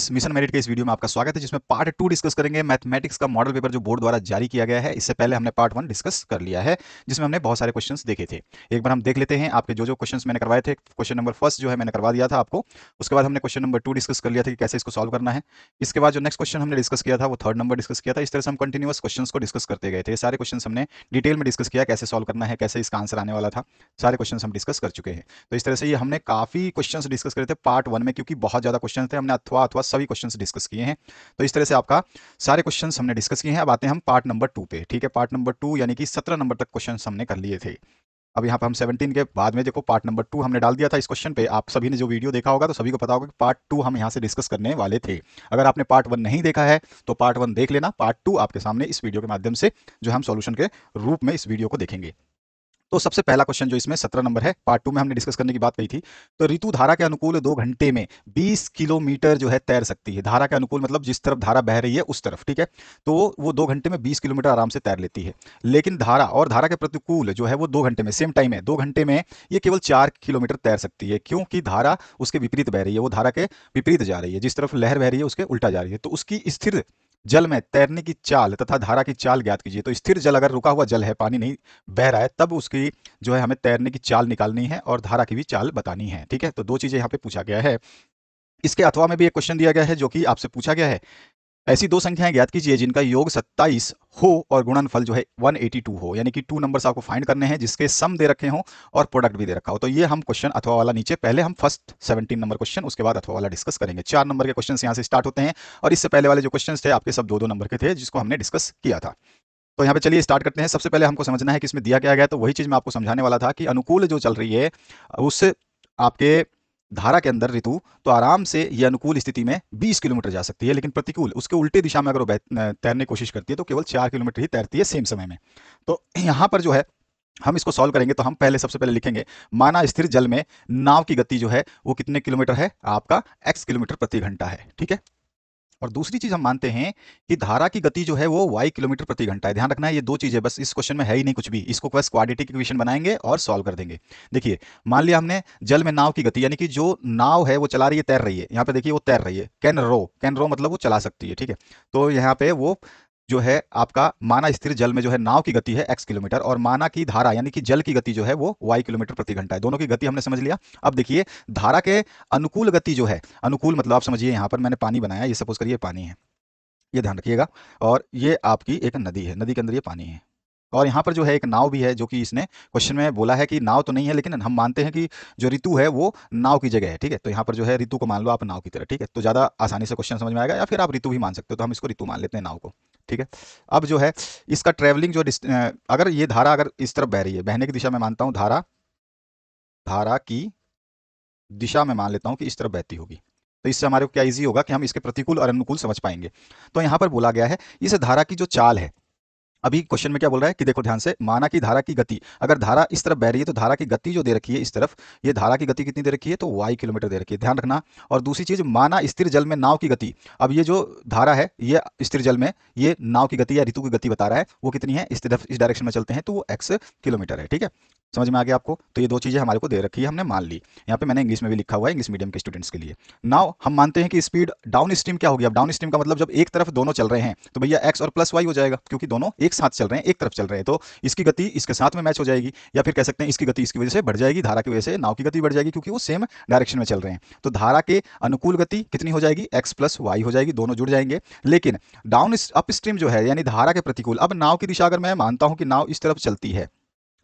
Friends, mission merit के इस video में आपका स्वागत है, जिसमें पार्ट 2 डिस्कस करेंगे। मैथमेटिक्स का मॉडल पेपर जो बोर्ड द्वारा जारी किया गया है, इससे पहले हमने पार्ट 1 डिस्कस कर लिया है, जिसमें हमने बहुत सारे क्वेश्चंस देखे थे। एक बार हम देख लेते हैं आपके जो जो क्वेश्चंस मैंने करवाए थे। क्वेश्चन नंबर फर्स्ट जो है मैंने करवा दिया था आपको। उसके बाद हमने क्वेश्चन नंबर 2 डिस्कस कर लिया था कि कैसे इसको सॉल्व करना है। इसके बाद जो नेक्स्ट क्वेश्चन हमने डिस्कस किया था वो थर्ड नंबर डिस्कस किया था। इस तरह से हम कंटिन्यूअस क्वेश्चंस को डिस्कस करते गए थे। सारे क्वेश्चंस हमने डिटेल में डिस्कस किया, कैसे सॉल्व करना है, कैसे इसका आंसर आने वाला था। सारे क्वेश्चंस हम डिस्कस कर चुके हैं। तो इस तरह से ये हमने काफी क्वेश्चंस डिस्कस करे थे पार्ट 1 में, क्योंकि बहुत ज्यादा क्वेश्चन थे। हमने अथवा सभी क्वेश्चंस डिस्कस किए हैं। तो इस तरह से आपका सारे क्वेश्चंस हमने डिस्कस किए हैं। अब आते हैं हम पार्ट नंबर 2 पे। ठीक है, पार्ट नंबर 2 यानी कि 17 नंबर तक क्वेश्चंस हमने कर लिए थे। अब यहाँ पे हम 17 के बाद में देखो पार्ट नंबर 2 हमने डाल दिया था इस क्वेश्चन पे। आप सभी ने जो वीडियो देखा होगा तो सभी को पता होगा कि पार्ट 2 हम यहाँ से डिस्कस करने वाले थे। अगर आपने पार्ट 1 नहीं देखा है तो पार्ट 1 देख लेना। पार्ट 2 आपके सामने इस वीडियो के माध्यम से जो हम सॉल्यूशन के रूप में इस वीडियो को देखेंगे। तो सबसे पहला क्वेश्चन जो इसमें 17 नंबर है, पार्ट 2 में हमने डिस्कस करने की बात कही थी। तो ऋतु धारा के अनुकूल 2 घंटे में 20 किलोमीटर जो है तैर सकती है। धारा के अनुकूल मतलब जिस तरफ धारा बह रही है उस तरफ, ठीक है। तो वो 2 घंटे में 20 किलोमीटर आराम से तैर लेती है। लेकिन धारा के प्रतिकूल जो है वो 2 घंटे में, सेम टाइम है, 2 घंटे में ये केवल 4 किलोमीटर तैर सकती है। क्योंकि धारा उसके विपरीत बह रही है, वो धारा के विपरीत जा रही है। जिस तरफ लहर बह रही है उसके उल्टा जा रही है। तो उसकी स्थिर जल में तैरने की चाल तथा धारा की चाल ज्ञात कीजिए। तो स्थिर जल, अगर रुका हुआ जल है, पानी नहीं बह रहा है, तब उसकी जो है हमें तैरने की चाल निकालनी है और धारा की भी चाल बतानी है। ठीक है, तो 2 चीजें यहाँ पे पूछा गया है। इसके अथवा में भी एक क्वेश्चन दिया गया है जो कि आपसे पूछा गया है। ऐसी 2 संख्याएं ज्ञात कीजिए जिनका योग 27 हो और गुणनफल जो है 182 हो। यानी कि 2 नंबर्स आपको फाइंड करने हैं जिसके सम दे रखे हों और प्रोडक्ट भी दे रखा हो। तो ये हम क्वेश्चन अथवा वाला नीचे, पहले हम फर्स्ट 17 नंबर क्वेश्चन, उसके बाद अथवा वाला डिस्कस करेंगे। 4 नंबर के क्वेश्चन यहाँ से स्टार्ट होते हैं और इससे पहले वाले जो क्वेश्चन थे आपके सब 2-2 नंबर के थे, जिसको हमने डिस्कस किया था। तो यहाँ पे चलिए स्टार्ट करते हैं। सबसे पहले हमको समझना है कि इसमें दिया क्या गया है। तो वही चीज मैं आपको समझाने वाला था कि अनुकूल जो चल रही है उस आपके धारा के अंदर ऋतु, तो आराम से ये अनुकूल स्थिति में 20 किलोमीटर जा सकती है। लेकिन प्रतिकूल, उसके उल्टे दिशा में अगर वो तैरने की कोशिश करती है तो केवल 4 किलोमीटर ही तैरती है सेम समय में। तो यहाँ पर जो है हम इसको सॉल्व करेंगे। तो हम पहले सबसे पहले लिखेंगे, माना स्थिर जल में नाव की गति जो है वो कितने किलोमीटर है, आपका x किलोमीटर प्रति घंटा है। ठीक है, और दूसरी चीज हम मानते हैं कि धारा की गति जो है वो y किलोमीटर प्रति घंटा है। ध्यान रखना है, ये 2 चीजें बस इस क्वेश्चन में है ही नहीं कुछ भी। इसको बस क्वाड्रेटिक इक्वेशन बनाएंगे और सॉल्व कर देंगे। देखिए, मान लिया हमने जल में नाव की गति, यानी कि जो नाव है वो चला रही है, तैर रही है। यहाँ पे देखिए वो तैर रही है, कैन रो मतलब वो चला सकती है। ठीक है, तो यहाँ पे वो जो है आपका माना स्थिर जल में जो है नाव की गति है x किलोमीटर और माना की धारा यानी कि जल की गति जो है वो y किलोमीटर प्रति घंटा है। दोनों की गति हमने समझ लिया। अब देखिए, धारा के अनुकूल गति जो है, अनुकूल मतलब आप समझिए, यहाँ पर मैंने पानी बनाया, ये सपोज करिए पानी है, ये ध्यान रखिएगा। और ये आपकी एक नदी है, नदी के अंदर ये पानी है। और यहाँ पर जो है एक नाव भी है, जो कि इसने क्वेश्चन में बोला है कि नाव तो नहीं है, लेकिन हम मानते हैं कि जो ऋतु है वो नाव की जगह है। ठीक है, तो यहाँ पर जो है ऋतु को मान लो आप नाव की तरह। ठीक है, तो ज़्यादा आसानी से क्वेश्चन समझ में आएगा, या फिर आप ऋतु भी मान सकते हो। तो हम इसको ऋतु मान लेते हैं, नाव को। ठीक है, अब जो है इसका ट्रेवलिंग जो अगर ये धारा अगर इस तरफ बह रही है, बहने की दिशा में मानता हूँ, धारा धारा की दिशा में मान लेता हूँ कि इस तरफ बहती होगी। तो इससे हमारे को क्या इजी होगा कि हम इसके प्रतिकूल और अनुकूल समझ पाएंगे। तो यहाँ पर बोला गया है इस धारा की जो चाल है। अभी क्वेश्चन में क्या बोल रहा है कि देखो ध्यान से, माना कि धारा की गति, अगर धारा इस तरफ बह रही है तो धारा की गति जो दे रखी है इस तरफ, ये धारा की गति कितनी दे रखी है, तो y किलोमीटर दे रखी है। ध्यान रखना। और दूसरी चीज, माना स्थिर जल में नाव की गति। अब ये जो धारा है ये स्थिर जल में ये नाव की गति या ऋतु की गति बता रहा है, वो कितनी है, इस तरफ इस डायरेक्शन में चलते हैं तो वो x किलोमीटर है। ठीक है, समझ में आ गया आपको। तो ये 2 चीजें हमारे को दे रखी है, हमने मान ली। यहाँ पे मैंने इंग्लिश में भी लिखा हुआ है, इंग्लिश मीडियम के स्टूडेंट्स के लिए। नाउ हम मानते हैं कि स्पीड डाउन स्ट्रीम क्या होगी। अब डाउन स्ट्रीम का मतलब जब एक तरफ दोनों चल रहे हैं तो भैया x और प्लस y हो जाएगा, क्योंकि दोनों एक साथ चल रहे हैं, एक तरफ चल रहे हैं। तो इसकी गति इसके साथ में मैच हो जाएगी, या फिर कह सकते हैं इसकी गति इसकी वजह से बढ़ जाएगी, धारा की वजह से नाव की गति बढ़ जाएगी, क्योंकि वो सेम डायरेक्शन में चल रहे हैं। तो धारा के अनुकूल गति कितनी हो जाएगी, x प्लस वाई हो जाएगी, दोनों जुड़ जाएंगे। लेकिन डाउन अप स्ट्रीम जो है यानी धारा के प्रतिकूल, अब नाव की दिशा अगर मैं मानता हूं कि नाव इस तरफ चलती है,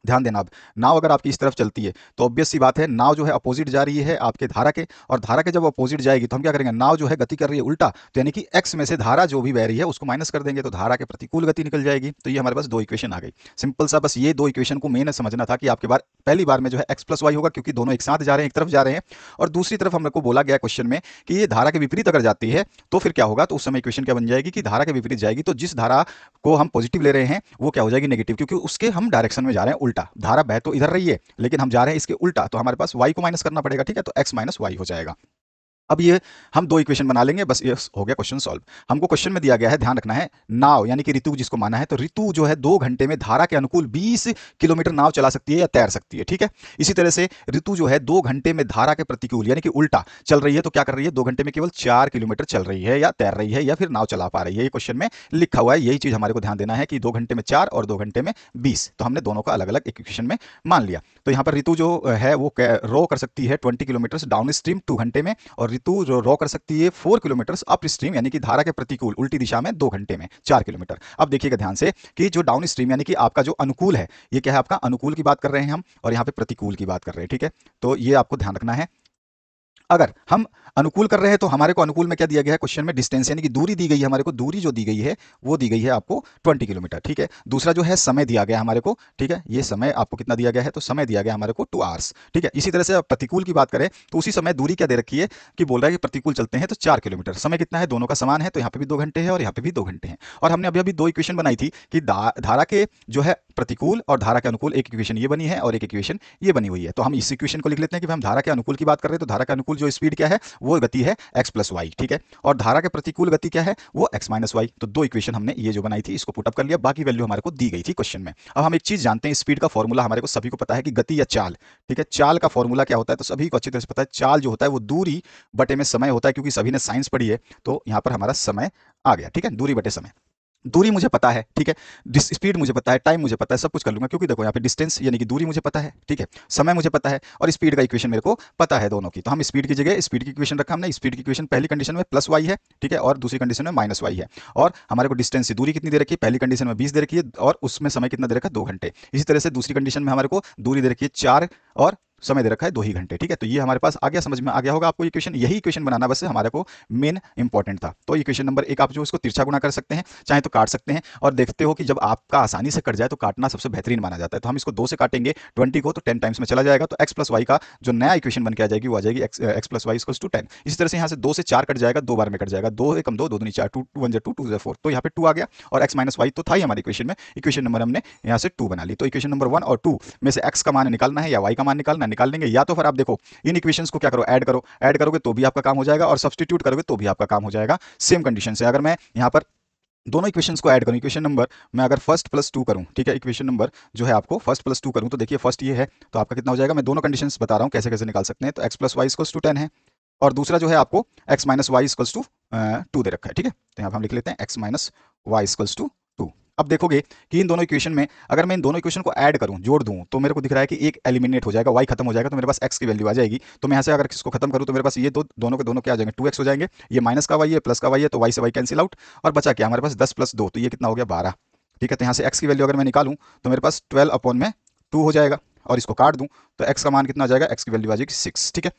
ध्यान देना। अब नाव अगर आपकी इस तरफ चलती है तो ऑब्वियस सी बात है, नाव जो है अपोजिट जा रही है आपके धारा के, और धारा के जब अपोजिट जाएगी तो हम क्या करेंगे, नाव जो है गति कर रही है उल्टा, तो यानी कि x में से धारा जो भी बह रही है उसको माइनस कर देंगे, तो धारा के प्रतिकूल गति निकल जाएगी। तो ये हमारे पास 2 इक्वेशन आ गई। सिंपल सा, बस ये 2 इक्वेशन को मेन समझना था कि आपके पहली बार में जो है x प्लस वाई होगा, क्योंकि दोनों एक साथ जा रहे हैं, एक तरफ जा रहे हैं। और दूसरी तरफ हमको बोला गया क्वेश्चन में कि ये धारा के विपरीत अगर जाती है तो फिर क्या होगा, तो उस समय इक्वेशन क्या बन जाएगी कि धारा के विपरीत जाएगी तो जिस धारा को हम पॉजिटिव ले रहे हैं वो क्या हो जाएगी, नेगेटिव, क्योंकि उसके हम डायरेक्शन में जा रहे हैं उल्टा। धारा बह तो इधर रही है लेकिन हम जा रहे हैं इसके उल्टा, तो हमारे पास y को माइनस करना पड़ेगा। ठीक है, तो x माइनस वाई हो जाएगा। अब ये हम दो इक्वेशन बना लेंगे, बस ये हो गया क्वेश्चन सॉल्व। हमको क्वेश्चन में दिया गया है, ध्यान रखना है, नाव यानी कि ऋतु जिसको माना है, तो ऋतु जो है 2 घंटे में धारा के अनुकूल 20 किलोमीटर नाव चला सकती है या तैर सकती है, ठीक है। इसी तरह से ऋतु जो है 2 घंटे में धारा के प्रतिकूल यानी कि उल्टा चल रही है, तो क्या कर रही है, 2 घंटे में केवल 4 किलोमीटर चल रही है या तैर रही है या फिर नाव चला पा रही है। ये क्वेश्चन में लिखा हुआ है, यही चीज हमारे को ध्यान देना है कि 2 घंटे में 4 और 2 घंटे में 20, तो हमने दोनों का अलग अलग इक्वेशन में मान लिया। तो यहाँ पर ऋतु जो है वो रो कर सकती है 20 किलोमीटर डाउन स्ट्रीम 2 घंटे में, और ऋतु जो रो कर सकती है 4 किलोमीटर अप स्ट्रीम यानी कि धारा के प्रतिकूल उल्टी दिशा में 2 घंटे में 4 किलोमीटर। अब देखिएगा ध्यान से कि जो डाउन स्ट्रीम यानी कि आपका जो अनुकूल है, ये क्या है, आपका अनुकूल की बात कर रहे हैं हम, और यहाँ पे प्रतिकूल की बात कर रहे हैं, ठीक है। तो ये आपको ध्यान रखना है। अगर हम अनुकूल कर रहे हैं तो हमारे को अनुकूल में क्या दिया गया है क्वेश्चन में, डिस्टेंस यानी कि दूरी दी गई है हमारे को, दूरी जो दी गई है वो दी गई है आपको 20 किलोमीटर, ठीक है। दूसरा जो है समय दिया गया हमारे को, ठीक है, ये समय आपको कितना दिया गया है, तो समय दिया गया हमारे को 2 आवर्स, ठीक है। इसी तरह से प्रतिकूल की बात करें तो उसी समय दूरी क्या दे रखी है कि बोल रहा है कि प्रतिकूल चलते हैं तो 4 किलोमीटर, समय कितना है, दोनों का समान है, तो यहाँ पे भी 2 घंटे है और यहाँ पे भी 2 घंटे हैं। और हमने अभी अभी दो इक्वेशन बनाई थी कि धारा के जो है प्रतिकूल और धारा के अनुकूल, एक इक्वेशन ये बनी है और एक इक्वेशन ये बनी हुई है। तो हम इस इक्वेशन को लिख लेते हैं कि हम धारा के अनुकूल की बात कर रहे हैं, तो धारा के अनुकूल जो स्पीड क्या है वो गति है x प्लस वाई, ठीक है। और धारा के प्रतिकूल गति क्या है, वो x माइनस वाई। तो दो इक्वेशन हमने ये जो बनाई थी इसको पुटअप कर लिया, बाकी वैल्यू हमारे को दी गई थी क्वेश्चन में। अब हम एक चीज जानते हैं, स्पीड का फॉर्मूला हमारे को सभी को पता है कि गति या चाल, ठीक है, चाल का फॉर्मूला क्या होता है, तो सभी को अच्छी तरह से पता है। चाल जो होता है वो दूरी बटे में समय होता है, क्योंकि सभी ने साइंस पढ़ी है, तो यहाँ पर हमारा समय आ गया, ठीक है, दूरी बटे समय। दूरी मुझे पता है, ठीक है, स्पीड मुझे पता है, टाइम मुझे पता है, सब कुछ कर लूंगा, क्योंकि देखो यहाँ पे डिस्टेंस यानी कि दूरी मुझे पता है, ठीक है, समय मुझे पता है, और स्पीड का इक्वेशन मेरे को पता है दोनों की। तो हम स्पीड की जगह स्पीड की इक्वेशन रखा हमने। स्पीड की इक्वेशन पहली कंडीशन में प्लस वाई है, ठीक है, और दूसरी कंडीशन में माइनस वाई है। और हमारे को डिस्टेंस दूरी कितनी दे रखी है, पहली कंडीशन में 20 दे रखी है, और उसमें समय कितना दे रखा है, 2 घंटे। इसी तरह से दूसरी कंडीशन में हमारे को दूरी दे रखी है 4 और समय दे रखा है 2 ही घंटे, ठीक है। तो ये हमारे पास आ गया, समझ में आ गया होगा आपको इक्वेशन। यही इक्वेशन बनाना बस हमारे को मेन इंपॉर्टेंट था। तो इक्वेशन नंबर 1 आप जो इसको तिरछा गुणा कर सकते हैं, चाहे तो काट सकते हैं, और देखते हो कि जब आपका आसानी से कट जाए तो काटना सबसे बेहतरीन माना जाता है। तो हम इसको 2 से काटेंगे 20 को, तो 10 टाइम्स में चला जाएगा, तो x प्लस वाई का जो नया इक्वेशन बन के आ जाएगी वो आ जाएगी x plus Y equals to 10। इसी तरह से यहाँ से 2 से 4 कट जाएगा, 2 बार में कट जाएगा, 2 एकम 2, 2 दूनी 4, 2 1 जा 2, 2 जा 4, तो यहाँ पे 2 आ गया, और x माइनस वाई तो था ही हमारी इक्वेशन में। इक्वेशन नंबर हमने यहाँ से 2 बना ली। तो इक्वेशन नंबर 1 और 2 में से x का मान निकालना है या y का मान निकाल लेंगे, या तो फिर आप देखो इन इक्वेशंस को क्या करो, ऐड करोगे तो भी आपका काम हो जाएगा, और सब्स्टिट्यूट करोगे तो भी आपका काम हो जाएगा। सेम कंडीशन से अगर मैं यहाँ पर दोनों इक्वेशंस को ऐड करूं, इक्वेशन नंबर मैं अगर फर्स्ट प्लस 2 करूं, ठीक है, इक्वेशन नंबर जो है आपको फर्स्ट प्लस 2 करूं, तो देखिए फर्स्ट ये है, तो आपका कितना हो जाएगा, मैं दोनों कंडीशंस बता रहा हूं कैसे कैसे निकाल सकते हैं। तो x plus Y equals to 10 है, और दूसरा जो है आपको x minus Y equals to 2 दे रखा है, ठीक है। तो यहाँ पर हम लिख लेते हैं x minus Y equals to 2। अब देखोगे कि इन दोनों इक्वेशन में अगर मैं इन दोनों इक्वेशन को ऐड करूं, जोड़ दूं, तो मेरे को दिख रहा है कि एक एलिमिनेट हो जाएगा, y खत्म हो जाएगा, तो मेरे पास x की वैल्यू आ जाएगी। तो मैं यहाँ से अगर इसको खत्म करूं तो मेरे पास ये दोनों के दोनों क्या आ जाएंगे, 2x हो जाएंगे, ये माइनस का y है प्लस का y है, तो y से y कैंसिल आउट, और बचा क्या हमारे पास 10 प्लस 2, तो ये कितना हो गया 12, ठीक है। तो यहाँ से x की वैल्यू अगर मैं निकालूं तो मेरे पास 12 अपॉन में 2 हो जाएगा, और इसको काट दूं तो x का मान कितना आ जाएगा, x की वैल्यू आ जाएगी 6, ठीक है।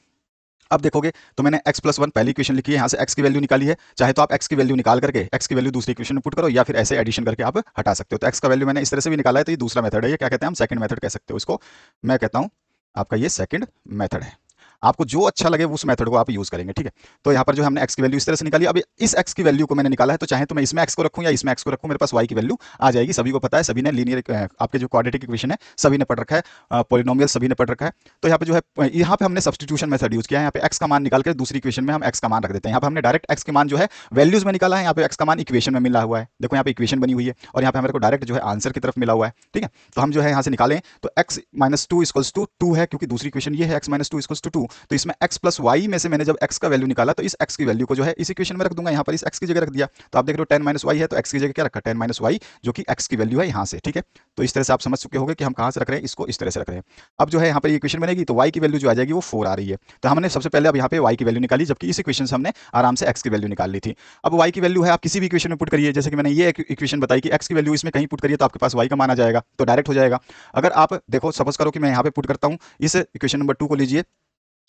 अब देखोगे तो मैंने x प्लस 1 पहली इक्वेशन लिखी है, यहाँ से x की वैल्यू निकाली है, चाहे तो आप x की वैल्यू निकाल करके x की वैल्यू दूसरी इक्वेशन में पुट करो, या फिर ऐसे एडिशन करके आप हटा सकते हो। तो x का वैल्यू मैंने इस तरह से भी निकाला है, तो ये दूसरा मेथड है, ये क्या कहते हैं हम सेकंड मेथड कह सकते हो इसको, मैं कहता हूँ आपका ये सेकंड मेथड है। आपको जो अच्छा लगे उस मेथड को आप यूज करेंगे, ठीक है। तो यहाँ पर जो हमने x की वैल्यू इस तरह से निकाली, अब इस x की वैल्यू को मैंने निकाला है, तो चाहे तो मैं इसमें x को रखूं या इसमें x को रखूं, मेरे पास y की वैल्यू आ जाएगी। सभी को पता है, सभी ने लीनियर आपके जो क्वाड्रेटिक इक्वेशन है सभी ने पढ़ रखा है, पॉलिनोमियल सभी ने पढ़ रखा है। तो यहाँ पे जो है यहाँ पे हमने सब्स्टिट्यूशन मेथड यूज किया है, यहाँ पे x का मान निकाल कर दूसरी इक्वेशन में हम x का मान रख देते हैं। यहाँ पे हमने डायरेक्ट x के मान जो है वैल्यूज में निकाला है, यहाँ पे x का मान इक्वेशन में मिला हुआ है, देखो यहाँ पे इक्वेशन बनी हुई है, और यहाँ पे हमारे को डायरेक्ट जो है आंसर की तरफ मिला हुआ है, ठीक है। तो हम जो है यहाँ से निकालें तो x माइनस 2 इक्वल्स टू 2 है, क्योंकि दूसरी इक्वेशन ये है x माइनस 2 इक्वल्स टू 2, तो इसमें x प्लस वाई में से मैंने जब x का वैल्यू निकाला तो इस x की वैल्यू को जो है इस इक्वेशन में रख दूंगा, यहाँ पर इस x की जगह रख दिया, तो आप देख रहे हो 10 माइनस वाई है, तो x की जगह क्या रखा 10 माइनस वाई, जो कि x की वैल्यू है यहाँ से, ठीक है। तो इस तरह से आप समझ चुके होंगे कि हम कहाँ से रख रहे हैं, इसको इस तरह से रख रहे हैं। अब जो है यहाँ पर इक्वेशन बनेगी तो y की वैल्यू जो आ जाएगी वो 4 आ रही है, तो हमने सबसे पहले अब यहाँ पे y की वैल्यू निकाली, जबकि इस इक्वेशन से हमने आराम से x की वैल्यू निकाल ली थी। अब y की वैल्यू है आप किसी भी इक्वेशन में पुट करिए, जैसे कि मैंने ये इक्वेशन बताई कि x की वैल्यू इसमें कहीं पुट करिए तो आपके पास y का मान आ जाएगा, तो डायरेक्ट हो जाएगा। अगर आप देखो सपोज करो कि मैं यहाँ पे पुट करता हूँ, इस इक्वेशन नंबर 2 को लीजिए,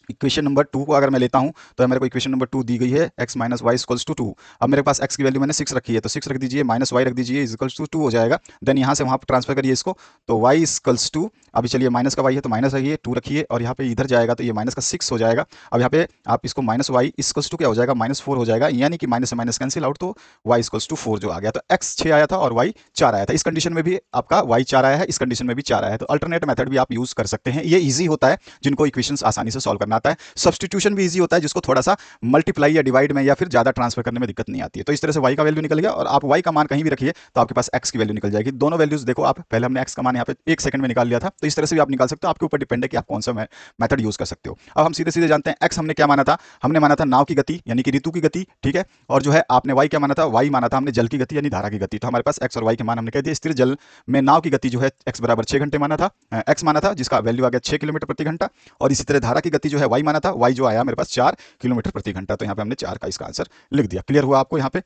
इक्वेशन नंबर 2 को अगर मैं लेता हूं तो मेरे को इक्वेशन नंबर 2 दी गई है x minus Y equals to 2। अब मेरे पास x की वैल्यू मैंने 6 रखी है, तो 6 रख दीजिए, माइनस वाई रख दीजिए, इक्वल्स टू 2 हो जाएगा। देन यहाँ से वहाँ पर ट्रांसफर करिए इसको, तो y इक्वल्स टू, अभी चलिए माइनस का y है तो माइनस रखिए 2 रखिए, और यहाँ पे इधर जाएगा तो ये माइनस का 6 हो जाएगा। अब यहाँ पे आप इसको माइनस वाई इक्वल्स टू क्या हो जाएगा, माइनस 4 हो जाएगा, यानी कि माइनस से माइनस कैंसिल आउट, तो y इक्वल्स टू 4 जो आ गया। तो x 6 आया था और y 4 आया था, इस कंडीशन में भी आपका y 4 आया है, इस कंडीशन में भी 4 आया है। तो अल्टरनेट मेथड भी आप यूज कर सकते हैं, ये ईजी होता है जिनको इक्वेशंस आसानी से सॉल्व करना बनाता है। सब्स्टिट्यूशन भी ईजी होता है, जिसको थोड़ा सा मल्टीप्लाई या डिवाइड में या फिर ज्यादा ट्रांसफर करने में दिक्कत नहीं आती है। तो इस तरह से y का वैल्यू निकल गया और आप y का मान कहीं भी रखिए तो आपके पास x की वैल्यू निकल जाएगी। दोनों वैल्यूज देखो आप, पहले हमने x का मान यहाँ पे 1 सेकंड में निकाल लिया था, तो इस तरह से भी आप निकाल सकते हो, आपके ऊपर डिपेंड है कि आप कौन सा मेथड यूज कर सकते हो। अब हम सीधे सीधे जानते हैं x हमने क्या माना था, हमने माना था नाव की गति यानी कि ऋतु की गति, ठीक है। और जो है आपने y क्या माना था, y माना था हमने जल की गति यानी धारा की गति। तो हमारे पास x और y के मान हमने कह दिए। स्थिर जल में नाव की गति जो है x बराबर 6 घंटे माना था, x माना था जिसका वैल्यू आ गया 6 किलोमीटर प्रति घंटा। और इसी तरह धारा की गति जो है y माना था, y जो आया मेरे पास 4 किलोमीटर प्रति घंटा। तो यहाँ पे हमने 4 का इसका आंसर लिख दिया। क्लियर हुआ आपको यहाँ पे?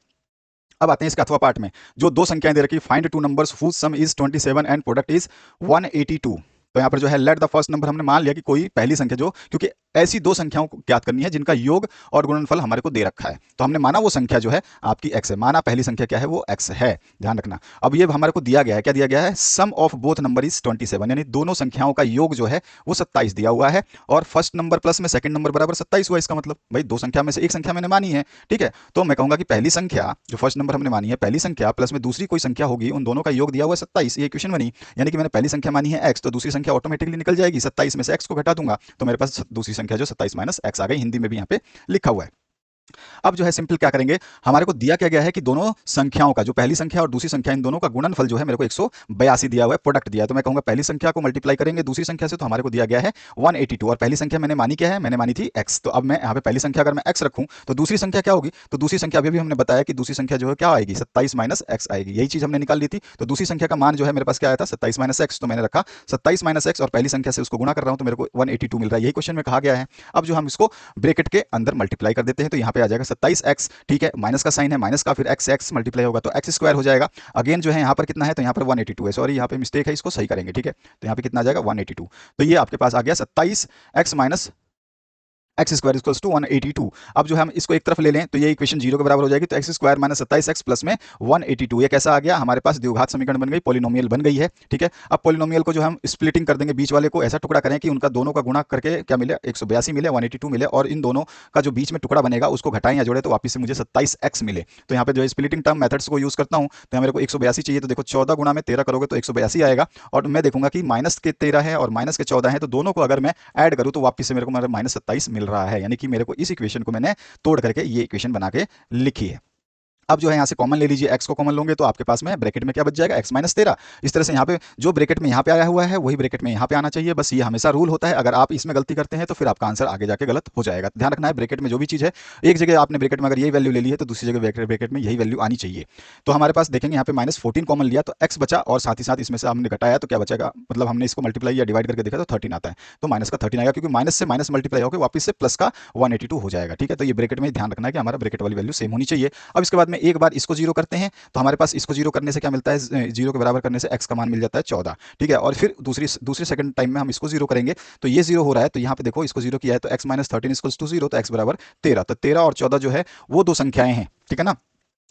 अब आते हैं इसके अथवा पार्ट में, जो दो संख्याएं दे रखी, find two numbers whose sum is 27 and product is 182। तो यहाँ पर जो है लेट द फर्स्ट नंबर, हमने मान लिया कि कोई पहली संख्या जो, क्योंकि ऐसी दो संख्याओं को ज्ञात करनी है जिनका योग और गुणनफल हमारे को दे रखा है, तो हमने माना वो संख्या जो है आपकी x है, माना पहली संख्या क्या है, वो x है, ध्यान रखना। अब ये हमारे को दिया गया है, क्या दिया गया है, सम ऑफ बोथ नंबर इज 27, यानी दोनों संख्याओं का योग जो है वो 27 दिया हुआ है, और फर्स्ट नंबर प्लस में सेकंड नंबर बराबर 27 हुआ। इसका मतलब भाई दो संख्या में से एक संख्या मैंने मानी है, ठीक है। तो मैं कहूंगा कि पहली संख्या जो फर्स्ट नंबर हमने मानी है, पहली संख्या प्लस में दूसरी कोई संख्या होगी, उन दोनों का योग दिया हुआ है 27, ये इक्वेशन बनी। यानी कि मैंने पहली संख्या मानी है x, तो दूसरी संख्या ऑटोमेटिकली निकल जाएगी, 27 में से x को घटा दूंगा तो मेरे पास दूसरी संख्या जो 27 माइनस x आ गई, हिंदी में भी यहाँ पे लिखा हुआ है। अब जो है सिंपल क्या करेंगे, हमारे को दिया क्या गया है कि दोनों संख्याओं का, जो पहली संख्या और दूसरी संख्या, इन दोनों का गुणनफल जो है मेरे को 182 दिया हुआ है, प्रोडक्ट दिया है। तो मैं कहूंगा पहली संख्या को मल्टीप्लाई करेंगे दूसरी संख्या से, तो हमारे को दिया गया है 182, और पहली संख्या मैंने मानी क्या है, मैंने मानी थी x। तो अब मैं यहाँ पे पहली संख्या अगर मैं x रखूं तो दूसरी संख्या क्या होगी, तो दूसरी संख्या अभी भी हमने बताया कि दूसरी संख्या जो है क्या आएगी, 27 माइनस x आएगी, यही चीज हमने निकाल ली थी। तो दूसरी संख्या का मान जो है मेरे पास क्या आया था, 27 माइनस x, तो मैंने रखा 27 माइनस x और पहली संख्या से उसको गुणा कर रहा हूं तो मेरे को 182 मिल रहा है, यही क्वेश्चन में कहा गया है। अब जो हम इसको ब्रैकेट के अंदर मल्टीप्लाई कर देते हैं तो यहाँ पे आ जाएगा 27x, ठीक है, माइनस का साइन है, माइनस का फिर x मल्टीप्लाई होगा तो x स्क्वायर हो जाएगा। अगेन जो है यहाँ पर कितना है, तो यहाँ पर 182 है, सॉरी यहाँ पे मिस्टेक है, इसको सही करेंगे, ठीक है। तो यहाँ पे कितना आ जाएगा 182, तो ये आपके पास आ गया 27x minus X square equals to 182। अब जो हम इसको एक तरफ ले लें तो ये इक्वेशन 0 के बराबर हो जाएगी, तो x square minus 27x plus में 182, ये कैसा आ गया, हमारे पास द्विघात समीकरण बन गई, पॉलिनोमियल बन गई है, ठीक है। अब पॉलिनोमियल को जो हम स्प्लिटिंग कर देंगे, बीच वाले को ऐसा टुकड़ा करें कि उनका दोनों का गुणा करके क्या मिले, 182 मिले, 182 मिले, और इन दोनों का जो बीच में टुकड़ा बनेगा उसको घटाएं या जोड़े तो वापस से मुझे 27x मिले। तो यहाँ पे जो है स्प्लिटिंग टर्म मेथड्स को यूज करता हूँ, तो मेरे को 182 चाहिए, तो देखो 14 गुणा में 13 करोगे तो 182 आएगा, और मैं देखूंगा कि माइनस के 13 है और माइनस के 14 है, तो दोनों को अगर मैं ऐड करूँ तो वापस से मेरे को माइनस 27 मिल रहा है, यानी कि मेरे को इस इक्वेशन को मैंने तोड़ करके ये इक्वेशन बना के लिखी है। अब जो है यहाँ से कॉमन ले लीजिए, x को कॉमन लोगे तो आपके पास में ब्रैकेट में क्या बच जाएगा, x माइनस 13। इस तरह से यहाँ पे जो ब्रैकेट में यहाँ पे आया हुआ है वही ब्रैकेट में यहाँ पे आना चाहिए, बस ये हमेशा रूल होता है। अगर आप इसमें गलती करते हैं तो फिर आपका आंसर आगे जाके गलत हो जाएगा। ध्यान रखना है ब्रैकेट में जो भी चीज़ है, एक जगह आपने ब्रैकेट में अगर यही वैल्यू ले ली है तो दूसरी जगह ब्रैकेट में यही वैल्यू आनी चाहिए। तो हमारे पास देखेंगे यहाँ पे -14 कॉमन लिया तो x बचा, और साथ ही साथ इसमें से हमने घटाया तो क्या बचेगा, मतलब हमने इसको मल्टीप्लाई या डिवाइड करके देखा तो 13 आता है, तो माइनस का 13 आएगा, क्योंकि माइनस से माइनस मल्टीप्लाई होकर वापस से प्लस का 182 हो जाएगा, ठीक है। तो ये ब्रैकेट में ध्यान रखना है कि हमारा ब्रैकेट वाली वैल्यू सेम होनी चाहिए। अब इसके बाद में एक बार इसको जीरो करते हैं तो हमारे पास इसको जीरो करने से क्या मिलता है, 0 के बराबर करने से x का मान मिल जाता है 14, ठीक है। और फिर दूसरी सेकंड टाइम में हम इसको जीरो करेंगे तो ये जीरो हो रहा है, तो यहाँ पे देखो इसको जीरो किया है तो x माइनस 13 इक्वल्स टू 0, तो x बराबर 13। तो 13 और 14 जो है वो दो संख्याएं हैं, ठीक है ना,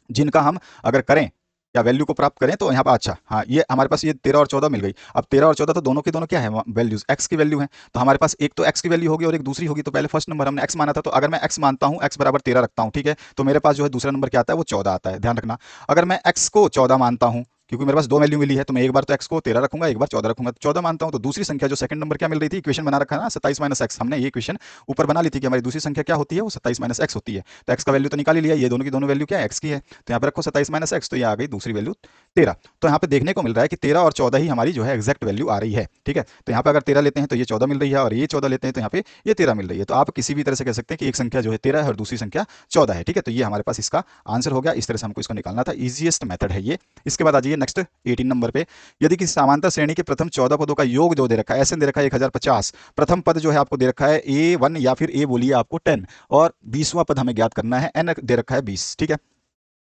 जिनका हम अगर करें या वैल्यू को प्राप्त करें तो यहाँ पर, अच्छा हाँ, ये हमारे पास ये 13 और 14 मिल गई। अब 13 और 14 तो दोनों के दोनों क्या है, वैल्यूज x की वैल्यू है, तो हमारे पास एक तो x की वैल्यू होगी और एक दूसरी होगी। तो पहले फर्स्ट नंबर हमने x माना था, तो अगर मैं x मानता हूँ, x बराबर 13 रखता हूँ, ठीक है, तो मेरे पास जो है दूसरा नंबर क्या आता है, वो 14 आता है। ध्यान रखना, अगर मैं x को 14 मानता हूँ, क्योंकि मेरे पास दो वैल्यू मिली है, तो मैं एक बार तो x को 13 रखूंगा, एक बार 14 रखूंगा, तो 14 मानता हूं, तो दूसरी संख्या जो सेकंड नंबर क्या मिल रही थी, इक्वेशन बना रखा है ना 27 माइनस एक्स, हमने ये इक्वेशन ऊपर बना ली थी कि हमारी दूसरी संख्या क्या होती है, वो 27 माइनस एक्स होती है। तो x का वैल्यू तो निकाल ही लिया, ये दोनों की दोनों वैल्यू क्या है, x की है, तो यहाँ पे रखो 27 माइनस एक्स, तो ये आ गई दूसरी वैल्यू 13। तो यहाँ पे देखने को मिल रहा है कि 13 और 14 ही हमारी जो है एक्जैक्ट वैल्यू आ रही है, ठीक है। तो यहाँ पे अगर 13 लेते हैं तो ये 14 मिल रही है, और ये 14 लेते हैं तो यहाँ पे ये 13 मिल रही है। तो आप किसी भी तरह से कह सकते हैं कि एक संख्या जो है 13 है और दूसरी संख्या 14 है, ठीक है। तो ये हमारे पास इसका आंसर हो गया, इस तरह से हमको इसको निकालना था, इजीएस्ट मेथड है ये। इसके बाद आ जाइए नेक्स्ट 18 नंबर पे, यदि किसी समांतर श्रेणी के प्रथम 14 पदों का योग जो दे रखा है, ऐसे दे रखा है 1050, प्रथम पद जो है आपको दे रखा है A1 या फिर A बोलिए आपको 10, और 20वां पद हमें ज्ञात करना है, n दे रखा है 20, ठीक है।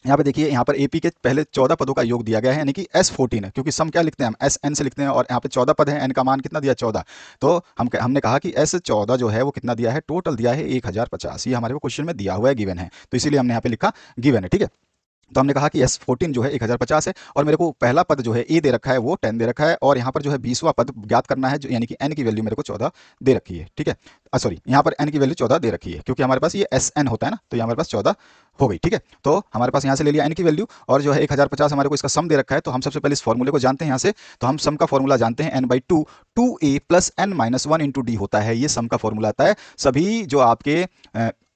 यहाँ पे देखिए, यहाँ पर AP के पहले 14 पदों का योग दिया गया है, यानी कि S14 है, क्योंकि सम क्या लिखते हैं हम, SN से लिखते हैं, और यहाँ पे 14 पद है, n का मान कितना दिया 14, तो हमने कहा कि S14 जो है वो कितना दिया है, टोटल दिया है 1050, ये हमारे को क्वेश्चन में दिया हुआ है, गिवन है, तो इसीलिए हमने यहाँ पे लिखा गिवन है, ठीक है। तो हमने कहा कि S14 जो है 1050 है और मेरे को पहला पद जो है ए दे रखा है वो 10 दे रखा है और यहाँ पर जो है 20वां पद ज्ञात करना है, जो यानी कि n की वैल्यू मेरे को 14 दे रखी है। ठीक है, सॉरी, यहाँ पर n की वैल्यू 14 दे रखी है क्योंकि हमारे पास ये SN होता है ना, तो ये हमारे पास 14 हो गई। ठीक है, तो हमारे पास यहाँ से ले लिया n की वैल्यू और जो है 1050 हमारे को इसका सम दे रखा है। तो हम सबसे पहले इस फॉर्मूले को जानते हैं यहाँ से, तो हम सम का फॉर्मूला जानते हैं n/2 2a plus n-1 into D होता है, ये सम का फॉर्मूला आता है। सभी जो आपके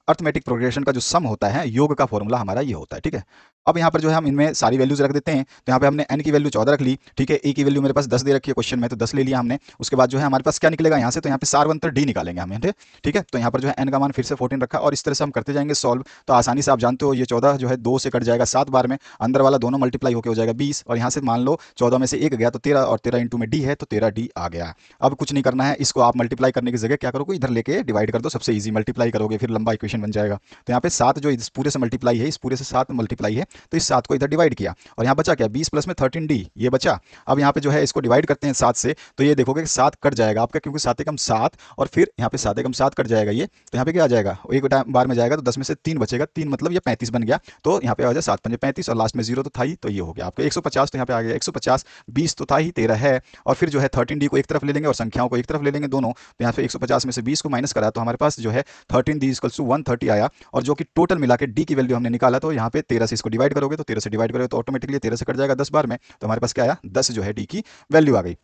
अर्थमेटिक प्रोग्रेशन का जो सम होता है, योग का फॉर्मूला हमारा ये होता है। ठीक है, अब यहाँ पर जो है हम इनमें सारी वैल्यूज रख देते हैं। तो यहाँ पे हमने n की वैल्यू 14 रख ली। ठीक है, ए की वैल्यू मेरे पास 10 दे रखी है क्वेश्चन में, तो 10 ले लिया हमने। उसके बाद जो है हमारे पास क्या निकलेगा यहाँ से, तो यहाँ पे सारवंतर डी निकालेंगे हमें। ठीक है, तो यहाँ पर जो है n का मान फिर से 14 रखा और इस तरह से हम करते जाएंगे सॉल्व। तो आसानी से आप जानते हो ये 14 जो है 2 से कट जाएगा 7 बार में, अंदर वाला दोनों मल्टीप्लाई होकर हो जाएगा 20 और यहाँ से मान लो 14 में से 1 गया तो 13 और 13 इंटू में डी है तो 13 डी आ गया। अब कुछ नहीं करना है, इसको आप मल्टीप्लाई करने की जगह क्या करोगे, इधर लेके डिवाइड कर दो, सबसे ईजी, मल्टीप्लाई करोगे फिर लंबा इक्वेशन बन जाएगा। तो यहाँ पे 7 जो इस पूरे से मल्टीप्लाई है, इस पूरे से 7 मल्टीप्लाई है, तो इस 7 को इधर डिवाइड किया और यहाँ बचा क्या, 20 प्लस में 13d ये बचा। अब यहाँ पे जो है इसको डिवाइड करते हैं 7 से, तो ये देखोगे 7 कट जाएगा आपका, क्योंकि 7 एकम 7 और फिर यहाँ पे 7 एकम 7 कट जाएगा ये, तो यहाँ पे क्या आ जाएगा, एक बार में जाएगा तो 10 में से 3 बचेगा, 3 मतलब ये 35 बन गया। तो यहाँ पे आ जाए 7 पंजे 35 और लास्ट में 0 तो था ही, तो ये हो गया आपका 150। तो यहाँ पे आ गया 150, 20 तो था ही, 13 है और फिर जो है 13d को एक तरफ ले लेंगे और संख्याओं को एक तरफ ले लेंगे दोनों। तो यहाँ पे 150 में से 20 को माइनस करा तो हमारे पास जो है 13d = 130 आया और जो कि टोटल मिला के d की वैल्यू हमने निकाला। तो यहाँ पे 13 से इसको डिवाइड करोगे तो 13 से डिवाइड करोगे तो ऑटोमेटिकली 13 से कट जाएगा 10 बार में, तो हमारे पास क्या आया, 10 जो है डी की वैल्यू आ गई।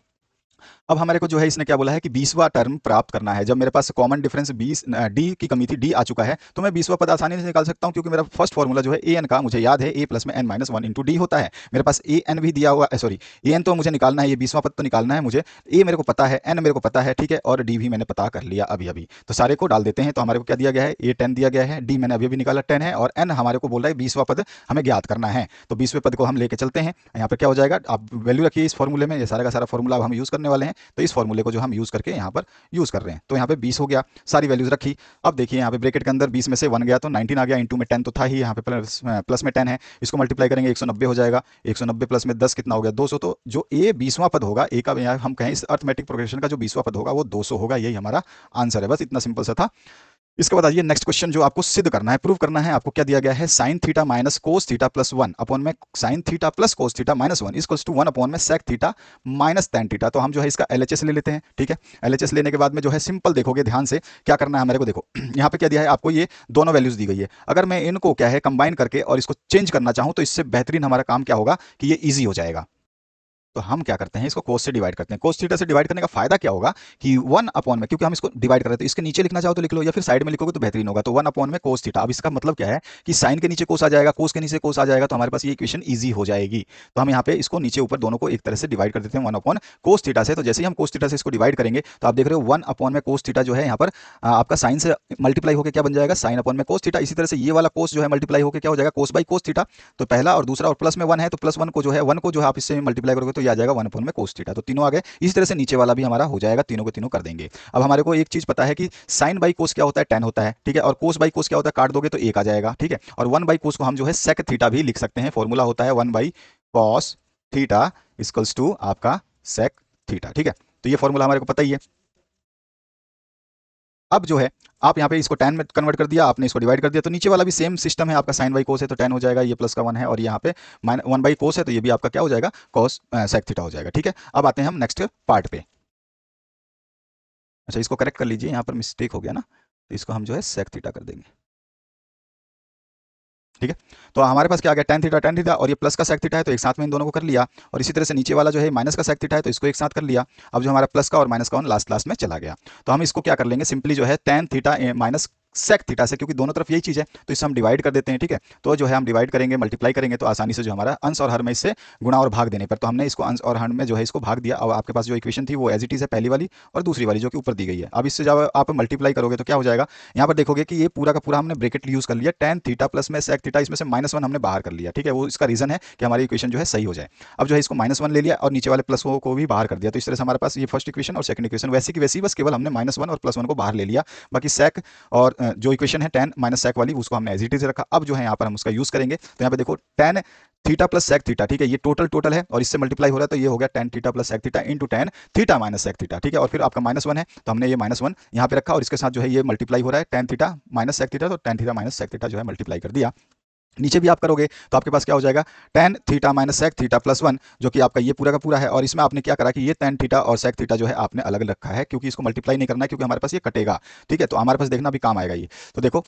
अब हमारे को जो है इसने क्या बोला है कि 20वां टर्म प्राप्त करना है। जब मेरे पास कॉमन डिफरेंस 20 डी की कमी थी, डी आ चुका है, तो मैं 20वां पद आसानी से निकाल सकता हूं क्योंकि मेरा फर्स्ट फॉर्मूला जो है ए एन का मुझे याद है, ए प्लस में n-1 इंटू डी होता है। मेरे पास ए एन भी दिया हुआ है, सॉरी ए एन तो मुझे निकालना है, ये 20वां पद तो निकालना है मुझे। ए मेरे को पता है, एन मेरे को पता है, ठीक है, और डी भी मैंने पता कर लिया अभी अभी। तो सारे को डाल देते हैं। तो हमारे को क्या दिया गया है, ए 10 दिया गया है, डी मैंने अभी अभी निकाला 10 है और एन हमारे को बोल रहा है 20वां पद हमें ज्ञात करना है। तो 20वें पद को हम लेके चलते हैं। यहाँ पर क्या हो जाएगा, आप वैल्यू रखिए इस फॉर्मूले में, ये सारा का सारा फॉर्मूला हम यूज करने वाले हैं। तो इस फॉर्मूले को जो हम यूज करके यहाँ पर यूज कर रहे हैं, तो यहाँ पे 20 हो गया, सारी वैल्यूज रखी। अब देखिए यहाँ पे ब्रैकेट के अंदर 20 में से 1 गया तो 19 आ गया, इंटू में 10 तो था ही, यहाँ पे प्लस में 10 है, इसको मल्टीप्लाई करेंगे 190 हो जाएगा, 190 प्लस में 10 कितना हो गया, 200। तो जो ए 20वां पद होगा, ए का हम कहें इस अर्थमेटिक प्रोग्रेशन का जो 20वां पद होगा वो 200 होगा। यही हमारा आंसर है, बस इतना सिंपल सा था। इसके बाद आइए नेक्स्ट क्वेश्चन जो आपको सिद्ध करना है, प्रूव करना है। आपको क्या दिया गया है, sine theta minus cos theta plus 1 upon में sine theta plus cos theta minus 1 equals to 1 upon में sec theta minus tan theta. तो हम जो है इसका LHS ले लेते हैं। ठीक है, LHS लेने के बाद में जो है सिंपल देखोगे, ध्यान से क्या करना है हमारे को, देखो यहाँ पे क्या दिया है आपको, ये दोनों वैल्यूज दी गई है। अगर मैं इनको क्या है कंबाइन करके और इसको चेंज करना चाहूं तो इससे बेहतरीन हमारा काम क्या होगा कि ये ईजी हो जाएगा। तो हम क्या करते हैं, इसको कोस से डिवाइड करते हैं। कोस थीटा से डिवाइड करने का फायदा क्या होगा कि 1 अपॉन में, क्योंकि हम इसको डिवाइड कर रहे हैं तो इसके नीचे लिखना चाहो तो लिख लो या फिर साइड में लिखोगे तो बेहतरीन होगा। तो 1 अपॉन में कोस थीटा। अब इसका मतलब क्या है कि साइन के नीचे कोस आ जाएगा, कोस के नीचे कोस आ जाएगा, तो हमारे पास ये इक्वेशन ईजी हो जाएगी। तो हम यहाँ पे इसको नीचे ऊपर दोनों को एक तरह से डिवाइड कर देते हैं 1 अपॉन कोस थीटा से। तो जैसे ही हम कोस थीटा से इसको डिवाइड करेंगे तो आप देख रहे हो 1 अपॉन में कोस थीटा जो है यहाँ पर आपका साइन से मल्टीप्लाई होकर क्या बन जाएगा, साइन अपॉन में कोस थीटा। इसी तरह से ये वाला कोस जो है मल्टीप्लाई होकर क्या हो जाएगा, कोस बाई कोस थीटा। तो पहला और दूसरा, और प्लस में 1 है तो प्लस 1 को जो है 1 को जो है आप इससे मल्टीप्लाई करोगे तो ये आ जाएगा 1 अपॉन में कोस थीटा। तो तीनों आ गए। इसी तरह से नीचे वाला भी हमारा हो जाएगा, तीनों को तीनों कर देंगे। अब हमारे को एक चीज पता है कि साइन बाई कोस क्या होता है, tan होता है। ठीक है, और कोस बाई कोस क्या होता है, काट दोगे तो 1 आ जाएगा। ठीक है, और 1 बाई कोस को हम जो है सेक थीटा भी लिख सकते हैं। फॉर्मूला होता है 1 by cos theta equals to आपका सेक थीटा। ठीक है, तो ये फॉर्मूला हमारे को पता ही है। अब जो है आप यहाँ पे इसको tan में कन्वर्ट कर दिया, आपने इसको डिवाइड कर दिया, तो नीचे वाला भी सेम सिस्टम है आपका, साइन बाई कोस है तो tan हो जाएगा, ये प्लस का 1 है, और यहाँ पे 1 बाई कोस है तो ये भी आपका क्या हो जाएगा, कॉस सेक थीटा हो जाएगा। ठीक है, अब आते हैं हम नेक्स्ट पार्ट पे। अच्छा, इसको करेक्ट कर लीजिए, यहाँ पर मिस्टेक हो गया ना, तो इसको हम जो है सेक थीटा कर देंगे। ठीक है, तो हमारे पास क्या आ गया, tan थीटा और ये प्लस का सेक थीटा है तो एक साथ में इन दोनों को कर लिया, और इसी तरह से नीचे वाला जो है माइनस का सेक थीटा है तो इसको एक साथ कर लिया। अब जो हमारा प्लस का और माइनस का वन लास्ट में चला गया, तो हम इसको क्या कर लेंगे, सिंपली जो है tan theta minus sec theta से, क्योंकि दोनों तरफ यही चीज है तो इसे हम डिवाइड कर देते हैं। ठीक है, तो जो है हम डिवाइड करेंगे, मल्टीप्लाई करेंगे तो आसानी से जो हमारा अंश और हर में इससे गुणा और भाग देने पर, तो हमने इसको अंश और हर में जो है इसको भाग दिया। और आपके पास जो इक्वेशन थी वो एज इट इज है, पहली वाली और दूसरी वाली जो कि ऊपर दी गई है। अब इससे जब आप मल्टीप्लाई करोगे तो क्या हो जाएगा, यहाँ पर देखोगे कि ये पूरा का पूरा हमने ब्रैकेट यूज कर लिया, tan थीटा प्लस में सेक थीटा, इसमें से -1 हमने बाहर कर लिया। ठीक है, वो इसका रीजन है कि हमारी इक्वेशन जो है सही हो जाए। अब जो है इसको -1 ले लिया और नीचे वाले प्लस को भी बाहर कर दिया, तो इस तरह से हमारे पास ये फर्स्ट इक्वेशन और सेकंड इक्वेशन वैसी की वैसी, बस केवल हमने -1 और +1 को बाहर ले लिया। बाकी सेक और जो इक्वेशन है tan माइनस सेक वाली, उसको हमने एज इट इज रखा। अब जो है यहाँ पर हम उसका यूज करेंगे, तो यहाँ पे देखो tan theta plus sec theta, ठीक है, ये टोटल है और इससे मल्टीप्लाई हो रहा है, तो ये हो गया tan theta plus sec theta into tan theta minus sec theta. ठीक है, और फिर आपका -1 है तो हमने ये -1 यहाँ पे रखा और इसके साथ जो है ये मल्टीप्लाई हो रहा है tan theta minus sec theta, तो tan theta minus sec theta जो है मल्टीप्लाई कर दिया। नीचे भी आप करोगे तो आपके पास क्या हो जाएगा, tan theta minus sec theta plus one, जो कि आपका ये पूरा का पूरा है। और इसमें आपने क्या करा कि ये टेन थीटा और सेक थीटा जो है आपने अलग अलग रखा है, क्योंकि इसको मल्टीप्लाई नहीं करना है, क्योंकि हमारे पास ये कटेगा। ठीक है, तो हमारे पास देखना भी काम आएगा ये। तो देखो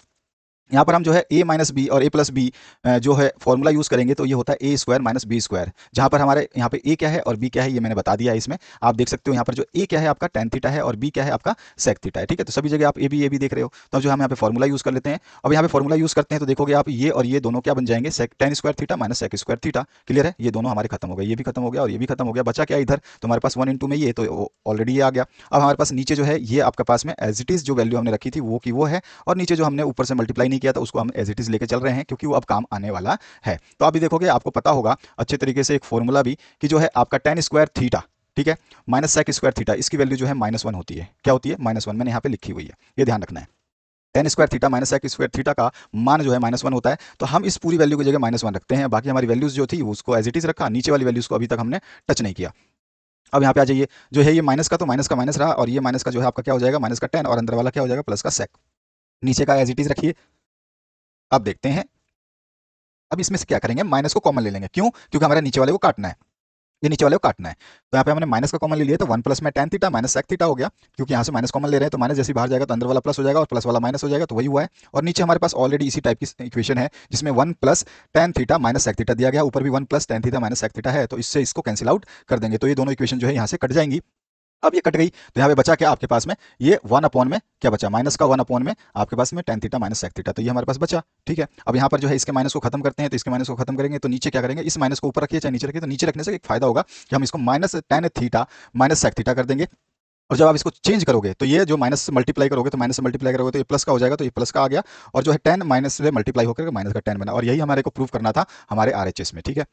यहाँ पर हम जो है a माइनस बी और a प्लस बी जो है फॉर्मूला यूज करेंगे, तो ये होता है ए स्क्वायर माइनस बी स्क्वायर, जहाँ पर हमारे यहाँ पे a क्या है और b क्या है ये मैंने बता दिया है। इसमें आप देख सकते हो यहाँ पर जो a क्या है आपका टेन थीटा है और b क्या है आपका सेक थीटा है। ठीक है, तो सभी जगह आप ए बी देख रहे हो, तो अब जो हम यहाँ पे फॉर्मूला यूज कर लेते हैं। अब यहाँ पे फॉर्मूला यूज करते हैं तो देखोगे आप ये और ये दोनों क्या बन जाएंगे, sec tan square theta minus sec square theta. Clear है, ये दोनों हमारे खत्म हो गए, ये भी खत्म हो गया और ये भी खत्म हो गया। बचा क्या इधर, तो हमारे पास वन इंटू में ये तो ऑलरेडी ये आ गया। अब हमारे पास नीचे जो है ये आपके पास में एज इट इज जो वैल्यू हमने रखी थी वो की वो है, और नीचे जो हमने ऊपर से मल्टीप्लाई नहीं किया था उसको हम एज इट इज लेके चल रहे हैं, क्योंकि वो अब काम आने वाला है। तो अभी देखोगे आपको पता होगा अच्छे तरीके से एक फॉर्मूला भी, कि जो है आपका टेन स्क्वायर थीटा, ठीक है, माइनस सेक स्क्वायर थीटा, इसकी वैल्यू जो है माइनस वन होती है। क्या होती है, माइनस वन, मैंने यहाँ पे लिखी हुई है, ये ध्यान रखना है। Tan square theta minus sec square theta का मान जो है माइनस वन होता है, तो हम इस पूरी वैल्यू की जगह माइनस वन रखते हैं। बाकी हमारी वैल्यूज जो थी उसको एज इट इज रखा, नीचे वाली वैल्यूज को अभी तक हमने टच नहीं किया। अब यहाँ पे आ जाइए, जो है ये माइनस का तो माइनस का माइनस रहा, और ये माइनस का जो है आपका क्या हो जाएगा, माइनस का टेन, और अंदर वाला क्या हो जाएगा, प्लस का सेक। नीचे का एज इट इज रखिए। अब देखते हैं, अब इसमें से क्या करेंगे, माइनस को कॉमन ले लेंगे। क्यों, क्योंकि हमारे नीचे वाले को काटना है, ये नीचे वाले को काटना है। तो यहाँ पे हमने माइनस का कॉमन ले लिया, तो वन प्लस में tan theta minus sec theta हो गया। क्योंकि यहाँ से माइनस कॉमन ले रहे हैं तो माइनस जैसे बाहर जाएगा तो अंदर वाला प्लस हो जाएगा और प्लस वाला माइनस हो जाएगा, तो वही हुआ है। और नीचे हमारे पास ऑलरेडी इसी टाइप की इक्वेशन है, जिसमें one plus tan theta minus sec theta दिया गया, ऊपर भी one plus tan theta minus sec theta है, तो इससे इसको कैंसिल आउट कर देंगे, तो ये दोनों इक्वेशन जो है यहाँ से कट जाएंगी। अब ये कट गई तो यहाँ पे बचा क्या आपके पास में, ये वन अपॉन में क्या बचा, माइनस का वन अपॉन में आपके पास में tan theta minus sec theta, तो ये हमारे पास बचा। ठीक है, अब यहाँ पर जो है इसके माइनस को खत्म करते हैं, तो इसके माइनस को खत्म करेंगे तो नीचे क्या करेंगे, इस माइनस को ऊपर रखिए चाहे नीचे रखिए, तो नीचे रखने से एक फायदा होगा कि हम इसको minus tan theta minus sec theta कर देंगे। और जब आप इसको चेंज करोगे तो ये जो माइनस से मल्टीप्लाई करोगे तो माइनस से मल्टीप्लाई करोगे तो ये प्लस का हो जाएगा, तो ये प्लस का आ गया, और जो है टेन माइनस से मल्टीप्लाई होकर माइनस का टेन बना, और यही हमारे को प्रूव करना था हमारे आरएचएस में। ठीक है,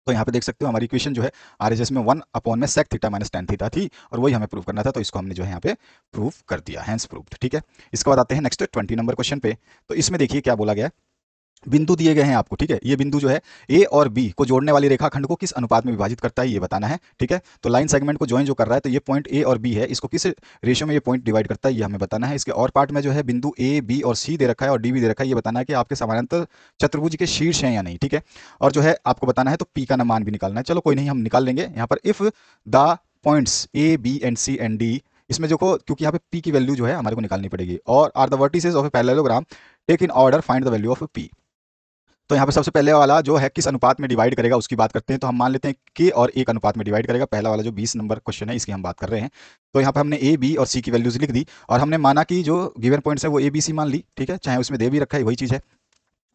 तो यहाँ पे देख सकते हो हमारी इक्वेशन जो है आरएचएस में वन अपॉन में sec theta minus tan theta थी, और वही हमें प्रूव करना था, तो इसको हमने जो है यहाँ पे प्रूव कर दिया, हैंस प्रूव्ड। ठीक है, इसके बाद आते हैं नेक्स्ट 20 नंबर क्वेश्चन पे। तो इसमें देखिए क्या बोला गया है, बिंदु दिए गए हैं आपको। ठीक है, ये बिंदु जो है ए और बी को जोड़ने वाली रेखाखंड को किस अनुपात में विभाजित करता है ये बताना है। ठीक है, तो लाइन सेगमेंट को ज्वाइन जो कर रहा है, तो ये पॉइंट ए और बी है, इसको किस रेशियो में ये पॉइंट डिवाइड करता है ये हमें बताना है। इसके और पार्ट में जो है बिंदु ए बी और सी दे रखा है और डी भी दे रखा है, ये बताना है कि आपके समानांतर चतुर्भुज के शीर्ष हैं या नहीं। ठीक है, और जो है आपको बताना है तो पी का मान भी निकालना है। चलो कोई नहीं, हम निकाल लेंगे। यहाँ पर if the points A B and C and D, इसमें जो क्योंकि यहाँ पे पी की वैल्यू जो है हमारे को निकालनी पड़ेगी, और are the vertices of a parallelogram take in order find the value of P. तो यहाँ पे सबसे पहले वाला जो है किस अनुपात में डिवाइड करेगा उसकी बात करते हैं, तो हम मान लेते हैं के और एक अनुपात में डिवाइड करेगा। पहला वाला जो 20 नंबर क्वेश्चन है इसकी हम बात कर रहे हैं। तो यहाँ पे हमने ए बी और सी की वैल्यूज लिख दी, और हमने माना कि जो गिवन पॉइंट्स है वो ए बी सी मान ली। ठीक है, चाहे उसमें दे भी रखा है वही चीज़ है।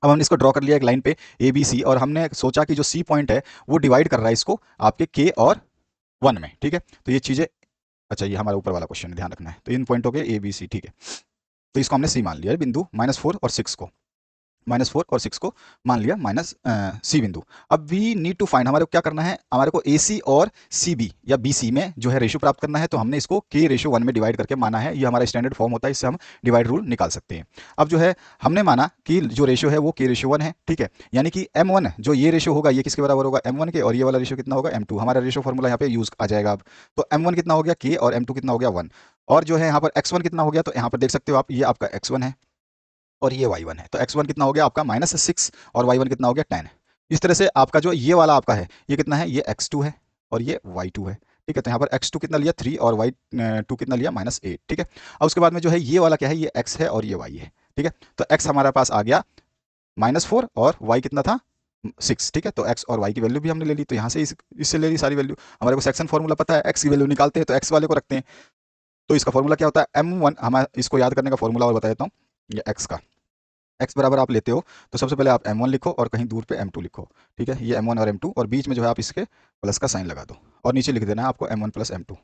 अब हमने इसको ड्रॉ कर लिया एक लाइन पे ए बी सी, और हमने सोचा कि जो सी पॉइंट है वो डिवाइड कर रहा है इसको आपके के और वन में। ठीक है, तो ये चीज़ें, अच्छा ये हमारा ऊपर वाला क्वेश्चन है, ध्यान रखना है। तो इन पॉइंट हो गए ए बी सी। ठीक है, तो इसको हमने सी मान लिया है बिंदु -4 और 6 को, -4 और 6 को मान लिया माइनस सी बिंदु। अब वी नीड टू फाइंड, हमारे को क्या करना है, हमारे को ए सी और सी बी या बी सी में जो है रेशियो प्राप्त करना है। तो हमने इसको के रेशियो 1 में डिवाइड करके माना है, ये हमारा स्टैंडर्ड फॉर्म होता है, इससे हम डिवाइड रूल निकाल सकते हैं। अब जो है हमने माना कि जो रेशियो है वो के रेशियो 1 है। ठीक है, यानी कि m1 जो ये रेशियो होगा ये किसके बराबर होगा, m1 के, और ये वाला रेशियो कितना होगा, m2। हमारा रेशियो फॉर्मूला यहाँ पे यूज आ जाएगा। अब तो m1 कितना हो गया के, और m2 कितना हो गया 1, और जो है यहाँ पर x1 कितना हो गया, तो यहाँ पर देख सकते हो आप, ये आपका x1 है और ये y1 है। तो x1 कितना हो गया आपका -6, और y1 कितना हो गया 10। इस तरह से आपका जो ये वाला आपका है ये कितना है, ये x2 है और ये y2 है। ठीक है, तो यहाँ पर x2 कितना लिया 3 और y2 कितना लिया -8। ठीक है, अब उसके बाद में जो है ये वाला क्या है, ये x है और ये y है। ठीक है, तो x हमारे पास आ गया -4 और y कितना था 6। ठीक है, तो x और y की वैल्यू भी हमने ले ली, तो यहाँ से इससे ले ली सारी वैल्यू। हमारे को सेक्शन फॉर्मूला पता है, x की वैल्यू निकालते हैं तो x वाले को रखते हैं। तो इसका फॉर्मूला क्या होता है, m1, हम इसको याद करने का फॉर्मूला और बता देता हूँ। ये x का x बराबर आप लेते हो तो सबसे पहले आप m1 लिखो और कहीं दूर पे m2 लिखो। ठीक है, ये m1 और m2, और बीच में जो है आप इसके प्लस का साइन लगा दो, और नीचे लिख देना है आपको m1 प्लस m2।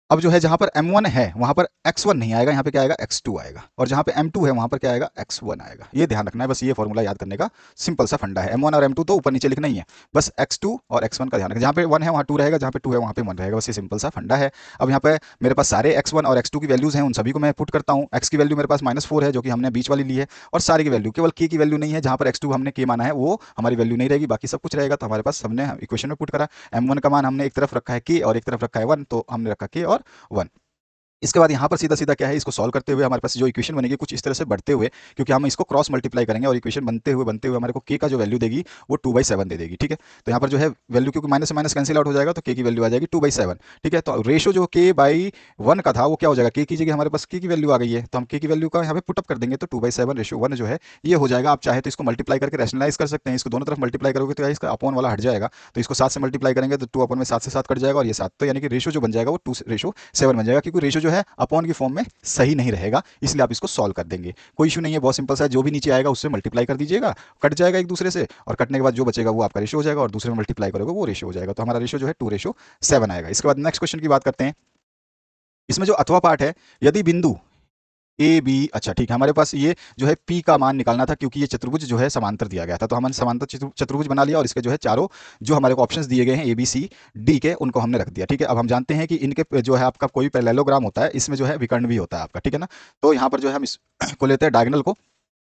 अब जो है जहां पर m1 है वहां पर x1 नहीं आएगा, यहाँ पे क्या आएगा x2 आएगा, और जहां पे m2 है वहां पर क्या आएगा x1 आएगा। ये ध्यान रखना है, बस ये फॉर्मूला याद करने का सिंपल सा फंडा है। m1 और m2 तो ऊपर नीचे लिखना ही है, बस x2 और x1 का ध्यान रखना। जहां पे 1 है वहां 2 रहेगा, जहां पे 2 है वहां पे 1 रहेगा, बस ये सिंपल सा फंडा है। अब यहाँ पे मेरे पास सारे x1 और x2 की वैल्यूज हैं, उन सभी को मैं पुट करता हूँ। x की वैल्यू मेरे पास -4 है जो कि हमने बीच वाली ली है, और सारी की वैल्यू, केवल k की वैल्यू नहीं है, जहां पर x2 हमने k माना है वो हमारी वैल्यू नहीं रहेगी, बाकी सब कुछ रहेगा। तो हमारे पास हमने इक्वेशन में पुट करा, m1 का मान हमने एक तरफ रखा है k और एक तरफ रखा है 1, तो हमने रखा k और 1। इसके बाद यहाँ पर सीधा सीधा क्या है, इसको सॉल्व करते हुए हमारे पास जो इक्वेशन बनेगी कुछ इस तरह से बढ़ते हुए, क्योंकि हम इसको क्रॉस मल्टीप्लाई करेंगे और इक्वेशन बनते हुए हमारे को के का जो वैल्यू देगी वो 2/7 दे देगी। ठीक है, तो यहाँ पर जो है वैल्यू, क्योंकि माइनस से माइनस कैंसिल आउट हो जाएगा तो के की वैल्यू आ जाएगी 2/7। ठीक है, तो रेशो जो k/1 का था वो क्या हो जाएगा, के की जगह हमारे पास के की वैल्यू आ गई है, तो हम के की वैल्यू का यहाँ पे पुटअप कर देंगे, तो 2/7 जो है ये हो जाएगा। आप चाहे तो इसको मल्टीप्लाई करके रैशनलाइज कर सकते हैं, इसको दोनों तरफ मल्टीप्लाई करोगे तो इसका अपॉन वाला हट जाएगा, तो इसको 7 से मल्टीप्लाई करेंगे तो 2 अपॉन में 7 से 7 कट जाएगा और ये 7, तो यानी कि रेशो जो बन जाएगा वो 2/7 बन जाएगा, क्योंकि रेशो जो है अपॉन की फॉर्म में सही नहीं रहेगा, इसलिए आप इसको सॉल्व कर देंगे। कोई इशू नहीं है, बहुत सिंपल सा है, जो भी नीचे आएगा उससे मल्टीप्लाई कर दीजिएगा, कट जाएगा एक दूसरे से, और कटने के बाद जो बचेगा वो आपका रेशो हो जाएगा और दूसरे में मल्टीप्लाई करोगे वो रेशो हो जाएगा, तो हमारा रेशो जो है 2/7 आएगा। इसके बाद नेक्स्ट क्वेश्चन की बात करते हैं। इसमें जो अथवा पार्ट है, यदि बिंदु ए बी, अच्छा ठीक है, हमारे पास ये जो है पी का मान निकालना था, क्योंकि ये चतुर्भुज जो है समांतर दिया गया था, तो हमने समांतर चतुर्भुज बना लिया और इसके जो है चारों जो हमारे को ऑप्शंस दिए गए हैं ए बी सी डी के, उनको हमने रख दिया। ठीक है, अब हम जानते हैं कि इनके जो है आपका कोई पैरेललोग्राम होता है, इसमें जो है विकर्ण भी होता है आपका। ठीक है ना, तो यहाँ पर जो है हम इसको लेते हैं डायगोनल को,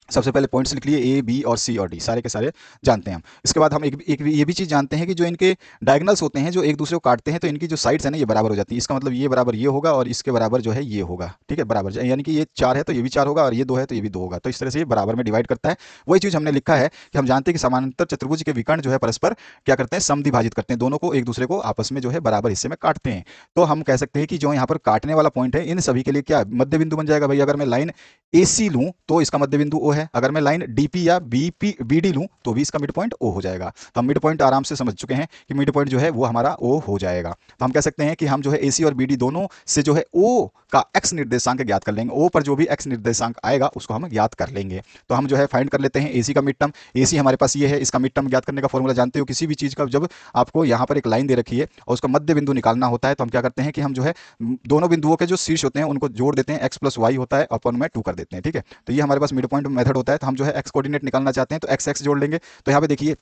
सबसे पहले पॉइंट्स लिख लिए ए बी और सी और डी, सारे के सारे जानते हैं हम। इसके बाद हम एक ये भी चीज़ जानते हैं कि जो इनके डायगोनल्स होते हैं जो एक दूसरे को काटते हैं, तो इनकी जो साइड्स है ना ये बराबर हो जाती है, इसका मतलब ये बराबर ये होगा और इसके बराबर जो है ये होगा। ठीक है, बराबर, यानी कि ये 4 है तो ये भी 4 होगा और ये 2 है तो ये भी 2 होगा, तो इस तरह से ये बराबर में डिवाइड करता है। वही चीज़ हमने लिखा है कि हम जानते हैं कि समांतर चतुर्भुज के विकर्ण जो है परस्पर क्या करते हैं, समद्विभाजित करते हैं, दोनों को एक दूसरे को आपस में जो है बराबर हिस्से में काटते हैं। तो हम कह सकते हैं कि जो यहाँ पर काटने वाला पॉइंट है इन सभी के लिए क्या मध्य बिंदु बन जाएगा भाई। अगर मैं लाइन ए सी लूँ तो इसका मध्य बिंदु ओ है, अगर मैं लाइन डीपी या बीडी लूँ तो भी इसका मिड पॉइंट ओ हो जाएगा। तो हम मिड पॉइंट आराम से समझ चुके हैं कि मिड पॉइंट जो है वो हमारा ओ हो जाएगा। तो हम कह सकते हैं कि हम जो है एसी और बीडी दोनों से जो है ओ का एक्स निर्देशांक ज्ञात कर लेंगे, ओ पर जो भी एक्स निर्देशांक आएगा उसको हम ज्ञात कर लेंगे। तो हम जो है फाइंड कर लेते हैं एसी का मिड टर्म, एसी हमारे पास ये है, इसका मिड टर्म ज्ञात करने का फॉर्मूला जानते हो, किसी भी चीज का जब आपको यहाँ पर एक लाइन दे रखी है और उसका मध्य बिंदु निकालना होता है तो हम क्या करते हैं कि हम जो है दोनों बिंदुओं के जो शीर्ष होते हैं उनको जोड़ देते हैं, एक्स प्लस वाई होता है अपन में 2 कर देते हैं। ठीक है, तो ये हमारे पास मिड पॉइंट मेथड होता है। तो हम जो है एक्स कोऑर्डिनेट निकालना चाहते हैं तो एक्स एक्स जोड़ लेंगे, तो यहाँ पे देखिए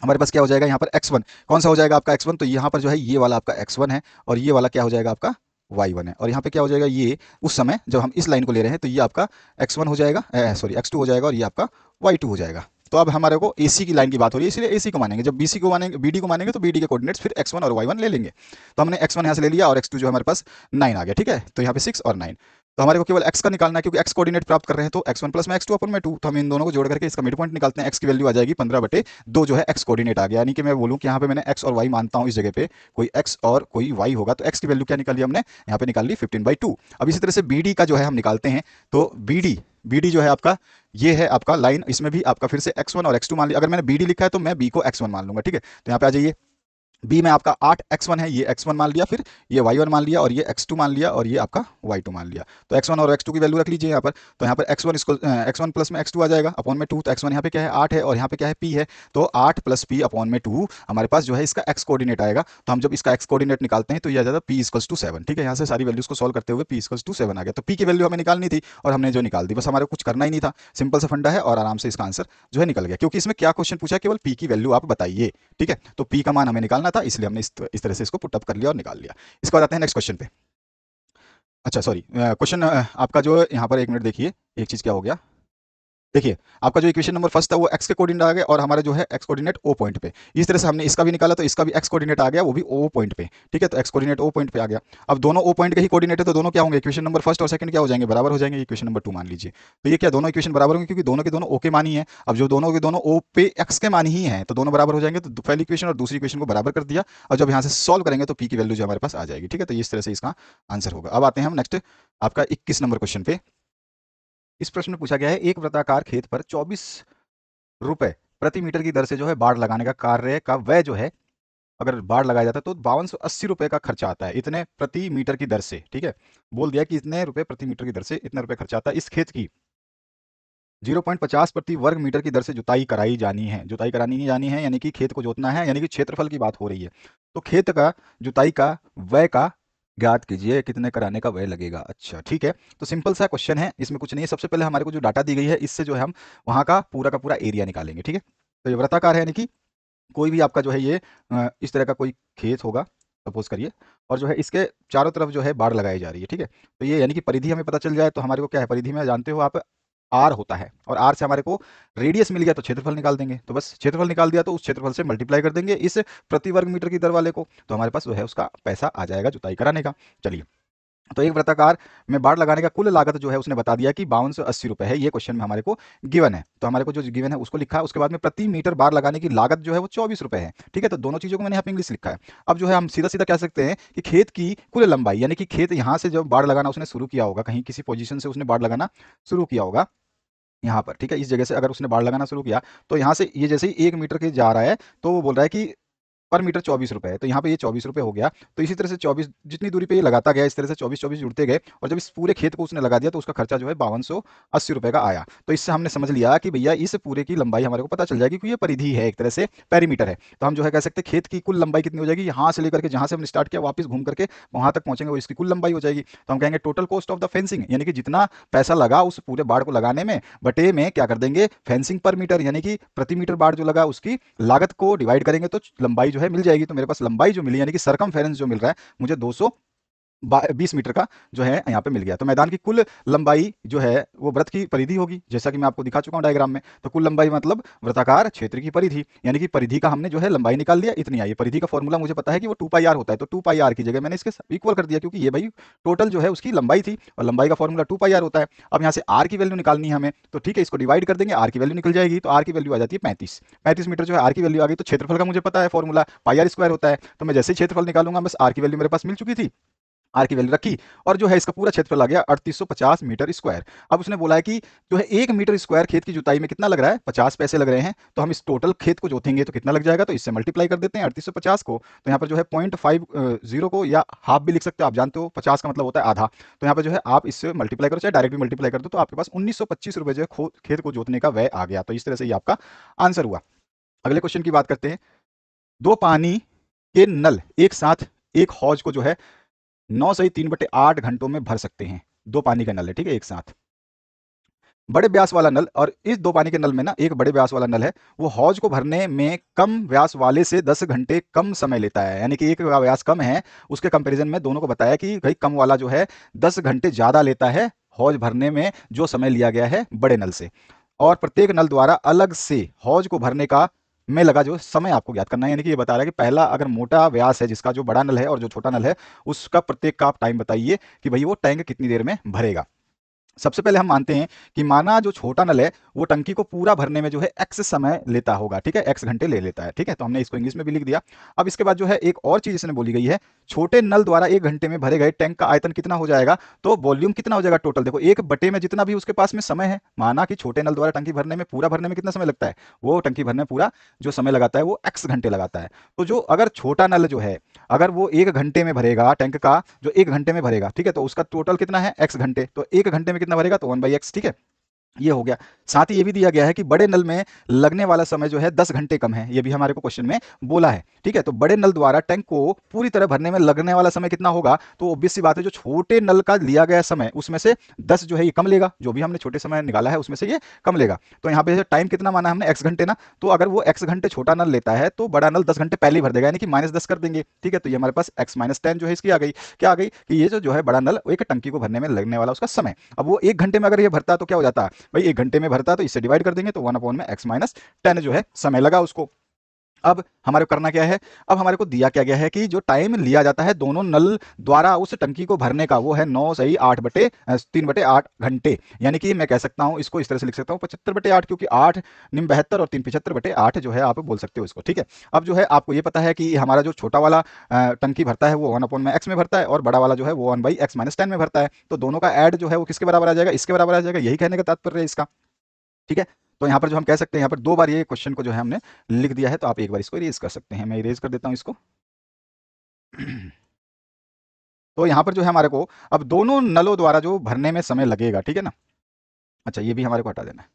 हमारे पास क्या हो जाएगा, यहाँ पर x1 कौन सा हो जाएगा आपका x1, तो यहाँ पर जो है ये वाला आपका x1 है और ये वाला क्या हो जाएगा आपका y1 है, और यहाँ पे क्या हो जाएगा, ये उस समय जब हम इस लाइन को ले रहे हैं तो ये आपका x1 हो जाएगा, सॉरी x2 हो जाएगा और ये आपका y2 हो जाएगा। तो अब हमारे को AC की लाइन की बात हो रही है इसलिए AC को मानेंगे, जब BC को मानेंगे BD को मानेंगे तो BD के कोऑर्डिनेट्स फिर x1 और y1 ले लेंगे। तो हमने x1 यहाँ से ले लिया और x2 जो हमारे पास 9 आ गया। ठीक है, तो यहाँ पे 6 और 9, तो हमारे को केवल x का निकालना है, क्योंकि x कोऑर्डिनेट प्राप्त कर रहे हैं तो x1 प्लस में x2 अपन में 2, तो हम इन दोनों को जोड़ करके इसका मिड पॉइंट निकालते हैं। x की वैल्यू आ जाएगी 15/2 जो है x कोऑर्डिनेट आ गया, यानी कि मैं बोलूं कि यहाँ पे मैंने x और y मानता हूँ, इस जगह पे कोई x और कोई y होगा, तो x की वैल्यू क्या निकाली हमने यहाँ पे निकाल ली 15/2। अब इसी तरह से BD का जो है हम निकालते हैं, तो BD जो है आपका ये है आपका लाइन, इसमें भी आपका फिर से x1 और x2 मान लिया, अगर मैंने BD लिखा है तो मैं B को x1 मान लूंगा। ठीक है, तो यहाँ पे आ जाइए, बी में आपका 8x1 है, ये x1 मान लिया, फिर ये y1 मान लिया और ये x2 मान लिया और ये आपका y2 मान लिया, तो x1 और x2 की वैल्यू रख लीजिए यहाँ पर। तो यहाँ पर x1 इसको x1 प्लस में x2 आ जाएगा अपॉन में 2, तो x1 यहाँ पे क्या है 8 है और यहाँ पे क्या है p है, तो 8 प्लस p अपॉन में 2 हमारे पास जो है इसका x कोऑर्डिनेट आएगा। तो हम जब इसका x कोऑर्डिनेट निकालते हैं तो ये आ जाता है p = 7। ठीक है, यहाँ से सारी वैल्यूज को सॉल्व करते हुए p = 7 आ गया, तो p की वैल्यू हमें निकालनी थी और हमने जो निकाल दी, बस हमारे कुछ करना ही नहीं था, सिंपल सा फंडा है और आराम से इसका आंसर जो है निकल गया, क्योंकि इसमें क्या क्वेश्चन पूछा, केवल p की वैल्यू आप बताइए। ठीक है, तो p का मान हमें निकालना था, इसलिए हमने इस तरह से इसको पुट अप कर लिया और निकाल लिया। इसके बाद आते हैं नेक्स्ट क्वेश्चन पे। अच्छा सॉरी, क्वेश्चन आपका जो यहाँ पर 1 मिनट देखिए, एक चीज क्या हो गया, देखिए आपका जो इक्वेशन नंबर फर्स्ट था वो x के कोऑर्डिनेट आ गया और हमारा जो है x कोऑर्डिनेट o पॉइंट पे, इस तरह से हमने इसका भी निकाला तो इसका भी x कोऑर्डिनेट आ गया, वो भी o पॉइंट पे। ठीक है, तो x कोऑर्डिनेट o पॉइंट पे आ गया। अब दोनों o पॉइंट के ही कोऑर्डिनेट है तो दोनों क्या होंगे, इक्वेशन नंबर फर्स्ट और सेकंड क्या हो जाएंगे, बराबर हो जाएंगे, इक्वेशन नंबर 2 मान लीजिए। तो ये क्या दोनों इक्वेशन बराबर होंगे, क्योंकि दोनों के दोनों o के मान ही है। अब जो दोनों के दोनों o पे x के मान ही है तो दोनों बराबर हो जाएंगे, तो पहली इक्वेशन और दूसरी इक्वेशन को बराबर कर दिया और जब यहाँ से सॉल्व करेंगे तो p की वैल्यू जो हमारे पास आ जाएगी। ठीक है, तो इस तरह से इसका आंसर होगा। अब आते हैं हम नेक्स्ट आपका 21 नंबर क्वेश्चन पे। इस प्रश्न में पूछा गया है, एक वृत्ताकार खेत पर 24 रुपए प्रति मीटर की दर से जो है बाढ़ लगाने का कार्य का व्यय जो है, अगर बाढ़ लगाया जाता है तो 5280 रुपए का खर्चा आता है, इतने प्रति मीटर की दर से। ठीक है, बोल दिया कि इतने रुपए प्रति मीटर की दर से इतने रुपए खर्चा आता है। इस खेत की 0.50 प्रति वर्ग मीटर की दर से जुताई कराई जानी है, जुताई करानी ही जानी है, यानी कि खेत को जोतना है, यानी कि क्षेत्रफल की बात हो रही है। तो खेत का जुताई का व्यय का ज्ञात कीजिए, कितने कराने का व्यय लगेगा। अच्छा ठीक है, तो सिंपल सा क्वेश्चन है, इसमें कुछ नहीं है। सबसे पहले हमारे को जो डाटा दी गई है इससे जो है हम वहां का पूरा एरिया निकालेंगे। ठीक है, तो ये वृत्ताकार है, यानी कि कोई भी आपका जो है ये इस तरह का कोई खेत होगा सपोज करिए, और जो है इसके चारों तरफ जो है बाड़ लगाई जा रही है। ठीक है, तो ये यानी कि परिधि हमें पता चल जाए तो हमारे को क्या है, परिधि में जानते हो आप आर होता है, और आर से हमारे को रेडियस मिल गया तो क्षेत्रफल निकाल देंगे, तो बस क्षेत्रफल निकाल दिया तो उस क्षेत्रफल से मल्टीप्लाई कर देंगे इस प्रति वर्ग मीटर की दर वाले को, तो हमारे पास जो है उसका पैसा आ जाएगा जुताई कराने का। चलिए तो एक वृत्ताकार में बाड़ लगाने का कुल लागत जो है उसने बता दिया कि 5280 रुपए है, ये क्वेश्चन में हमारे को गिवन है। तो हमारे को जो गिवन है उसको लिखा है, उसके बाद में प्रति मीटर बाड़ लगाने की लागत जो है वो 24 रुपए है। ठीक है, तो दोनों चीजों को मैंने यहाँ पे इंग्लिश लिखा है। अब जो है हम सीधा सीधा कह सकते हैं कि खेत की कुल लंबाई, यानी कि खेत यहाँ से जब बाड़ लगाना उसने शुरू किया होगा, कहीं किसी पोजीशन से उसने बाड़ लगाना शुरू किया होगा यहाँ पर, ठीक है, इस जगह से अगर उसने बाड़ लगाना शुरू किया, तो यहाँ से ये जैसे ही 1 मीटर के जा रहा है, तो वो बोल रहा है कि पर मीटर 24 रुपए है, तो यहाँ पे ये 24 रुपए हो गया। तो इसी तरह से 24 जितनी दूरी पे ये लगाता गया, इस तरह से 24 जुड़ते गए, और जब इस पूरे खेत को उसने लगा दिया तो उसका खर्चा जो है 5280 रुपए का आया। तो इससे हमने समझ लिया कि भैया इस पूरे की लंबाई हमारे को पता चल जाएगी, क्योंकि ये परिधि है, एक तरह से पेरीमीटर है। तो हम जो है कह सकते हैं खेत की कुल लंबाई कितनी हो जाएगी, यहाँ से लेकर के जहाँ से हमने स्टार्ट किया वापस घूम करके वहां तक पहुंचेंगे, वो इसकी कुल लंबाई हो जाएगी। तो हम कहेंगे total cost of the fencing, यानी कि जितना पैसा लगा उस पूरे बाड़ को लगाने में, बटे में क्या कर देंगे फेंसिंग पर मीटर, यानी कि प्रति मीटर बाड़ जो लगा उसकी लागत को डिवाइड करेंगे तो लंबाई जो है मिल जाएगी। तो मेरे पास लंबाई जो मिली, यानी कि सरकमफेरेंस जो मिल रहा है मुझे 220 मीटर का जो है यहाँ पे मिल गया। तो मैदान की कुल लंबाई जो है वो वृत्त की परिधि होगी, जैसा कि मैं आपको दिखा चुका हूँ डायग्राम में। तो कुल लंबाई मतलब वृत्ताकार क्षेत्र की परिधि, यानी कि परिधि का हमने जो है लंबाई निकाल लिया, इतनी आई। परिधि का फॉर्मूला मुझे पता है कि वो 2πr होता है, तो 2πr की जगह मैंने इसके इक्वल कर दिया, क्योंकि ये भाई टोटल जो है उसकी लंबाई थी, और लंबाई का फॉर्मूला 2πr होता है। अब यहाँ से आर की वैल्यू निकालनी है हमें, तो ठीक है, इसको डिवाइड कर देंगे, आर की वैल्यू निकल जाएगी। तो आर की वैल्यू आ जाती है 35 मीटर जो है आर की वैल्यू आ गई। तो क्षेत्रफल का मुझे पता है फॉर्मूला πr² होता है, तो मैं जैसे ही क्षेत्रफल निकालूंगा बस आर की वैल्यू मेरे पास मिल चुकी थी, आर की वैल्यू रखी, और जो है इसका पूरा क्षेत्रफल आ गया 3850 मीटर स्क्वायर। अब उसने बोला है कि जो है 1 मीटर स्क्वायर खेत की जुताई में कितना लग रहा है, 50 पैसे लग रहे हैं। तो हम इस टोटल खेत को जोतेंगे तो कितना लग जाएगा, तो इससे मल्टीप्लाई कर देते हैं 3850 को। तो यहाँ पर जो है 0.50 को या हाफ भी लिख सकते हो, आप जानते हो 50 का मतलब होता है आधा। तो यहाँ पर जो है आप इससे मल्टीप्लाई करो, चाहे डायरेक्ट भी मल्टीप्लाई कर दो, तो आपके पास 1925 रुपए जो है खेत को जोतने का व्यय आ गया। तो इस तरह से ये आपका आंसर हुआ। अगले क्वेश्चन की बात करते हैं। दो पानी के नल एक साथ एक हौज को जो है 9 से 3/8 घंटों में भर सकते हैं। दो पानी का नल है, ठीक है, एक साथ। बड़े व्यास वाला नल, और इस दो पानी के नल में ना एक बड़े व्यास वाला नल है, वो हौज को भरने में कम व्यास वाले से 10 घंटे कम समय लेता है। यानी कि एक का व्यास कम है, उसके कंपैरिजन में दोनों को बताया कि भाई कम वाला जो है 10 घंटे ज्यादा लेता है हौज भरने में जो समय लिया गया है बड़े नल से। और प्रत्येक नल द्वारा अलग से हौज को भरने का में लगा जो समय आपको ज्ञात करना है। यानी कि ये बता रहा है कि पहला अगर मोटा व्यास है जिसका जो बड़ा नल है, और जो छोटा नल है उसका प्रत्येक का आप टाइम बताइए कि भाई वो टैंक कितनी देर में भरेगा। सबसे पहले हम मानते हैं कि माना जो छोटा नल है वो टंकी को पूरा भरने में जो है एक्स समय लेता होगा, ठीक है, एक्स घंटे ले लेता है, ठीक है। तो हमने इसको इंग्लिश में भी लिख दिया। अब इसके बाद जो है एक और चीज इसने बोली गई है, छोटे नल द्वारा 1 घंटे में भरे गए टैंक का आयतन कितना हो जाएगा, तो वॉल्यूम कितना हो जाएगा टोटल। देखो एक बटे में जितना भी उसके पास में समय है, माना कि छोटे नल द्वारा टंकी भरने में पूरा भरने में कितना समय लगता है, वो टंकी भरने में पूरा जो समय लगाता है वो एक्स घंटे लगाता है। तो जो अगर छोटा नल जो है अगर वो 1 घंटे में भरेगा टैंक का, जो 1 घंटे में भरेगा, ठीक है, तो उसका टोटल कितना है एक्स घंटे, तो 1 घंटे में कितना भरेगा, तो 1/x, ठीक है, ये हो गया। साथ ही ये भी दिया गया है कि बड़े नल में लगने वाला समय जो है 10 घंटे कम है, ये भी हमारे को क्वेश्चन में बोला है, ठीक है। तो बड़े नल द्वारा टैंक को पूरी तरह भरने में लगने वाला समय कितना होगा, तो ऑब्वियस सी बात है जो छोटे नल का लिया गया समय उसमें से 10 जो है ये कम लेगा, जो भी हमने छोटे समय निकाला है उसमें से ये कम लेगा। तो यहाँ पे टाइम कितना माना हमने एक्स घंटे ना, तो अगर वो एक्स घंटे छोटा नल लेता है तो बड़ा नल 10 घंटे पहले ही भर देगा, यानी कि -10 कर देंगे, ठीक है। तो ये हमारे पास x-10 जो है इसकी आ गई, क्या आ गई कि ये जो है बड़ा नल एक टंकी को भरने में लगने वाला उसका समय। अब वो 1 घंटे में अगर ये भरता तो क्या हो जाता, भाई 1 घंटे में भरता तो इससे डिवाइड कर देंगे, तो 1/x-10 जो है समय लगा उसको। अब हमारे को करना क्या है, अब हमारे को दिया क्या गया है कि जो टाइम लिया जाता है दोनों नल द्वारा उस टंकी को भरने का वो है 9 से 3/8 घंटे। यानी कि मैं कह सकता हूं इसको इस तरह से लिख सकता हूं 75/8, क्योंकि 8 निम 72 और 3 75/8 जो है आप बोल सकते हो इसको, ठीक है। अब जो है आपको ये पता है कि हमारा जो छोटा वाला टंकी भरता है वो 1/x में भरता है, और बड़ा वाला जो है वो 1/x-10 में भरता है। तो दोनों का ऐड जो है वो किसके बराबर आ जाएगा, इसके बराबर आ जाएगा, यही कहने का तात्पर्य है इसका, ठीक है। तो यहाँ पर जो हम कह सकते हैं, यहाँ पर 2 बार ये क्वेश्चन को जो है हमने लिख दिया है, तो आप एक बार इसको इरेज कर सकते हैं। मैं इरेज कर देता हूँ इसको। तो यहाँ पर जो है हमारे को अब दोनों नलों द्वारा जो भरने में समय लगेगा, ठीक है ना। अच्छा, ये भी हमारे को हटा देना है।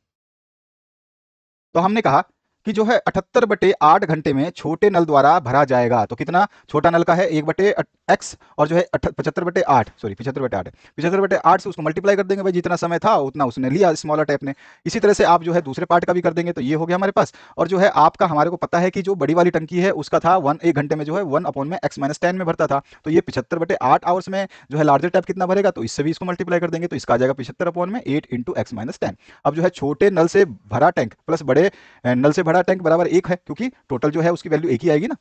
तो हमने कहा कि जो है 78/8 घंटे में छोटे नल द्वारा भरा जाएगा। तो कितना छोटा नल का है 1/x, और जो है 75/8, सॉरी 75/8 है, 75/8 से उसको मल्टीप्लाई कर देंगे, भाई जितना समय था उतना उसने लिया स्मॉलर टैप ने। इसी तरह से आप जो है दूसरे पार्ट का भी कर देंगे, तो ये हो गया हमारे पास। और जो है आपका हमारे को पता है कि जो बड़ी वाली टंकी है उसका था 1 घंटे में जो है 1/x-10 में भरता था, तो ये 75/8 आवर्स में जो है लार्जर टैप कितना भरेगा, तो इससे भी इसको मल्टीप्लाई कर देंगे, तो इसका आ जाएगा 75/8 इंटू x-10। अब जो है छोटे नल से भरा टैंक प्लस बड़े नल से बड़ा टैंक बराबर 1 है, क्योंकि टोटल जो है उसकी वैल्यू एक ही आएगी ना।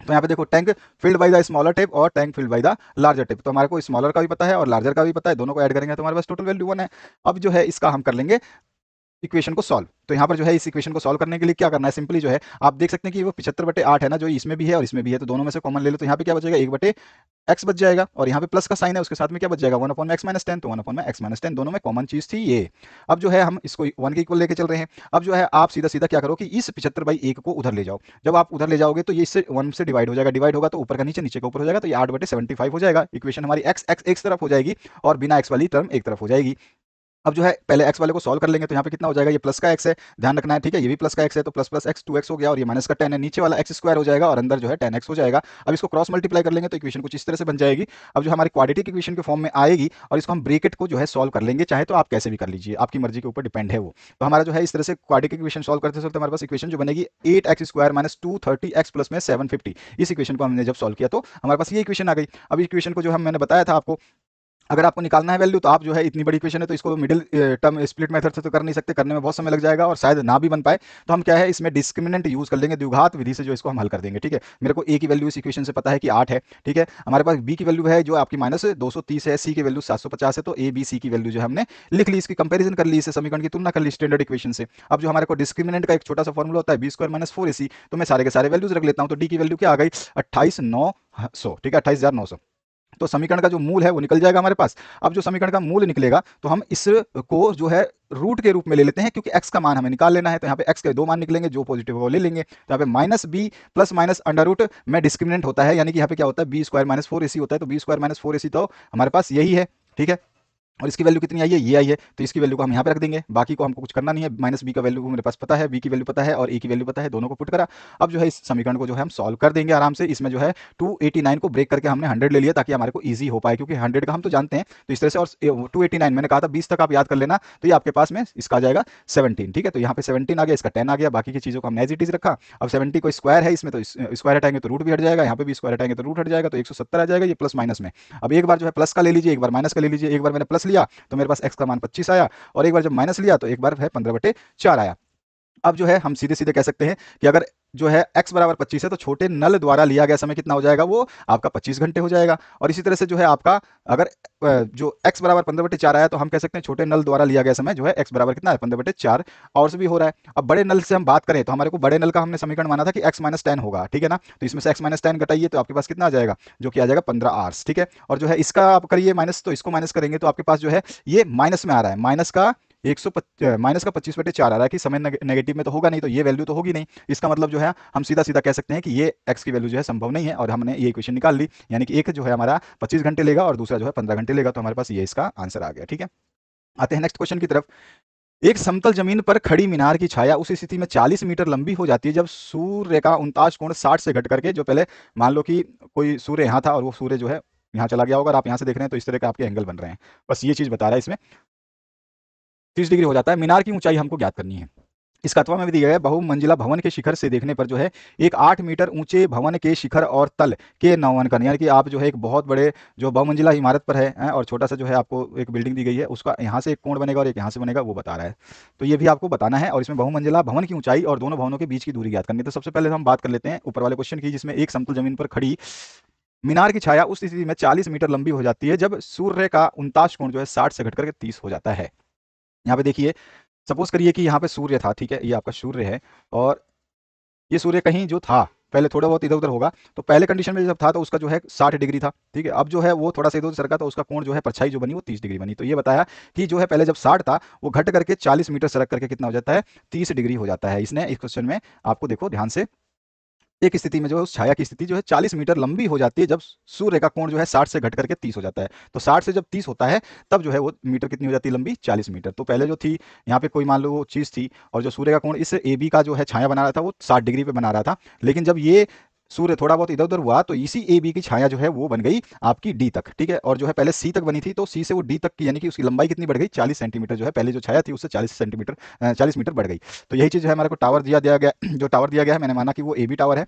तो यहाँ पे देखो tank filled by the smaller tip और tank filled by the larger tip, तो हमारे को स्मॉलर का भी पता है और लार्जर का भी पता है, दोनों को ऐड करेंगे तो हमारे पास टोटल वैल्यू 1 है। अब जो है इसका हम कर लेंगे इक्वेशन को सॉल्व। तो यहाँ पर जो है इस इक्वेशन को सॉल्व करने के लिए क्या करना है, सिंपली जो है आप देख सकते हैं कि वो 75/8 है ना, जो इसमें भी है और इसमें भी है, तो दोनों में से कॉमन ले लो, तो यहाँ पे क्या बचेगा 1/x बच जाएगा, और यहाँ पे प्लस का साइन है उसके साथ में क्या बच जाएगा 1/x-10, तो 1/x-10 दोनों में कॉमन चीज थी ये। अब जो है हम इसको 1 के इक्वल लेके चल रहे हैं। अब जो है आप सीधा सीधा क्या करो कि इस 75/1 को उधर ले जाओ, जब आप उधर ले जाओगे तो ये इससे 1 से डिवाइड हो जाएगा, डिवाइड होगा तो ऊपर का नीचे, नीचे का ऊपर हो जाएगा, तो ये 8/75 हो जाएगा। इक्वेशन हमारी x x एक तरफ हो जाएगी और बिना x वाली टर्म एक तरफ हो जाएगी। अब जो है पहले x वाले को सॉल्व कर लेंगे, तो यहाँ पे कितना हो जाएगा, ये प्लस का x है, ध्यान रखना है, ठीक है, ये भी प्लस का x है, तो प्लस प्लस x 2x हो गया, और ये माइनस का 10 है, नीचे वाला x स्क्वायर हो जाएगा और अंदर जो है 10x हो जाएगा। अब इसको क्रॉस मल्टीप्लाई कर लेंगे तो इक्वेशन कुछ इस तरह से बन जाएगी। अब जो हमारी क्वाड्रेटिक इक्वेशन के फॉर्म में आएगी, और इसको हम ब्रैकेट को जो है सॉल्व कर लेंगे, चाहे तो आप कैसे भी कर लीजिए, आपकी मर्जी के ऊपर डिपेंड है वो। तो हमारा जो है इस तरह से क्वाड्रेटिक इक्वेशन सॉल्व करते चलते हमारे पास इक्वेशन जो बनेगी 8x² - 230x प्लस में 750। इस इक्वेशन को हमने जब सॉल्व किया तो हमारे पास ये इक्वेशन आ गई। अब इक्वेशन को जो मैंने बताया था आपको, अगर आपको निकालना है वैल्यू, तो आप जो है इतनी बड़ी इक्वेशन है तो इसको मिडिल टर्म स्प्लिट मेथड से तो कर नहीं सकते, करने में बहुत समय लग जाएगा और शायद ना भी बन पाए, तो हम क्या है इसमें डिस्क्रिमिनेंट यूज कर लेंगे, द्विघात विधि से जो इसको हम हल कर देंगे, ठीक है। मेरे को ए की वैल्यू इस इक्वेशन से पता है कि 8 है, ठीक है। हमारे पास बी की वैल्यू है जो आपकी -230 है, सी की वैल्यू 750 है, तो ए बी सी की वैल्यू जो हमने लिख ली, इसकी कंपेरिजन कर ली, इसे समीकरण की तुलना कर ली स्टैंडर्ड इक्वेशन से। अब जो हमारे को डिस्क्रिमिनेंट का एक छोटा सा फॉर्मूला होता है b² - 4ac, तो मैं सारे के सारे वैल्यूज रख लेता हूं, तो डी की वैल्यू क्या आ गई 28,900, ठीक है, 28,900। तो समीकरण का जो मूल है वो निकल जाएगा हमारे पास। अब जो समीकरण का मूल निकलेगा तो हम इसको जो है रूट के रूप में ले लेते हैं, क्योंकि x का मान हमें निकाल लेना है, तो यहाँ पे x के 2 मान निकलेंगे, जो पॉजिटिव वो ले लेंगे, तो यहाँ पे -b plus minus under root में डिस्क्रिमिनेंट होता है, यानी कि यहाँ पे क्या होता है b² - 4ac होता है, तो b² - 4ac तो हमारे पास यही है, ठीक है। और इसकी वैल्यू कितनी आई है, ये आई है, तो इसकी वैल्यू को हम यहाँ पे रख देंगे, बाकी को हमको कुछ करना नहीं है, -b का वैल्यू मेरे पास पता है, b की वैल्यू पता है और a की वैल्यू पता है, दोनों को पुट करा। अब जो है इस समीकरण को जो है हम सॉल्व कर देंगे आराम से। इसमें जो है 289 को ब्रेक करके हमने 100 ले लिया, ताकि हमारे को ईजी हो पाए, क्योंकि 100 का हम तो जानते हैं, तो इस तरह से। और 289 मैंने कहा था 20 तक आप याद कर लेना, तो ये आपके पास में इसका आ जाएगा 17, ठीक है। तो यहाँ पे 17 आ गया, इसका 10 आ गया, बाकी की चीज़ों को हमने एज इट इज रखा। अब 70 को स्क्वायर है इसमें, तो स्क्वायर हटाएंगे तो रूट भी हट जाएगा, यहाँ पे भी स्क्वायर हटाएंगे तो रूट हट जाएगा, तो 170 आ जाएगा, ये प्लस माइनस में। अब एक बार जो है प्लस का ले लीजिए, एक बार माइनस का ले लीजिए, एक बार मैंने प्लस लिया तो मेरे पास x का मान 25 आया, और एक बार जब माइनस लिया तो एक बार है 15/4 आया। अब जो है हम सीधे सीधे कह सकते हैं कि अगर जो है x बराबर 25 है, तो छोटे नल द्वारा लिया गया समय कितना हो जाएगा, वो आपका 25 घंटे हो जाएगा। और इसी तरह से जो है आपका अगर जो x बराबर 15/4 आया, तो हम कह सकते हैं छोटे नल द्वारा लिया गया समय जो है x बराबर कितना है 15/4 और से भी हो रहा है। अब बड़े नल से हम बात करें तो हमारे को बड़े नल का हमने समीकरण माना था कि x - 10 होगा, ठीक है ना, तो इसमें से x - 10 घटाइए तो आपके पास कितना आ जाएगा, जो कि आ जाएगा 15 आवर्स, ठीक है। और जो है इसका आप करिए माइनस, तो इसको माइनस करेंगे तो आपके पास जो है ये माइनस में आ रहा है, माइनस का 25/4 आ रहा है, कि समय नेगेटिव में तो होगा नहीं, तो ये वैल्यू तो होगी नहीं। इसका मतलब जो है हम सीधा सीधा कह सकते हैं कि ये x की वैल्यू जो है संभव नहीं है, और हमने ये इक्वेशन निकाल ली, यानी कि एक जो है हमारा 25 घंटे लेगा और दूसरा जो है 15 घंटे लेगा, तो हमारे पास ये इसका आंसर आ गया, ठीक है। आते हैं नेक्स्ट क्वेश्चन की तरफ। एक समतल जमीन पर खड़ी मीनार की छाया उस स्थिति में 40 मीटर लंबी हो जाती है जब सूर्य का 49 कोण 60 से घट करके, जो पहले मान लो कि कोई सूर्य यहाँ था और वो सूर्य जो है यहाँ चला गया होगा, और आप यहाँ से देख रहे हैं तो इस तरह के आपके एंगल बन रहे हैं, बस ये चीज बता रहा है इसमें 30 डिग्री हो जाता है। मीनार की ऊंचाई हमको ज्ञात करनी है। इस कथवा में भी दिया गया है, बहुमंजिला भवन के शिखर से देखने पर जो है एक 8 मीटर ऊंचे भवन के शिखर और तल के नवांकन, यानी कि आप जो है एक बहुत बड़े जो बहुमंजिला इमारत पर है और छोटा सा जो है आपको एक बिल्डिंग दी गई है, उसका यहाँ से एक कोण बनेगा और एक यहाँ से बनेगा, वो बता रहा है। तो ये भी आपको बताना है, और इसमें बहुमंजिला भवन की ऊंचाई और दोनों भवनों के बीच की दूरी ज्ञात करनी है। तो सबसे पहले हम बात कर लेते हैं ऊपर वाले क्वेश्चन की, जिसमें एक समतल जमीन पर खड़ी मीनार की छाया उस स्थिति में 40 मीटर लंबी हो जाती है जब सूर्य का 49 कोण जो है 60 से घटकर के 30 हो जाता है। यहाँ पे देखिए, सपोज करिए कि यहाँ पे सूर्य था, ठीक है, ये आपका सूर्य है, और ये सूर्य कहीं जो था पहले थोड़ा बहुत इधर उधर होगा, तो पहले कंडीशन में जब था तो उसका जो है 60 डिग्री था, ठीक है। अब जो है वो थोड़ा सा इधर उधर सरका, तो उसका कोण जो है परछाई जो बनी वो 30 डिग्री बनी। तो ये बताया कि जो है पहले जब 60 था वो घट करके 40 मीटर सरक करके कितना हो जाता है, 30 डिग्री हो जाता है। इसने इस क्वेश्चन में आपको देखो ध्यान से, एक स्थिति में जो है उस छाया की स्थिति जो है 40 मीटर लंबी हो जाती है जब सूर्य का कोण जो है 60 से घट करके 30 हो जाता है। तो 60 से जब 30 होता है तब जो है वो मीटर कितनी हो जाती है लंबी, 40 मीटर। तो पहले जो थी यहाँ पे कोई मान लो वो चीज थी, और जो सूर्य का कोण इस ए बी का जो है छाया बना रहा था वो 60 डिग्री पे बना रहा था, लेकिन जब ये सूर्य थोड़ा बहुत इधर उधर हुआ तो इसी ए बी की छाया जो है वो बन गई आपकी डी तक, ठीक है। और जो है पहले सी तक बनी थी, तो सी से वो डी तक की, यानी कि उसकी लंबाई कितनी बढ़ गई, 40 सेंटीमीटर जो है पहले जो छाया थी उससे 40 सेंटीमीटर 40 मीटर बढ़ गई। तो यही चीज है हमारे को टावर दिया गया जो टावर दिया गया है, मैंने माना कि वो ए बी टावर है,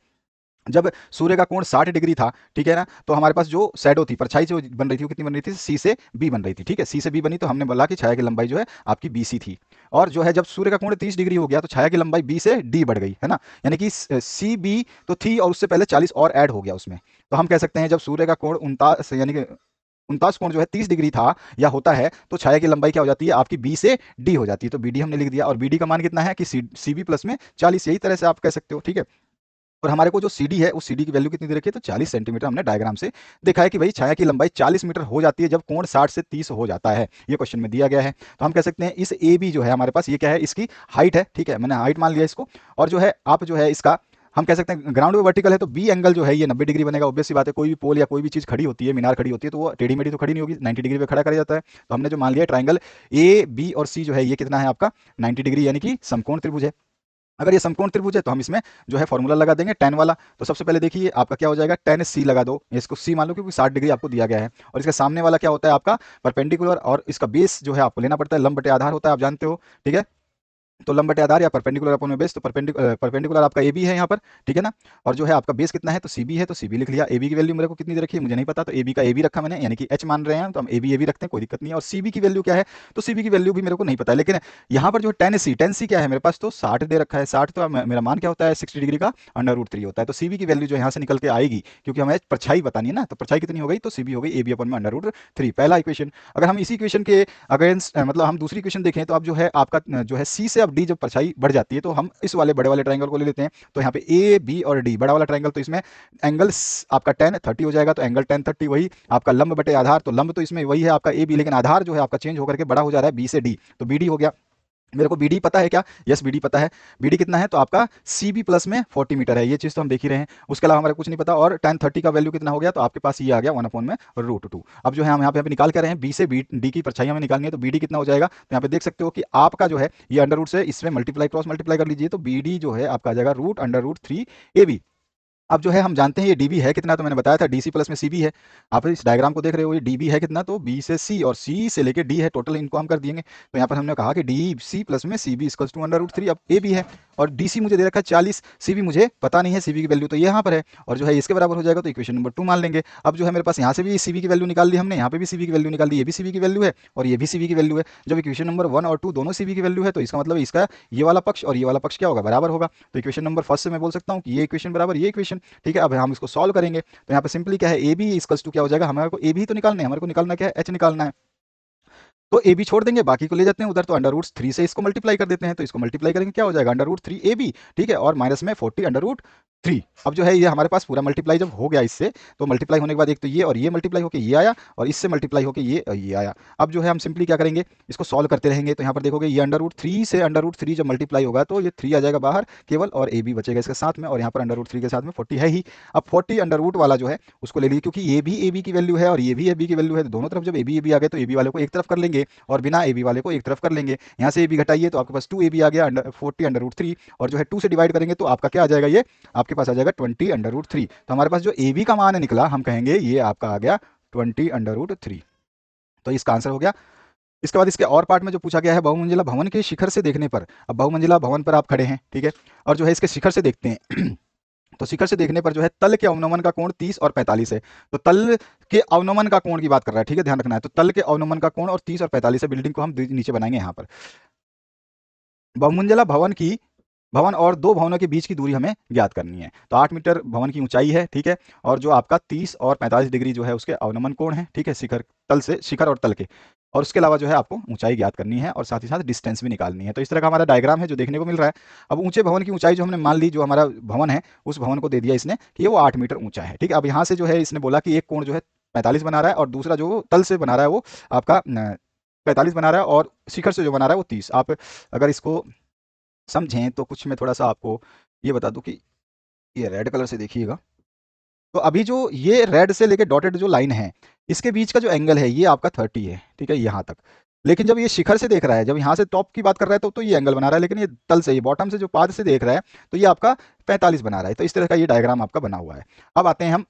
जब सूर्य का कोण 60 डिग्री था, ठीक है ना, तो हमारे पास जो शैडो थी, परछाई जो बन रही थी, वो कितनी बन रही थी? सी से बी बन रही थी, ठीक है। सी से बी बनी तो हमने बोला कि छाया की लंबाई जो है आपकी बी सी थी। और जो है जब सूर्य का कोण 30 डिग्री हो गया तो छाया की लंबाई बी से डी बढ़ गई, है ना। यानी कि सी बी तो थी और उससे पहले 40 और ऐड हो गया उसमें। तो हम कह सकते हैं जब सूर्य का कोण 49 यानी कि 49 कोण जो है 30 डिग्री था या होता है, तो छाया की लंबाई क्या हो जाती है आपकी बी से डी हो जाती है। तो बी डी हमने लिख दिया, और बी डी का मान कितना है कि सी बी प्लस में 40, यही तरह से आप कह सकते हो, ठीक है। और हमारे को जो CD है उस CD की वैल्यू कितनी दे रखी है? तो 40 सेंटीमीटर हमने डायग्राम से देखा है कि भाई छाया की लंबाई 40 मीटर हो जाती है जब कोण 60 से 30 हो जाता है। ये क्वेश्चन में दिया गया है। तो हम कह सकते हैं इस AB जो है हमारे पास, ये क्या है? इसकी हाइट है, ठीक है, मैंने हाइट मान लिया इसको। और जो है आप जो है इसका हम कह सकते हैं ग्राउंड में वर्टिकल है तो बी एंगल जो है ये 90 डिग्री बनेगा। ऑब्वियस सी बात है, कोई भी पोल या कोई भी चीज खड़ी होती है, मीनार खड़ी होती है, तो वो टेढ़ी मेढ़ी तो खड़ी नहीं होगी, 90 डिग्री पे खड़ा करा जाता है। तो हमने जो मान लिया ट्राइंगल ए बी और सी जो है ये कितना है आपका? 90 डिग्री, यानी कि समकोण त्रिभुज है। अगर ये समकोण त्रिभुज है तो हम इसमें जो है फॉर्मूला लगा देंगे tan वाला। तो सबसे पहले देखिए आपका क्या हो जाएगा? tan सी लगा दो, इसको सी मान लो क्योंकि 60 डिग्री आपको दिया गया है। और इसके सामने वाला क्या होता है आपका? परपेंडिकुलर, और इसका बेस जो है आपको लेना पड़ता है, लंब बटे आधार होता है, आप जानते हो, ठीक है। तो लंब बटे आधार या परपेंडिकुलर अपॉन में बेस, तो परपेंडिकुलर आपका ए बी है यहाँ पर, ठीक है ना। और जो है आपका बेस कितना है? तो सी बी है, तो सी बी लिख लिया। ए बी की वैल्यू मेरे को कितनी दे रखी है मुझे नहीं पता, तो ए बी का ए बी रखा मैंने, यानी कि एच मान रहे हैं तो हम ए बी रखते हैं, कोई दिक्कत नहीं है। और सी बी की वैल्यू क्या है? तो सी बी की वैल्यू भी मेरे को नहीं पता है, लेकिन यहाँ पर जो टेन सी क्या है मेरे पास? तो 60 दे रखा है। 60 तो मेरा मान क्या होता है? 60 डिग्री का अंडर रूट 3 होता है। तो सी बी की वैल्यू जो यहाँ से निकल के आएगी, क्योंकि हमें परछाई बतानी है ना, तो परछाई कितनी हो गई? तो सी बी हो गई ए बी अपॉन में अंडर रूट 3, पहला इक्वेशन। अगर हम इसी इक्वेशन के अगेंस्ट मतलब हम दूसरी इक्वेशन देखें, तो अब जो है आपका जो है सी से अब डी जब परछाई बढ़ जाती है तो हम इस वाले बड़े वाले ट्रायंगल को ले लेते हैं। तो यहाँ पे ए बी और डी बड़ा वाला ट्रायंगल, तो इसमें एंगल आपका tan 30 हो जाएगा। तो एंगल tan 30 वही आपका लंब बटे आधार, तो लंब तो इसमें वही है आपका ए बी, लेकिन आधार जो है आपका चेंज होकर के बड़ा हो जा रहा है बी से डी, तो बी डी हो गया। मेरे को बीडी पता है क्या? यस, बीडी पता है। बीडी कितना है? तो आपका सी बी प्लस में 40 मीटर है, ये चीज तो हम देख ही रहे हैं, उसके अलावा हमारे कुछ नहीं पता। और tan 30 का वैल्यू कितना हो गया? तो आपके पास ये आ गया 1/√2। अब जो है हम यहाँ पे निकाल कर रहे हैं बी से बी डी की परछाई हमें निकालनी है, तो बीडी कितना हो जाएगा? तो यहाँ पे देख सकते हो कि आपका जो है ये अंडर रूट से इसमें मल्टीप्लाई क्रॉस मल्टीप्लाई कर लीजिए, तो बीडी जो है आपका आ जाएगा √√3 ए बी। अब जो है हम जानते हैं ये डीबी है कितना, तो मैंने बताया था डीसी प्लस में सीबी है। आप इस डायग्राम को देख रहे हो, ये डीबी है कितना? तो बी से सी और सी से लेके डी है, टोटल इनको हम कर दिएंगे। तो यहाँ पर हमने कहा कि डी सी प्लस में C B equals to under root 3। अब ए बी है और डी सी मुझे दे रखा है 40, सी बी मुझे पता नहीं है, सी बी की वैल्यू तो ये यहाँ पर है, और जो है इसके बराबर हो जाएगा, तो इक्वेशन नंबर 2 मान लेंगे। अब जो है मेरे पास यहाँ से भी सी बी की वैल्यू निकाल ली हमने, यहाँ पे भी सी बी की वैल्यू निकाल दी, ये भी सी बी की वैल्यू है और ये भी सी बी की वैल्यू है। जब इक्वेशन नंबर 1 और 2 दोनों सी बी की वैल्यू है, तो इसका मतलब इसका ये वाला पक्ष और ये वाला पक्ष क्या होगा? बराबर होगा। तो इक्वेशन नंबर फर्स्ट से मैं बोल सकता हूँ कि ये इक्वेशन बराबर ये इक्वेशन, ठीक है। अब हम इसको सॉल्व करेंगे तो यहाँ पे सिंपली क्या है? ए बी इक्वल्स टू क्या हो जाएगा? हमारे को ए बी तो निकालना है, हमारे को निकालना क्या है? एच निकालना है। तो ए बी छोड़ देंगे, बाकी को ले जाते हैं उधर, तो अंडर रूट 3 से इसको मल्टीप्लाई कर देते हैं, तो इसको मल्टीप्लाई करेंगे क्या हो जाएगा? अंडर रूट 3 ए बी, ठीक है, और माइनस में 40 अंडर रूट 3। अब जो है ये हमारे पास पूरा मल्टीप्लाई जब हो गया इससे, तो मल्टीप्लाई होने के बाद एक तो ये और ये मल्टीप्लाई होकर ये आया, और इससे मल्टीप्लाई होकर ये आया। अब जो है हम सिंपली क्या करेंगे? इसको सॉल्व करते रहेंगे। तो यहाँ पर देखोगे ये अंडर रूट 3 से अंडर रूट 3 जब मल्टीप्लाई होगा तो ये 3 आ जाएगा बाहर केवल, और ए बी बचेगा इसके साथ में, और यहाँ पर अंडर रूट 3 के साथ में 40 है ही। अब 40 अंडर रूट वाला जो है उसको ले लीजिए, क्योंकि ये भी ए बी की वैल्यू है और ये भी ए बी की वैल्यू है, तो दोनों तरफ जब ए बी आ गए तो ए बी वाले को एक तरफ कर लेंगे और बिना ए बी वाले को एक तरफ कर लेंगे। यहाँ से ए बी घटाइए तो आपके पास 2 ए बी आ गया, 40 अंडर रूट 3, और जो है 2 से डिवाइड करेंगे तो आपका क्या आ जाएगा? ये आपके पास आ जाएगा 20 अंडर रूट 3। तो हमारे पास जो ए बी का मान निकला, हम कहेंगे ये आपका आ गया 20 अंडर रूट 3। तो इसका आंसर हो गया। इसके बाद इसके और पार्ट में जो पूछा गया है, बहुमंजिला भवन के शिखर से देखने पर, अब बहुमंजिला भवन पर आप खड़े हैं, ठीक है, और जो है इसके शिखर से देखते हैं तो शिखर से देखने पर जो है तल के अवनमन का कोण 30 और 45 है। तो तल के अवनमन का कोण की बात कर रहा है, ठीक है, ध्यान रखना है। तो तल के अवनमन का कोण और 30 और 45 है, बिल्डिंग को हम नीचे बनाएंगे यहाँ पर। बहुमंजिला भवन और दो भवनों के बीच की दूरी हमें ज्ञात करनी है। तो 8 मीटर भवन की ऊंचाई है, ठीक है, और जो आपका 30 और 45 डिग्री जो है उसके अवनमन कोण है, ठीक है, शिखर और तल के। और उसके अलावा जो है आपको ऊंचाई ज्ञात करनी है और साथ ही साथ डिस्टेंस भी निकालनी है। तो इस तरह का हमारा डायग्राम है जो देखने को मिल रहा है। अब ऊंचे भवन की ऊंचाई जो हमने मान ली, जो हमारा भवन है उस भवन को दे दिया इसने कि ये वो 8 मीटर ऊंचा है, ठीक है। अब यहाँ से जो है इसने बोला कि एक कोण जो है 45 बना रहा है और दूसरा जो तल से बना रहा है वो आपका 45 बना रहा है, और शिखर से जो बना रहा है वो 30। आप अगर इसको समझें तो कुछ मैं थोड़ा सा आपको ये बता दूं कि ये रेड कलर से देखिएगा। तो अभी जो ये रेड से लेके डॉटेड जो लाइन है, इसके बीच का जो एंगल है ये आपका 30 है, ठीक है, यहाँ तक। लेकिन जब ये शिखर से देख रहा है, जब यहाँ से टॉप की बात कर रहा है तो ये एंगल बना रहा है, लेकिन ये तल से, ये बॉटम से जो पाद से देख रहा है तो ये आपका 45 बना रहा है। तो इस तरह का ये डायग्राम आपका बना हुआ है। अब आते हैं हम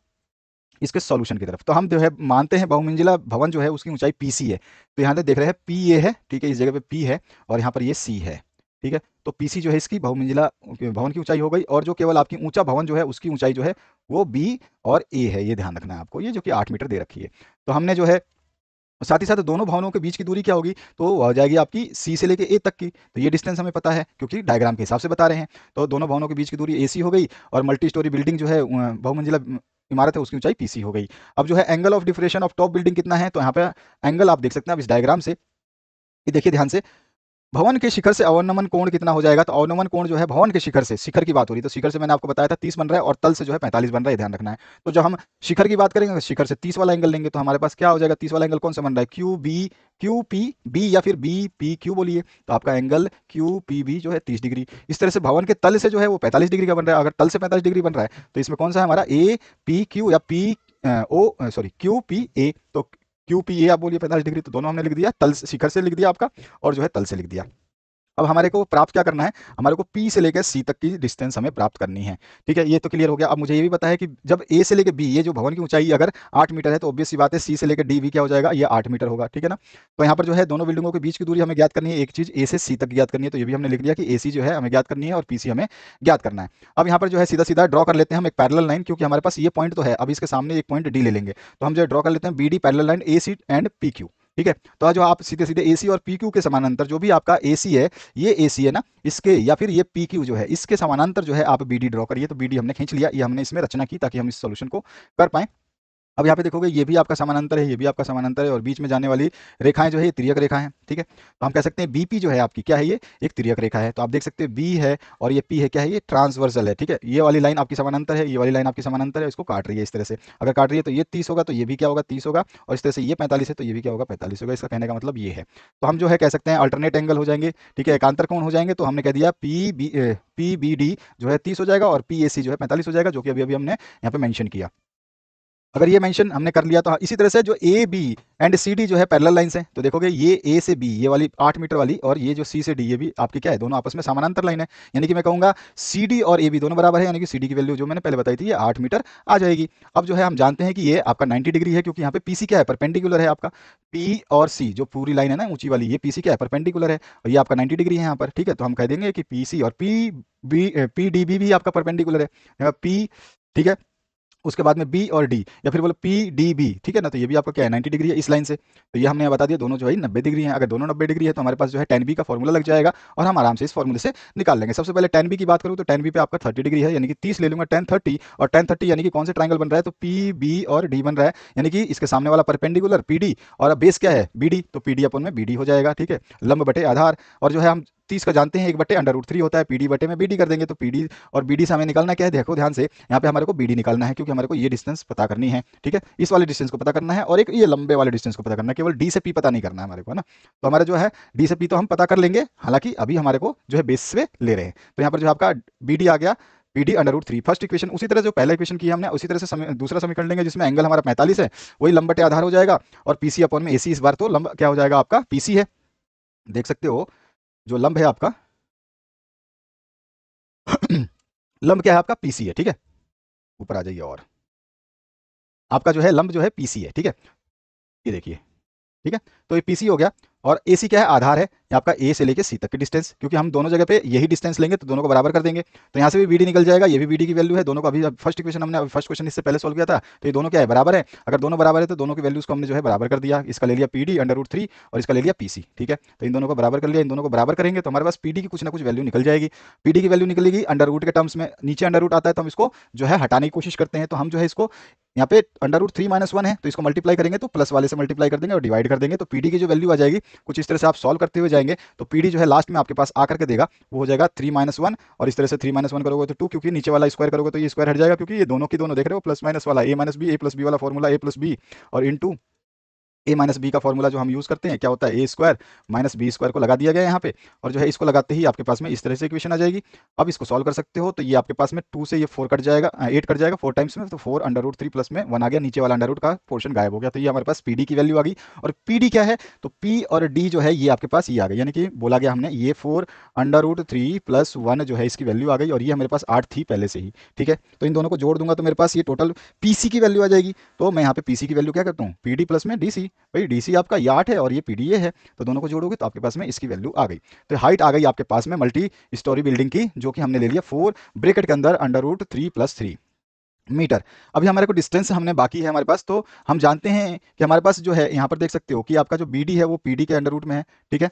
इसके सॉल्यूशन की तरफ। तो हम जो है मानते हैं बहुमंजिला भवन जो है उसकी ऊंचाई पी सी है। तो यहाँ से देख रहे हैं पी ए है, ठीक है, इस जगह पे पी है और यहाँ पर ये सी है, ठीक है। तो पीसी जो है इसकी बहुमंजिला भवन की ऊंचाई हो गई, और जो केवल आपकी ऊंचा भवन जो है उसकी ऊंचाई जो है वो बी और ए है, ये ध्यान रखना है आपको, ये जो कि 8 मीटर दे रखी है। तो हमने जो है साथ ही साथ दोनों भवनों के बीच की दूरी क्या होगी, तो वो हो जाएगी आपकी सी से लेके ए तक की। तो ये डिस्टेंस हमें पता है क्योंकि डायग्राम के हिसाब से बता रहे हैं। तो दोनों भवनों के बीच की दूरी ए सी हो गई, और मल्टी स्टोरी बिल्डिंग जो है बहुमंजिला इमारत है उसकी ऊंचाई पीसी हो गई। अब जो है angle of depression of top building कितना है, तो यहाँ पे एंगल आप देख सकते हैं अब इस डायग्राम से, ये देखिए ध्यान से, भवन के शिखर से अवनमन कोण कितना हो जाएगा, तो अवनमन कोण जो है भवन के शिखर से, शिखर की बात हो रही है तो शिखर से मैंने आपको बताया था 30 बन रहा है, और तल से जो है 45 बन रहा है, ध्यान रखना है। तो जब हम शिखर की बात करेंगे तो शिखर से 30 वाला एंगल लेंगे, तो हमारे पास क्या हो जाएगा, 30 वाला एंगल कौन सा बन रहा है, क्यू पी बी, या फिर बी पी क्यू बोलिए, तो आपका एंगल क्यू पी बी जो है 30 डिग्री। इस तरह से भवन के तल से जो है वो 45 डिग्री का बन रहा है। अगर तल से 45 डिग्री बन रहा है तो इसमें कौन सा है हमारा ए पी क्यू या P O sorry Q P A, तो क्यू पी ए आप बोलिए 45 डिग्री, तो दोनों हमने लिख दिया, तल शिखर से लिख दिया आपका, और जो है तल से लिख दिया। अब हमारे को प्राप्त क्या करना है, हमारे को P से लेकर C तक की डिस्टेंस हमें प्राप्त करनी है। ठीक है, ये तो क्लियर हो गया। अब मुझे ये भी पता है कि जब A से लेकर B, ये जो भवन की ऊंचाई अगर 8 मीटर है तो ऑब्वियस सी बात है C से लेकर D भी क्या हो जाएगा, ये 8 मीटर होगा। ठीक है ना। तो यहाँ पर जो है दोनों बिल्डिंगों के बीच की दूरी हमें ज्ञात करनी है, एक चीज A से C तक ज्ञात करनी है, तो ये भी हमने लिख दिया कि AC जो है हमें ज्ञात करनी है और PC हमें ज्ञात करना है। अब यहाँ पर जो है सीधा सीधा ड्रॉ कर लेते हैं हम एक पैरेलल लाइन, क्योंकि हमारे पास ये पॉइंट तो है, अब इसके सामने एक पॉइंट D ले लेंगे, तो हम जो ड्रॉ कर लेते हैं BD parallel line AC and PQ। ठीक है, तो जो आप सीधे सीधे AC और PQ के समानांतर, जो भी आपका AC है, ये AC है ना, इसके या फिर ये PQ जो है इसके समानांतर जो है आप BD ड्रॉ करिए। तो BD हमने खींच लिया, ये हमने इसमें रचना की ताकि हम इस सॉल्यूशन को कर पाएं। अब यहाँ पे देखोगे ये भी आपका समानांतर है, ये भी आपका समानांतर है, और बीच में जाने वाली रेखाएं जो है ये तिर्यक रेखा है। ठीक है, तो हम कह सकते हैं बीपी जो है आपकी क्या है, ये एक तिर्यक रेखा है। तो आप देख सकते हैं बी है और ये पी है, क्या है, ये ट्रांसवर्सल है। ठीक है, ये वाली लाइन आपकी समानांतर है, ये वाली लाइन आपकी समानांतर है, इसको काट रही है इस तरह से। अगर काट रही है तो ये 30 होगा, तो ये भी क्या होगा, 30 होगा, और इस तरह से ये 45 है तो ये भी क्या होगा, 45 होगा। इसका कहने का मतलब ये है। तो हम जो है कह सकते हैं अल्टरनेट एंगल हो जाएंगे। ठीक है, एकांतर कोण हो जाएंगे। तो हमने कह दिया पी बी डी जो है 30 हो जाएगा, और पी ए सी जो है 45 हो जाएगा, जो कि अभी अभी हमने यहाँ पे मेंशन किया। अगर ये मेंशन हमने कर लिया तो हाँ, इसी तरह से जो A B and C D जो है पैरेलल लाइंस हैं, तो देखोगे ये ए से बी, ये वाली 8 मीटर वाली, और ये जो सी से डी, ये भी आपकी क्या है, दोनों आपस में समानांतर लाइन है। यानी कि मैं कहूंगा सी डी और ए बी दोनों बराबर है, यानी कि सी डी की वैल्यू जो मैंने पहले बताई थी ये 8 मीटर आ जाएगी। अब जो है हम जानते हैं कि ये आपका 90 डिग्री है, क्योंकि यहाँ पे पीसी क्या है, परपेंडिकुलर है आपका। पी और सी जो पूरी लाइन है ना ऊंची वाली, ये पीसी क्या है, परपेंडिकुलर है, और ये आपका 90 डिग्री है यहाँ पर। ठीक है, तो हम कह देंगे कि पीसी और पी डी बी भी आपका परपेंडिकुलर है, पी। ठीक है, उसके बाद में बी और डी, या फिर बोलो पी डी बी। ठीक है ना, तो ये भी आपका क्या है, 90 डिग्री है इस लाइन से। तो ये हमने बता दिया दोनों जो है 90 डिग्री है। अगर दोनों 90 डिग्री है तो हमारे पास जो है tan बी का फॉर्मूला लग जाएगा, और हम आराम से इस फॉर्मूले से निकाल लेंगे। सबसे पहले tan बी की बात करूँ तो tan बी पे आपका 30 डिग्री है, यानी कि 30 ले लूंगा tan 30, और tan 30 यानी कि कौन से ट्राइंगल बन रहा है, तो पी बी और डी बन रहा है, यानी कि इसके सामने वाला परपेंडिकुलर पी डी, और अब बेस क्या है बी डी, तो पी डी अपन में बी डी हो जाएगा। ठीक है, लंब बटे आधार, और जो है हम 30 का जानते हैं 1/√3 होता है, पीडी बटे में बीडी कर देंगे, तो पीडी और बीडी से हमें निकालना क्या है, देखो ध्यान से, यहाँ पे हमारे को बीडी निकालना है, क्योंकि हमारे को ये डिस्टेंस पता करनी है। ठीक है, इस वाले डिस्टेंस को पता करना है, और एक ये लंबे वाले डिस्टेंस को पता करना है, केवल डी से पी पता नहीं करना है हमारे को, है ना। तो हमारा जो है डी से पी तो हम पता कर लेंगे, हालांकि अभी हमारे को जो है बेस पे ले रहे हैं। तो यहाँ पर जो आपका बीडी आ गया, BD√3 फर्स्ट इक्वेशन। उसी तरह जो पहला इक्वेशन किया हमने, उसी तरह से दूसरा समीकरण लेंगे जिसमें एंगल हमारा 45 है, वही लंब बटे आधार हो जाएगा, और पीसी अपॉन में एसी, इस बार तो लंब क्या हो जाएगा आपका पीसी है। देख सकते हो जो लंब है आपका लंब क्या है आपका पीसी है। ठीक है, ऊपर आ जाइए, और आपका जो है लंब जो है पीसी है। ठीक है, ये देखिए, ठीक है, तो ये पीसी हो गया, और एसी क्या है, आधार है, ये आपका ए से लेके सी तक की डिस्टेंस, क्योंकि हम दोनों जगह पे यही डिस्टेंस लेंगे तो दोनों को बराबर कर देंगे, तो यहाँ से भी बीडी निकल जाएगा, ये भी बीडी की वैल्यू है, दोनों को अभी फर्स्ट इक्वेशन हमने फर्स्ट क्वेश्चन इससे पहले सोल्व किया था, तो ये दोनों क्या है, बराबर है। अगर दोनों बराबर है तो दोनों की वैल्यूज को हमने जो है बराबर कर दिया, इसका ले लिया PD√3 और इसका ले लिया पीसी। ठीक है, तो इन दोनों को बराबर कर लिया, इन दोनों को बराबर करेंगे तो हमारे पास पीडी की कुछ ना कुछ वैल्यू निकल जाएगी। पीडी की वैल्यू निकलेगी अंडर रूट के टर्म्स में, नीचे अंडर रूट आता है तो हम इसको जो है हटाने की कोशिश करते हैं, तो हम जो है इसको यहाँ पे अंडर रूट 3 - 1 है, तो इसको मल्टीप्लाई करेंगे तो प्लस वाले से मल्टीप्लाई कर देंगे और डिवाइड कर देंगे, तो पीडी की जो वैल्यू आ जाएगी कुछ इस तरह से आप सॉल्व करते हुए जाएंगे, तो पीडी जो है लास्ट में आपके पास आकर के देगा, वो हो जाएगा 3 - 1, और इस तरह से 3 - 1 करोगे तो 2, क्योंकि नीचे वाला स्क्वायर करोगे तो ये स्क्वायर हट जाएगा, क्योंकि ये दोनों की दोनों देख रहे हो प्लस माइनस वाला a - b, a + b वाला फॉर्मूला a + b, और इनटू a - b का फॉर्मूला जो हम यूज करते हैं क्या होता है, a² - b² को लगा दिया गया यहाँ पे, और जो है इसको लगाते ही आपके पास में इस तरह से इक्वेशन आ जाएगी। अब इसको सॉल्व कर सकते हो, तो ये आपके पास में 2 से ये 4 कट जाएगा, 8 कट जाएगा 4 टाइम्स में, तो 4 अंडर रूट 3 प्लस में 1 आ गया, नीचे वाला अंडर रूट का पोर्शन गायब हो गया, तो ये हमारे पास पीडी की वैल्यू आ गई। और पीडी क्या है, तो पी और डी जो है ये आपके पास ये आ गई, यानी कि बोला गया हमने ये 4 अंडर रूट 3 + 1 जो है इसकी वैल्यू आ गई, और ये हमारे पास 8 थी पहले से ही। ठीक है, तो इन दोनों को जोड़ दूंगा तो मेरे पास ये टोटल पीसी की वैल्यू आ जाएगी, तो मैं यहाँ पे पीसी की वैल्यू क्या करता हूँ, पीडी प्लस में डीसी, भाई डी सी आपका ये 8 है और ये पी डी ये है, तो दोनों को जोड़ोगे तो आपके पास में इसकी वैल्यू आ गई। तो हाइट आ गई आपके पास में मल्टी स्टोरी बिल्डिंग की, जो कि हमने ले लिया 4 ब्रैकेट के अंदर √3 + 3 मीटर। अभी हमारे को डिस्टेंस हमने बाकी है हमारे पास, तो हम जानते हैं कि हमारे पास जो है यहाँ पर देख सकते हो कि आपका जो बी डी है वो पी डी के अंडर रूट में है, ठीक है।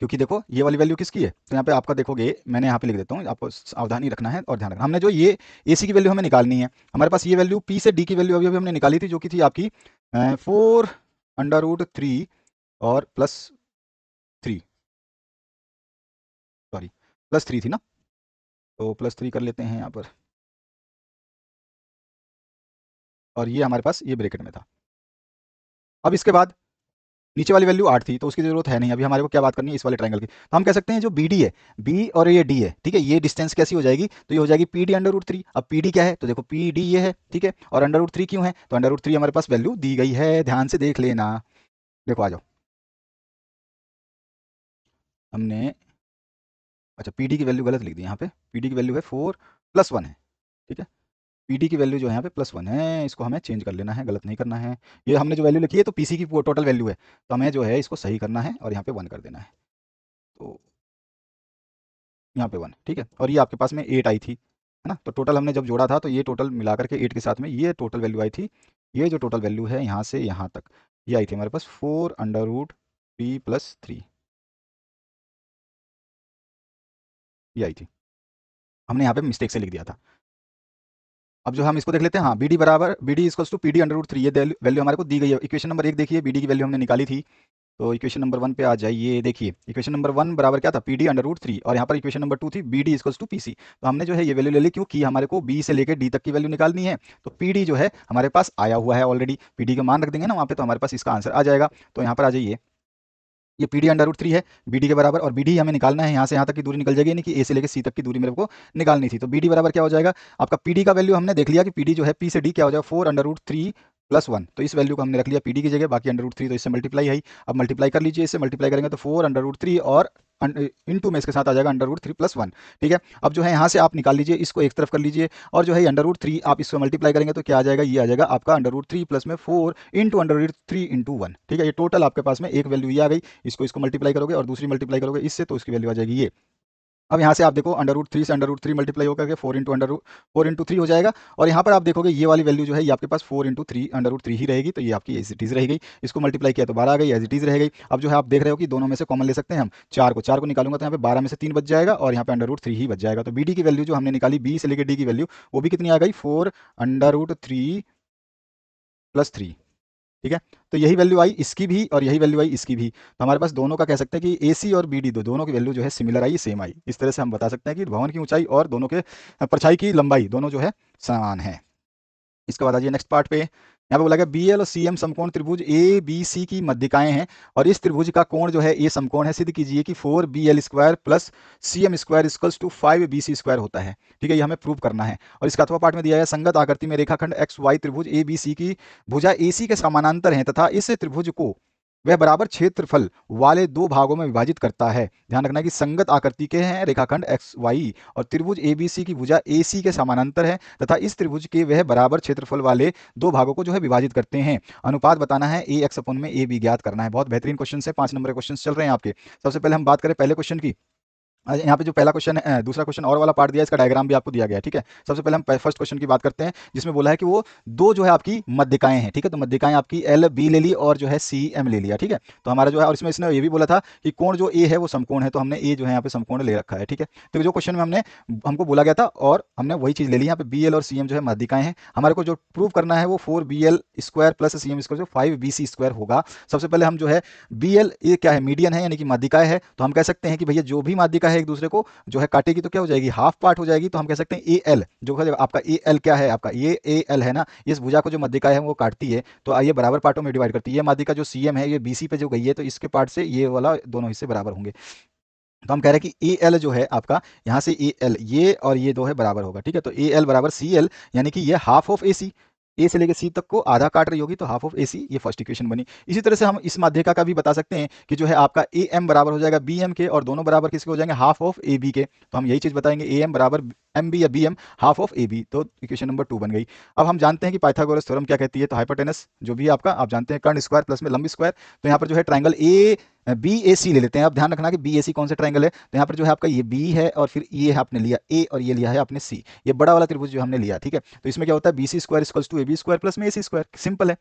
क्योंकि देखो ये वाली वैल्यू किसकी है, तो यहाँ पे आपका देखोगे, मैंने यहाँ पे लिख देता हूँ, आपको सावधानी रखना है और ध्यान रखना। हमने जो ये ए सी की वैल्यू हमें निकालनी है, हमारे पास ये वैल्यू पी से डी की वैल्यू अभी अभी हमने निकाली थी, जो कि थी आपकी 4√3 और +3, सॉरी +3 थी ना, तो +3 कर लेते हैं यहाँ पर, और ये हमारे पास ये ब्रैकेट में था। अब इसके बाद नीचे वाली वैल्यू 8 थी, तो उसकी जरूरत है नहीं। अभी हमारे को क्या बात करनी है, इस वाले ट्रायंगल की। तो हम कह सकते हैं जो बी डी है, बी और ये डी है, ठीक है, ये डिस्टेंस कैसी हो जाएगी, तो ये हो जाएगी पी डी √3। अब पी डी क्या है, तो देखो पी डी ये है, ठीक है, और √3 क्यों है, तो √3 हमारे पास वैल्यू दी गई है, ध्यान से देख लेना। देखो आ जाओ, हमने अच्छा पी डी की वैल्यू गलत लिख दी यहाँ पे, पी डी की वैल्यू है 4+1 है, ठीक है। पी डी की वैल्यू जो है यहाँ पे +1 है, इसको हमें चेंज कर लेना है, गलत नहीं करना है। ये हमने जो वैल्यू लिखी है तो पीसी की टोटल वैल्यू है, तो हमें जो है इसको सही करना है और यहाँ पे 1 कर देना है, तो यहाँ पे 1, ठीक है। और ये आपके पास में 8 आई थी, है ना, तो टोटल हमने जब जोड़ा था तो ये टोटल मिलाकर के 8 के साथ में ये टोटल वैल्यू आई थी। ये जो टोटल वैल्यू है यहाँ से यहाँ तक, ये आई थी हमारे पास 4√3 + 3, ये आई थी। हमने यहाँ पे मिस्टेक से लिख दिया था। अब जो हम इसको देख लेते हैं, हाँ बी डी बराबर B D equals to P D √3, ये वैल्यू हमारे को दी गई है। इक्वेशन नंबर 1 देखिए, बी डी की वैल्यू हमने निकाली थी, तो इक्वेशन नंबर 1 पे आ जाइए। देखिए इक्वेशन नंबर 1 बराबर क्या था, पी डी √3, और यहाँ पर इक्वेशन नंबर 2 थी B D equals to P C. तो हमने जो है ये वैल्यू ले ली, क्योंकि हमारे को बी से लेकर डी तक की वैल्यू निकालनी है। तो पी डी जो है हमारे पास आया हुआ है ऑलरेडी, पी डी का मान रख देंगे ना वहाँ पे, तो हमारे पास इसका आंसर आ जाएगा। तो यहाँ पर आ जाइए, ये पी डी √3 है बी डी के बराबर, और बी डी हमें निकालना है, यहाँ से यहाँ तक की दूरी निकल जाएगी, यानी कि ए से लेकर सी तक की दूरी मेरे को निकालनी थी। तो बी डी बराबर क्या हो जाएगा, आपका पी डी का वैल्यू हमने देख लिया कि पी डी जो है पी से डी क्या हो जाएगा, 4√3 + 1, तो इस वैल्यू को हमने रख लिया पी डी की जगह, बाकी √3 तो इससे मल्टीप्लाई है ही। अब मल्टीप्लाई कर लीजिए, इससे मल्टीप्लाई करेंगे तो 4√3 और इंटू में इसके साथ आ जाएगा √3 + 1, ठीक है। अब जो है यहाँ से आप निकाल लीजिए, इसको एक तरफ कर लीजिए, और जो है √3 आप इसको मल्टीप्लाई करेंगे तो क्या आ जाएगा, ये आ जाएगा आपका √3 प्लस में 4 इंटू √3 इंटू 1, ठीक है। ये टोटल आपके पास में एक वैल्यू ये आ गई, इसको मल्टीप्लाई करोगे और दूसरी मल्टीप्लाई करोगे इससे, तो उसकी वैल्यू आ जाएगी ये। अब यहाँ से आप देखो √3 से √3 मल्टीप्लाई होकर के 4 इंटू 3 हो जाएगा, और यहाँ पर आप देखोगे ये वाली वैल्यू जो है ये आपके पास 4 इंटू 3 √3 ही रहेगी, तो ये आपकी एज इट इज रहेगी। इसको मल्टीप्लाई किया तो 12 आ गई, एज इट इज रह गई। अब जो है आप देख रहे हो कि दोनों में से कॉमन ले सकते हैं हम, 4 को निकालूंगा तो यहाँ पे 12 में से 3 बच जाएगा, और यहाँ पे √3 ही बच जाएगा। तो बी डी की वैल्यू जो हमने निकाली, बी से लेकर डी की वैल्यू, वो भी कितनी आ गई, 4√3 + 3, ठीक है। तो यही वैल्यू आई इसकी भी, और यही वैल्यू आई इसकी भी, तो हमारे पास दोनों का कह सकते हैं कि ए सी और बी डी दोनों की वैल्यू जो है सिमिलर आई, सेम आई। इस तरह से हम बता सकते हैं कि भवन की ऊंचाई और दोनों के परछाई की लंबाई दोनों जो है समान है। इसके बाद आइए नेक्स्ट पार्ट पे, यहाँ पे बोला गया बी एल और सी एम समकोण त्रिभुज ए बी सी की मध्यिकाएं हैं, और इस त्रिभुज का कोण जो है ये समकोण है। सिद्ध कीजिए कि 4BL² + CM² equals to 5BC² होता है, ठीक है, ये हमें प्रूव करना है। और इसका अथवा पाठ में दिया है, संगत आकृति में रेखाखंड XY त्रिभुज ए बी सी की भुजा AC के समानांतर है, तथा इस त्रिभुज को वह बराबर क्षेत्रफल वाले दो भागों में विभाजित करता है। ध्यान रखना कि संगत आकृति के हैं रेखाखंड XY, और त्रिभुज ABC की भुजा AC के समानांतर है, तथा इस त्रिभुज के वह बराबर क्षेत्रफल वाले दो भागों को जो है विभाजित करते हैं। अनुपात बताना है, AX/AB ज्ञात करना है। बहुत बेहतरीन क्वेश्चन है, 5 नंबर के क्वेश्चन चल रहे हैं आपके। सबसे पहले हम बात करें पहले क्वेश्चन की। यहाँ पे जो पहला क्वेश्चन है, दूसरा क्वेश्चन और वाला पार्ट दिया है, इसका डायग्राम भी आपको दिया गया है, ठीक है। सबसे पहले हम फर्स्ट क्वेश्चन की बात करते हैं, जिसमें बोला है कि वो दो जो है आपकी मध्यिकाएं हैं, ठीक है। तो मध्यिकाएं आपकी LB ले ली और जो है CM ले लिया, ठीक है। तो हमारा जो है, और इसमें इसने ये भी बोला था कि कोण जो A है वो समकोण है, तो हमने A जो है यहाँ पे समकोण ले रखा है, ठीक है। तो जो क्वेश्चन में हमको बोला गया था, और हमने वही चीज ले ली। यहाँ पे BL और CM जो है मध्यिकाएं हैं। हमारे को जो प्रूव करना है वो 4BL² + CM² जो 5BC² होगा। सबसे पहले हम जो है BL ये क्या है, मीडियन है, यानी कि माध्यिकाएं है, तो हम कह सकते हैं कि भैया जो भी माध्यिका है एक दूसरे को जो है काटेगी तो क्या हो जाएगी, हाफ पार्ट हो जाएगी। तो हम कह सकते हैं AL जो है आपका, AL क्या है आपका, ये AL है ना, इस भुजा को जो माध्यिका है वो काटती है, तो आइए बराबर पार्टों में डिवाइड करती है। ये माध्यिका जो CM है ये BC पे जो गई है, तो इसके पार्ट से ये वाला दोनों हिस्से बराबर होंगे। तो हम कह रहे हैं कि AL जो है आपका, यहाँ से AL ये और ये दो है बराबर होगा, ठीक है। तो AL बराबर CL, यानी कि ये हाफ ऑफ AC, ए से लेकर सी तक को आधा काट रही होगी तो हाफ ऑफ ए सी, ये फर्स्ट इक्वेशन बनी। इसी तरह से हम इस माध्यिका का भी बता सकते हैं कि जो है आपका ए एम बराबर हो जाएगा बी एम के, और दोनों बराबर किसके हो जाएंगे, हाफ ऑफ ए बी के। तो हम यही चीज बताएंगे, ए एम बराबर एम बी या B M half of A B, तो इक्वेशन नंबर 2 बन गई। अब हम जानते हैं कि पाइथागोरस थ्योरम क्या कहती है, तो हाइपोटेनस जो भी आपका आप जानते हैं कर्ण स्क्वायर प्लस में लंब स्क्वायर, तो यहाँ पर जो है ट्राइंगल ए बी ए सी ले लेते हैं। अब ध्यान रखना कि बी ए सी कौन सा ट्राइंगल है, तो यहाँ पर जो है आपका ये बी है और फिर ये आपने लिया ए और ये लिया है आपने सी, ये बड़ा वाला त्रिभुज जो हमने लिया, ठीक है। तो इसमें क्या होता है, B C square equals to A B square plus में ए सी स्क्वायर, सिंपल है।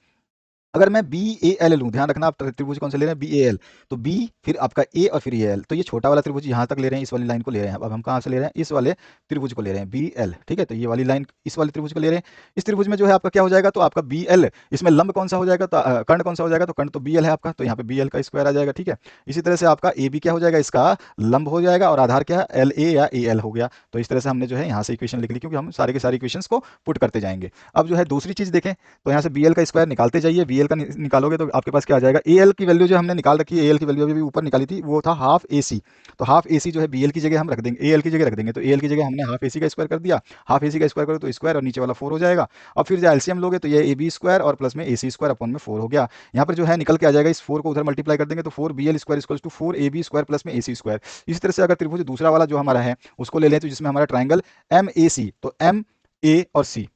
अगर मैं बी ए एल लूँ, ध्यान रखना आप त्रिभुज कौन से ले रहे हैं, बी ए एल, तो बी फिर आपका ए और फिर ये एल, तो ये छोटा वाला त्रिभुज यहाँ तक ले रहे हैं, इस वाली लाइन को ले रहे हैं। अब हम कहाँ से ले रहे हैं, इस वाले त्रिभुज को ले रहे हैं बी एल, ठीक है। तो ये वाली लाइन इस वाले त्रिभुज को ले रहे हैं। इस त्रिभुज में जो है आपका क्या हो जाएगा, तो आपका बी एल, इसमें लंब कौन सा हो जाएगा, तो कर्ण कौन सा हो जाएगा, तो कर्ण तो बी एल है आपका, तो यहाँ पे बी एल का स्क्वायर आ जाएगा, ठीक है। इसी तरह से आपका ए बी क्या हो जाएगा, इसका लंब हो जाएगा, और आधार क्या है, एल ए या ए एल हो गया। तो इस तरह से हमने जो है यहाँ से इक्वेशन लिख ली, क्योंकि हम सारे के सारे इक्वेशन को पुट करते जाएंगे। अब जो है दूसरी चीज देखें, तो यहाँ से बी एल का स्क्वायर निकालते जाइए, बी एल का निकालोगे तो आपके पास क्या आ जाएगा, ए एल की वैल्यू जो हमने निकाल रखी है, ए एल की वैल्यू अभी ऊपर निकाली थी, वो था हाफ ए सी। तो हाफ ए सी जो है बी एल की जगह हम रख देंगे, ए एल की जगह रख देंगे, तो ए एल की जगह हमने हाफ ए सी का स्क्वायर कर दिया। हाफ ए सी का स्क्वायर करो तो स्क्वायर और नीचे वाला 4 हो जाएगा। अब फिर जो एलसीएम लोगे तो ये ए बी स्क्वायर और प्लस में ए सी स्क्वायर अपॉन में 4 हो गया। यहाँ पर जो है निकल के आ जाएगा, इस 4 को उधर मल्टीप्लाई कर देंगे तो 4 B L square equals to 4 A B square plus में ए सी स्क्वायर। इसी तरह से अगर त्रिभुज दूसरा वाला जो हमारा है उसको ले लें, तो जिसमें हमारा ट्राइंगल एम ए सी, तो एम ए और सी,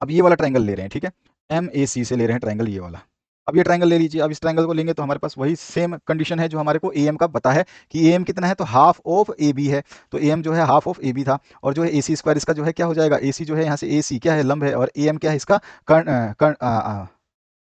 अब ये वाला ट्राइंगल ले रहे हैं, ठीक है। एम ए सी से ले रहे हैं ट्राइंगल ये वाला। अब ये ट्राइंगल ले लीजिए। अब इस ट्राइंगल को लेंगे तो हमारे पास वही सेम कंडीशन है जो हमारे को ए एम का पता है कि ए एम कितना है, तो हाफ ऑफ ए बी है। तो ए एम जो है हाफ ऑफ ए बी था, और जो है ए सी स्क्वायर इसका जो है क्या हो जाएगा, ए सी जो है यहाँ से ए सी क्या है, लंब है, और ए एम क्या है, इसका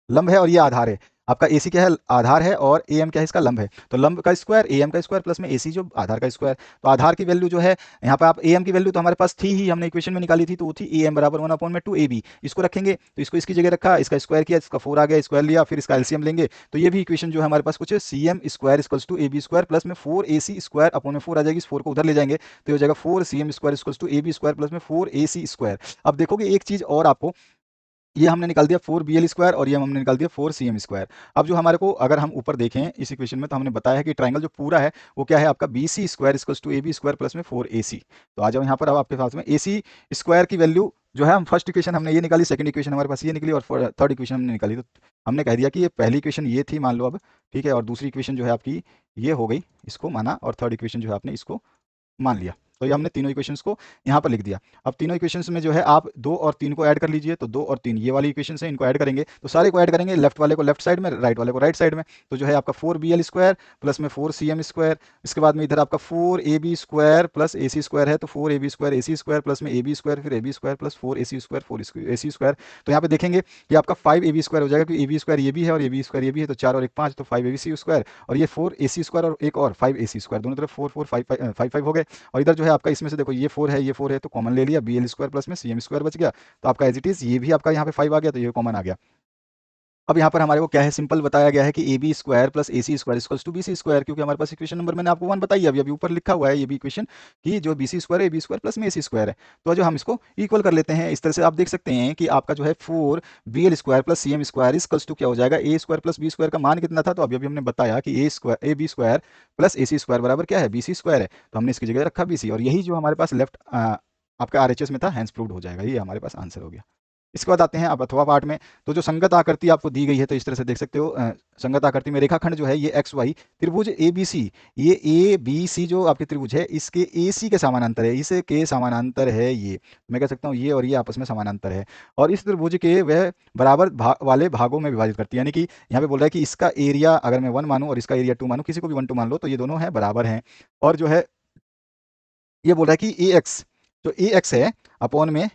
लंब है, और ये आधार है। आपका एसी क्या है, आधार है, और एम क्या है, इसका लंब है। तो लंब का स्क्वायर एम का स्क्वायर प्लस में एसी जो आधार का स्क्वायर। तो आधार की वैल्यू जो है यहाँ पर, आप एम की वैल्यू तो हमारे पास थी ही, हमने इक्वेशन में निकाली थी, तो वो थी ए एम बराबर 1/2 ए बी। इसको रखेंगे तो इसको इसकी जगह रखा, इसका स्क्वायर किया, इसका 4 आ गया, स्क्वायर लिया, फिर इसका एलसीएम लेंगे, तो ये भी इक्वेशन जो है हमारे पास कुछ C M square equals to A B square plus में 4 ए सी स्क्वायर अपॉन में 4 आ जाएगी। इस 4 को उधर ले जाएंगे तो हो जाएगा 4 C M square equals to A B square plus में 4 ए सी स्क्वायर। अब देखोगे एक चीज और आपको, ये हमने निकाल दिया 4 बी एल स्क्वायर, और ये हमने निकाल दिया 4 सी एम स्क्वायर। अब जो हमारे को अगर हम ऊपर देखें इस इक्वेशन में, तो हमने बताया है कि ट्राइंगल जो पूरा है वो क्या है, आपका B C square equals to A B square plus में 4 ए सी। तो आ जाओ यहाँ पर, अब आपके पास में ए सी स्क्वायर की वैल्यू जो है, हम फर्स्ट इक्वेशन हमने ये निकाली, सेकंड इक्वेशन हमारे पास ये निकली, और थर्ड इक्वेशन हमने निकाली। तो हमने कह दिया कि ये पहली इक्वेशन ये थी, मान लो अब, ठीक है, और दूसरी इक्वेशन जो है आपकी ये हो गई, इसको माना, और थर्ड इक्वेशन जो है आपने इसको मान लिया। तो ये हमने तीनों इक्वेशंस को यहाँ पर लिख दिया। अब तीनों इक्वेशंस में जो है आप 2 और 3 को ऐड कर लीजिए, तो 2 और 3 ये वाली इक्वेशन है, इनको ऐड करेंगे तो सारे को ऐड करेंगे, लेफ्ट वाले को लेफ्ट साइड में, राइट वाले को राइट साइड में। तो जो है आपका 4 बी एल स्क्वायर प्लस में 4 सी एम स्क्वायर, इसके बाद में इधर आपका 4 A B square plus A C square है, तो 4 A B square A C square plus में ए बी स्क्वायर, फिर A B square plus 4 A C square 4 A C square. तो यहाँ पे देखेंगे कि आपका 5 ए बी स्क्वायर हो जाएगा, क्योंकि ए बी स्क्वायर ये भी है और ए बी स्क्वायर ये भी है, तो 4 और 1 5, तो 5 ए बी सी स्क्वायर, और ये 4 ए सी स्क्वायर और एक और 5 ए सी स्क्वायर, दोनों तरफ 4 4 5 5 5 हो गए। और इधर जो है आपका इसमें से देखो ये 4 है, ये 4 है, तो कॉमन ले लिया, बी एल स्क्वायर प्लस में सी एम स्क्वायर बच गया। तो आपका एज इट इज ये भी आपका यहाँ पे 5 आ गया, तो ये कॉमन आ गया। अब यहाँ पर हमारे को क्या है, सिंपल बताया गया है कि A B square plus A C square equals to B C square, क्योंकि हमारे पास इक्वेशन नंबर मैंने आपको 1 बताई है, अभी अभी ऊपर लिखा हुआ है ये भी इक्वेशन कि जो बी सी स्क्वायर है ए बी स्क्वायर प्लस में ए सी स्क्वायर है। तो जो हम इसको इक्वल कर लेते हैं, इस तरह से आप देख सकते हैं कि आपका जो है 4 B L square plus C M square equals to क्या हो जाएगा, A square plus B square का मान कितना था, तो अभी अभी हमने बताया कि A B square plus A C square बराबर क्या है, बी सी स्क्वायर है। तो हमने इसकी जगह रखा बी सी, और यही जो हमारे पास लेफ्ट आपका आर एच एस में था, हैंस प्रूव्ड हो जाएगा, ये हमारे पास आंसर हो गया। इसके बाद आते हैं अब अथवा पार्ट में। तो जो संगत आकृति आपको दी गई है, तो इस तरह से देख सकते हो, संगत आकृति में रेखाखंड जो है ये एक्स वाई त्रिभुज ए बी सी, ये ए बी सी जो आपके त्रिभुज है इसके ए सी के समानांतर है, इसे के समानांतर है, ये मैं कह सकता हूँ ये और ये आपस में समानांतर है, और इस त्रिभुज के वह बराबर वाले भागों में विभाजित करती है। यानी कि यहाँ पे बोल रहा है कि इसका एरिया अगर मैं 1 मानूँ और इसका एरिया 2 मानूँ, किसी को भी 1 2 मान लो, तो ये दोनों है बराबर हैं। और जो है ये बोल रहा है कि ए एक्स, जो ए एक्स है अपॉन में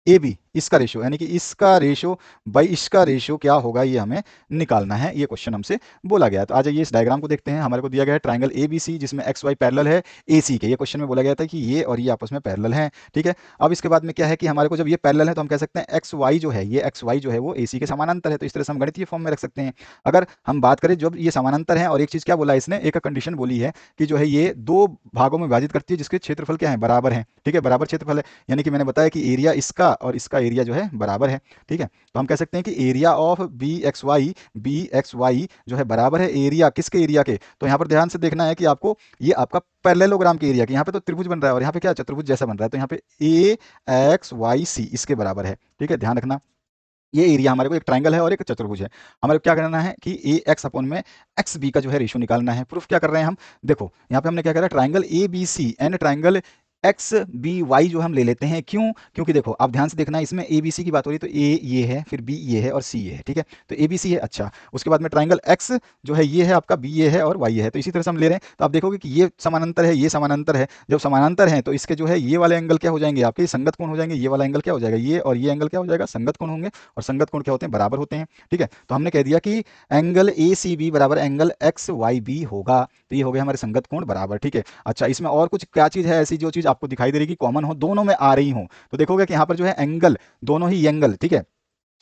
ए बी, इसका रेशो, यानी कि इसका रेशो बाई इसका रेशो क्या होगा, ये हमें निकालना है, ये क्वेश्चन हमसे बोला गया है। तो आ जाइए इस डायग्राम को देखते हैं। हमारे को दिया गया है ट्राइंगल ए बी सी जिसमें एक्स वाई पैरेलल है ए सी के, ये क्वेश्चन में बोला गया था कि ये और ये आपस में पैरेलल हैं, ठीक है। अब इसके बाद में क्या है कि हमारे को जब ये पैरेलल है तो हम कह सकते हैं एक्स वाई जो है, ये एक्स वाई जो है वो ए सी के समानांतर है। तो इस तरह से हम गणितीय फॉर्म में रख सकते हैं। अगर हम बात करें जब ये समानांतर है, और एक चीज क्या बोला इसने, एक कंडीशन बोली है कि जो है ये 2 भागों में विभाजित करती है जिसके क्षेत्रफल क्या है, बराबर है, ठीक है, बराबर क्षेत्रफल है। यानी कि मैंने बताया कि एरिया इसका और इसका एरिया जो है बराबर है, ठीक है। तो हम कह सकते हैं कि area of B X Y जो है बराबर है एरिया किसके, एरिया के। तो यहाँ पर ध्यान से देखना है कि आपको ये आपका पैरेललोग्राम के एरिया के, यहाँ पे तो त्रिभुज बन रहा है और यहाँ पे क्या चतुर्भुज जैसा बन रहा है, तो यहाँ पे ए एक्स वाई सी इसके बराबर है, ठीक है, ध्यान रखना। ये एरिया हमारे को एक ट्राइंगल है और एक चतुर्भुज है। हमारे को क्या करना है कि ए एक्स अपॉन में एक्स बी का जो है रेशियो निकालना है। प्रूफ क्या कर रहे हैं हम, देखो यहाँ पे हमने क्या करा, triangle A B C and triangle X B Y जो हम ले लेते हैं, क्यों, क्योंकि देखो आप ध्यान से देखना, इसमें ए बी सी की बात हो रही है, तो ए ये है, फिर बी ये है और सी ये है, ठीक है, तो ए बी सी है। अच्छा, उसके बाद में ट्राइंगल एक्स जो है ये है आपका, बी ये है और वाई ये है, तो इसी तरह से हम ले रहे हैं, तो आप देखोगे कि ये समानांतर है, ये समानांतर है। जब समानांतर है तो इसके जो है ये वाले एंगल क्या हो जाएंगे, आपके संगत कोण हो जाएंगे, ये वाला एंगल क्या हो जाएगा, ये और ये एंगल क्या हो जाएगा, संगत कोण होंगे, और संगत कोण क्या होते हैं, बराबर होते हैं, ठीक है। तो हमने कह दिया कि एंगल ए सी बी बराबर एंगल एक्स वाई बी होगा, तो ये हो गया हमारे संगत कोण बराबर, ठीक है। अच्छा, इसमें और कुछ क्या चीज है ऐसी जो चीज आपको दिखाई दे रही है कि कॉमन हो, दोनों में आ रही हो, तो देखोगे कि यहाँ पर जो है एंगल, दोनों ही एंगल, ठीक है,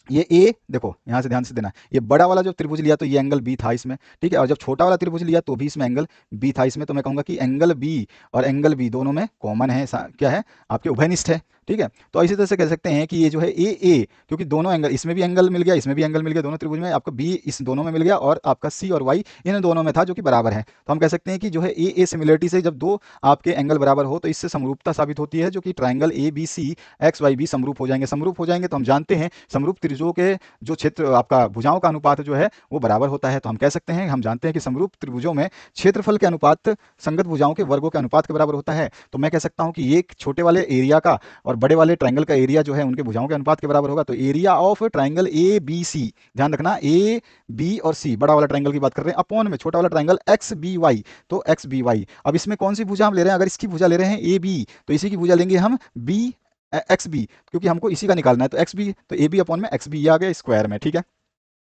ये ए देखो यहां से ध्यान से देना, ये बड़ा वाला जो त्रिभुज लिया तो ये एंगल बी था इसमें, ठीक है, और जब छोटा वाला त्रिभुज लिया तो भी इसमें एंगल बी था इसमें, तो मैं कहूंगा कि एंगल बी और एंगल बी दोनों में कॉमन है, क्या है, आपके उभयनिष्ठ है, ठीक है। तो इसी तरह से कह सकते हैं कि ये जो है ए, क्योंकि दोनों एंगल, इसमें भी एंगल मिल गया, इसमें भी एंगल मिल गया, दोनों त्रिभुज में आपका बी इस दोनों में मिल गया, और आपका सी और वाई इन दोनों में था जो कि बराबर है, तो हम कह सकते हैं कि जो है ए सिमिलरिटी से जब दो आपके एंगल बराबर हो तो इससे समरूपता साबित होती है, जो कि triangle A B C X Y B समरूप हो जाएंगे। समरूप हो जाएंगे तो हम जानते हैं समरूप त्रिभुजों के जो क्षेत्र आपका भुजाओं का अनुपात जो है वो बराबर होता है, तो हम कह सकते हैं, हम जानते हैं कि समरूप त्रिभुजों में क्षेत्रफल के अनुपात संगत भुजाओं के वर्गों के अनुपात के बराबर होता है, तो मैं कह सकता हूं कि ये छोटे वाले एरिया का और बड़े वाले ट्राइंगल का एरिया जो है उनके भुजाओं के अनुपात के बराबर होगा, तो area of triangle A B C, ध्यान रखना ए बी और सी, बड़ा वाला ट्राइंगल की बात कर रहे हैं, अपॉन में छोटा वाला ट्राइंगल एक्स बी वाई, तो एक्स बी वाई, अब इसमें कौन सी भुजा हम ले रहे हैं, अगर इसकी भुजा ले रहे हैं ए बी तो इसी की भुजा लेंगे हम बी एक्स बी, क्योंकि हमको इसी का निकालना है, तो एक्स बी तो ए बी अपॉन में एक्स बी आ गया स्क्वायर में, ठीक है।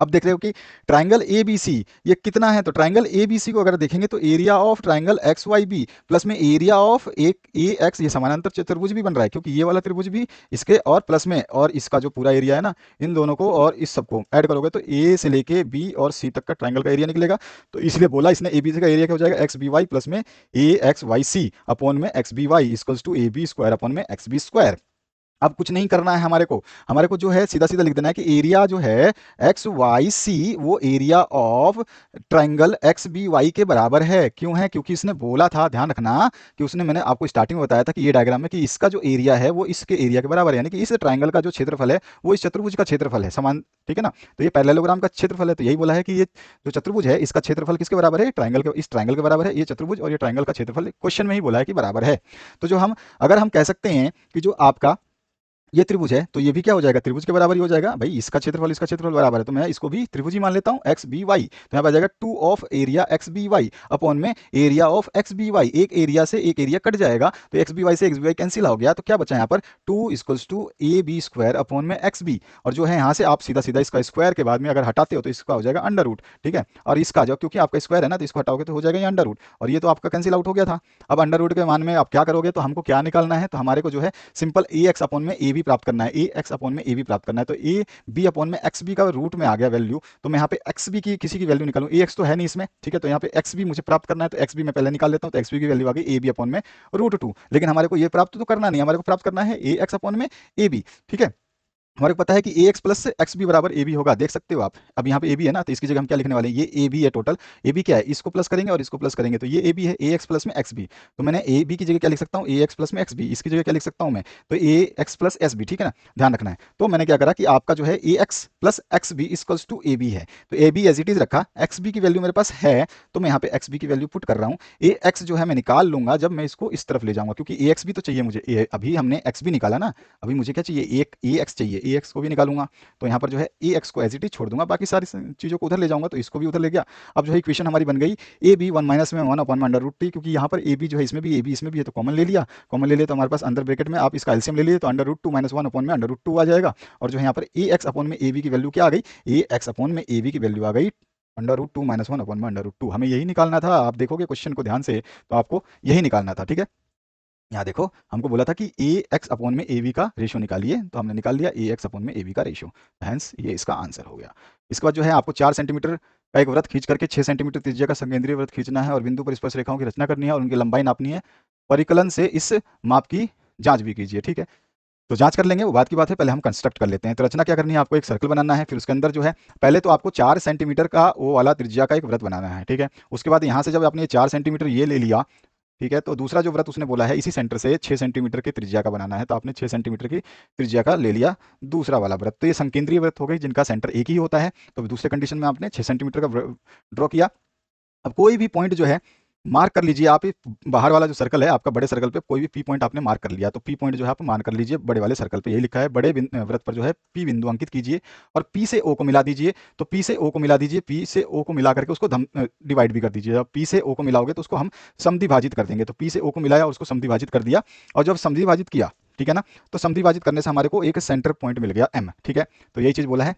अब देख रहे हो कि ट्राइंगल ए बी सी ये कितना है, तो ट्राइंगल ए बी सी को अगर देखेंगे तो area of triangle X Y B plus में एरिया ऑफ एक ए एक्स, ये समानांतर चतुर्भुज भी बन रहा है, क्योंकि ये वाला त्रिभुज भी इसके और प्लस में, और इसका जो पूरा एरिया है ना, इन दोनों को और इस सबको ऐड करोगे तो ए से लेके बी और सी तक का ट्राइंगल का एरिया निकलेगा, तो इसलिए बोला इसने ए बी सी का एरिया क्या हो जाएगा, एक्स बी वाई प्लस में A X Y C upon में X B Y equals to A B square upon में एक्स बी स्क्वायर। अब कुछ नहीं करना है हमारे को जो है सीधा सीधा लिख देना है कि एरिया जो है एक्स वाई सी वो area of triangle X B Y के बराबर है। क्यों है, क्योंकि इसने बोला था, ध्यान रखना कि उसने, मैंने आपको स्टार्टिंग में बताया था कि ये डायग्राम में कि इसका जो एरिया है वो इसके एरिया के बराबर है, यानी कि इस ट्राइंगल का जो क्षेत्रफल है वो इस चतुर्भुज का क्षेत्रफल है समान, ठीक है ना, तो ये पैरेललोग्राम का क्षेत्रफल है, तो यही बोला है कि ये जो चतुर्भुज है इसका क्षेत्रफल किसके बराबर है, ट्राइंगल के, इस ट्राइंगल के बराबर है ये चतुर्भुज, और ये ट्राइंगल का क्षेत्रफल क्वेश्चन में ही बोला है कि बराबर है। तो जो हम, अगर हम कह सकते हैं कि जो आपका ये त्रिभुज है तो ये भी क्या हो जाएगा, त्रिभुज के बराबर ही हो जाएगा भाई, इसका क्षेत्रफल बराबर है, तो मैं इसको भी त्रिभुज ही मान लेता हूं एक्स बी वाई, तो यहाँ पर आ जाएगा 2 of area X B Y upon में area of X B Y, एक एरिया से एक एरिया कट जाएगा, तो एक्स बी वाई से एक्स बी वाई कैंसिल हो गया, तो क्या बचा यहाँ पर 2 equals to A B square upon में एक्स बी, और जो है यहाँ से आप सीधा सीधा इसका स्क्वायर के बाद में अगर हटाते हो तो इसका हो जाएगा अंडर रूट, ठीक है, और इसका जो, क्योंकि आपका स्क्वायर है ना तो इसको हटाओगे तो हो जाएगा ये अंडर रूट, और ये तो आपका कैंसिल आउट हो गया था। अब अंडर रूट के मान में आप क्या करोगे, तो हमको क्या निकालना है, तो हमारे को जो है सिंपल ए एक्स अपॉन में ए बी प्राप्त करना है, ए एक्स अपॉन में ए बी प्राप्त करना है, तो ए बी अपॉन में एक्स बी का रूट में आ गया वैल्यू, तो मैं यहाँ पे एक्स बी की किसी की वैल्यू निकालूं, ए एक्स तो है नहीं इसमें, ठीक है, तो यहाँ पे एक्स बी मुझे प्राप्त करना है, तो एक्स बी मैं पहले निकाल लेता हूँ, तो एक्स बी की वैल्यू आ गई ए बी अपॉन में √2, लेकिन हमारे को ये प्राप्त तो करना नहीं, हमारे को प्राप्त करना है ए एक्स अपॉन में ए बी, ठीक है। हमारे को पता है कि ए एक्स प्लस एक्स बी बराबर ए बी होगा, देख सकते हो आप, अब यहाँ पे ए बी है ना, तो इसकी जगह हम क्या लिखने वाले हैं, ये ए बी है टोटल, ए बी क्या है, इसको प्लस करेंगे और इसको प्लस करेंगे, तो ये ए बी है, ए एक्स प्लस में एक्स बी, तो मैंने ए बी की जगह क्या लिख सकता हूँ, ए एक्स प्लस में एक्स बी, इसकी जगह क्या लिख सकता हूँ मैं, तो ए एक्स प्लस एस बी, ठीक है ना, ध्यान रखना है। तो मैंने क्या करा कि आपका जो है A X plus X B equals to A B है, तो A B as it is रखा, एक्स बी की वैल्यू मेरे पास है, तो मैं यहाँ पे एक्स बी की वैल्यू पुट कर रहा हूँ, ए एक्स जो है मैं निकाल लूंगा जब मैं इसको इस तरफ ले जाऊंगा, क्योंकि ए एक्स भी तो चाहिए मुझे, अभी हमने एक्स भी निकाला ना, अभी मुझे क्या चाहिए, एक ए एक्स चाहिए, ए एक्स को भी निकालूंगा, तो यहाँ पर जो है ए एक्स को एज इट इज छोड़ दूंगा, बाकी सारी चीज़ों को उधर ले जाऊंगा, तो इसको भी उधर ले गया। अब जो है इक्वेशन हमारी बन गई ए बी 1 माइनस में 1 अपॉन में अंडर रूट टी, क्योंकि यहाँ पर ए बी जो है इसमें भी, ए बी इसमें भी है, तो कॉमन ले लिया, कॉमन ले लिया तो हमारे पास अंदर ब्रैकेट में आप इसका एलसीएम ले लिए तो अंडर रूट 2 माइनस 1 अपॉन में अंडर रूट 2 आ जाएगा, और जो है यहाँ पर ए एक्स अपॉन में ए बी की वैल्यू क्या आ गई, ए एक्स अपॉन में ए बी की वैल्यू आ गई अंडर रूट 2 माइनस 1 अपॉन में अंडर रूट 2, हमें यही निकालना था। आप देखोगे क्वेश्चन को ध्यान से तो आपको यही निकालना था, ठीक है। यहाँ देखो हमको बोला था कि ए एक्स अपॉन में ए बी का रेशियो निकालिए, तो हमने निकाल लिया ए एक्स अपॉन में ए बी का रेशियो, हैंस ये इसका आंसर हो गया। इसके बाद जो है आपको 4 सेंटीमीटर का एक वृत्त खींच करके 6 सेंटीमीटर त्रिज्या का संकेंद्रीय वृत्त खींचना है और बिंदु पर स्पर्श रेखाओं की रचना करनी है और उनकी लंबाई नापनी है, परिकलन से इस माप की जांच भी कीजिए, ठीक है। तो जांच कर लेंगे, वो बात की बात है, पहले हम कंस्ट्रक्ट कर लेते हैं। तो रचना क्या करनी है, आपको एक सर्कल बनाना है, फिर उसके अंदर जो है पहले तो आपको 4 सेंटीमीटर का वो वाला त्रिज्या का एक वृत्त बनाना है, ठीक है। उसके बाद यहाँ से जब आपने 4 सेंटीमीटर ये ले लिया, ठीक है, तो दूसरा जो वृत्त उसने बोला है इसी सेंटर से 6 सेंटीमीटर की त्रिज्या का बनाना है, तो आपने 6 सेंटीमीटर की त्रिज्या का ले लिया दूसरा वाला वृत्त। तो ये संकेंद्रीय वृत्त हो गई जिनका सेंटर एक ही होता है। तो दूसरे कंडीशन में आपने 6 सेंटीमीटर का ड्रॉ किया। अब कोई भी पॉइंट जो है मार्क कर लीजिए आप, बाहर वाला जो सर्कल है आपका, बड़े सर्कल पे कोई भी पी पॉइंट आपने मार्क कर लिया, तो पी पॉइंट जो है आप मार्क कर लीजिए बड़े वाले सर्कल पे। यही लिखा है, बड़े वृत्त पर जो है पी बिंदु अंकित कीजिए और पी से ओ को मिला दीजिए। तो पी से ओ को मिला दीजिए, पी से ओ को मिला करके उसको डिवाइड भी कर दीजिए। जब पी से ओ को मिलाओगे तो उसको हम समद्विभाजित कर देंगे। तो पी से ओ को मिलाया और उसको समद्विभाजित कर दिया, और जब समद्विभाजित किया, ठीक है ना, तो समद्विभाजित करने से हमारे को एक सेंटर पॉइंट मिल गया एम। ठीक है, तो यही चीज बोला है,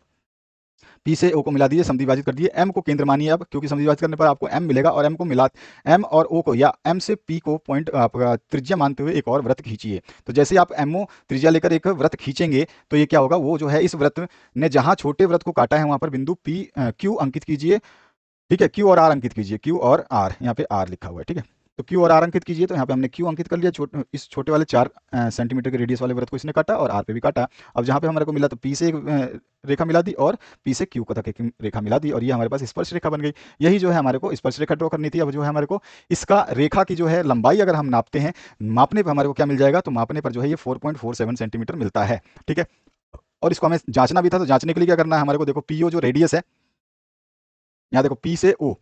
पी से ओ को मिला दीजिए, समद्विभाजित कर दिए, एम को केंद्र मानिए अब, क्योंकि समद्विभाजित करने पर आपको एम मिलेगा, और एम को मिला, एम और ओ को या एम से पी को पॉइंट आपका त्रिज्या मानते हुए एक और वृत्त खींचिए। तो जैसे आप एमओ त्रिज्या लेकर एक वृत्त खींचेंगे तो ये क्या होगा, वो जो है इस वृत्त ने जहां छोटे वृत्त को काटा है वहां पर बिंदु पी क्यू अंकित कीजिए। ठीक है, क्यू और आर अंकित कीजिए, क्यू और आर, यहाँ पे आर लिखा हुआ है। ठीक है, तो क्यू और आर अंकित कीजिए। तो यहाँ पे हमने क्यू अंकित कर लिया, इस छोटे वाले 4 सेंटीमीटर के रेडियस वाले वृत्त को इसने काटा और आर पे भी काटा। अब जहाँ पे हमारे को मिला तो पी से एक रेखा मिला दी और पी से क्यू तक एक रेखा मिला दी, और ये हमारे पास स्पर्श रेखा बन गई। यही जो है हमारे को स्पर्श रेखा ड्रॉ करनी थी। अब जो है हमारे को इसका रेखा की जो है लंबाई अगर हम नापते हैं, मापने पर हमारे को क्या मिल जाएगा, तो मापने पर जो है ये 4.47 सेंटीमीटर मिलता है। ठीक है, और इसको हमें जांचना भी था, तो जांचने के लिए क्या करना है हमारे को, देखो पीओ जो रेडियस है, यहाँ देखो पी से ओ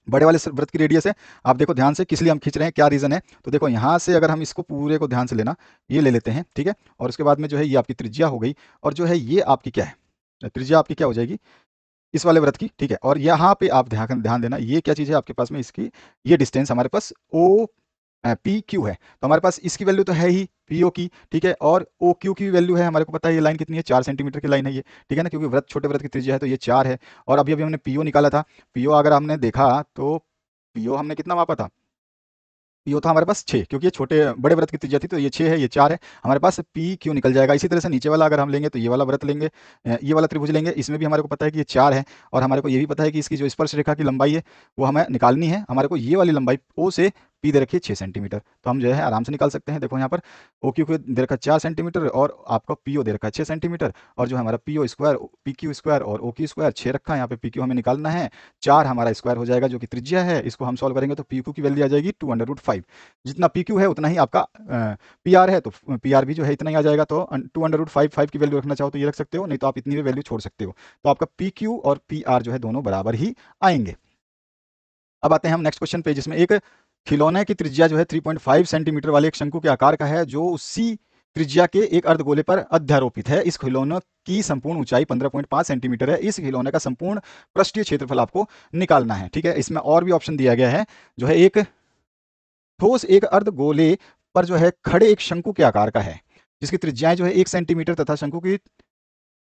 बड़े वाले वृत्त की रेडियस है। आप देखो ध्यान से किस लिए हम खींच रहे हैं, क्या रीजन है। तो देखो यहाँ से अगर हम इसको पूरे को ध्यान से लेना, ये ले लेते हैं, ठीक है, और उसके बाद में जो है ये आपकी त्रिज्या हो गई, और जो है ये आपकी क्या है, त्रिज्या आपकी क्या हो जाएगी इस वाले वृत्त की। ठीक है, और यहाँ पे आप ध्यान ध्यान देना, ये क्या चीज़ है आपके पास में, इसकी ये डिस्टेंस हमारे पास ओ पी क्यू है, तो हमारे पास इसकी वैल्यू तो है ही पी ओ की। ठीक है, और ओ क्यू की वैल्यू है, हमारे को पता है ये लाइन कितनी है, 4 सेंटीमीटर की लाइन है ये। ठीक है ना, क्योंकि वृत्त छोटे वृत्त की त्रिज्या है तो ये 4 है। और अभी अभी हमने पीओ निकाला था, पीओ अगर हमने देखा तो पीओ हमने कितना मापा था, पीओ था हमारे पास 6, क्योंकि ये छोटे बड़े वृत्त की त्रिज्या थी, तो ये 6 है, ये 4 है, हमारे पास पी क्यू निकल जाएगा। इसी तरह से नीचे वाला अगर हम लेंगे तो ये वाला वृत्त लेंगे, ये वाला त्रिभुज लेंगे, इसमें भी हमारे को पता है कि ये 4 है, और हमारे को ये भी पता है कि इसकी जो स्पर्श रेखा की लंबाई है वो हमें निकालनी है। हमारे को ये वाली लंबाई ओ से पी दे रखी है 6 सेंटीमीटर, तो हम जो है आराम से निकाल सकते हैं। देखो यहाँ पर ओ क्यू को दे रखा है 4 सेंटीमीटर, और आपका पी ओ दे रखा है 6 सेंटीमीटर, और जो हमारा P O square, P Q square और ओ क्यू स्क्वायर 6 रखा है, यहाँ पे पी क्यू हमें निकालना है, 4 हमारा स्क्वायर हो जाएगा जो कि त्रिज्या है। इसको हम सॉल्व करेंगे तो पी क्यू की वैल्यू आ जाएगी 2√5। जितना पी क्यू है उतना ही आपका पी आर है, तो पी आर भी जो है इतना ही आ जाएगा। तो 2√5 की वैल्यू रखना चाहो तो ये रख सकते हो, नहीं तो आप इतनी भी वैल्यू छोड़ सकते हो। तो आपका पी क्यू और पी आर जो है दोनों बराबर ही आएंगे। अब आते हैं हम नेक्स्ट क्वेश्चन पे, जिसमें एक खिलौने की त्रिज्या जो है 3.5 सेंटीमीटर वाले एक शंकु के आकार का है, जो उसी त्रिज्या के एक अर्धगोले पर अध्यारोपित है। इस खिलौने की संपूर्ण ऊंचाई 15.5 सेंटीमीटर है। इस खिलौने का संपूर्ण पृष्ठीय क्षेत्रफल आपको निकालना है। ठीक है, इसमें और भी ऑप्शन दिया गया है, जो है एक ठोस एक अर्धगोले पर जो है खड़े एक शंकु के आकार का है, जिसकी त्रिज्याएं जो है 1 सेंटीमीटर तथा शंकु की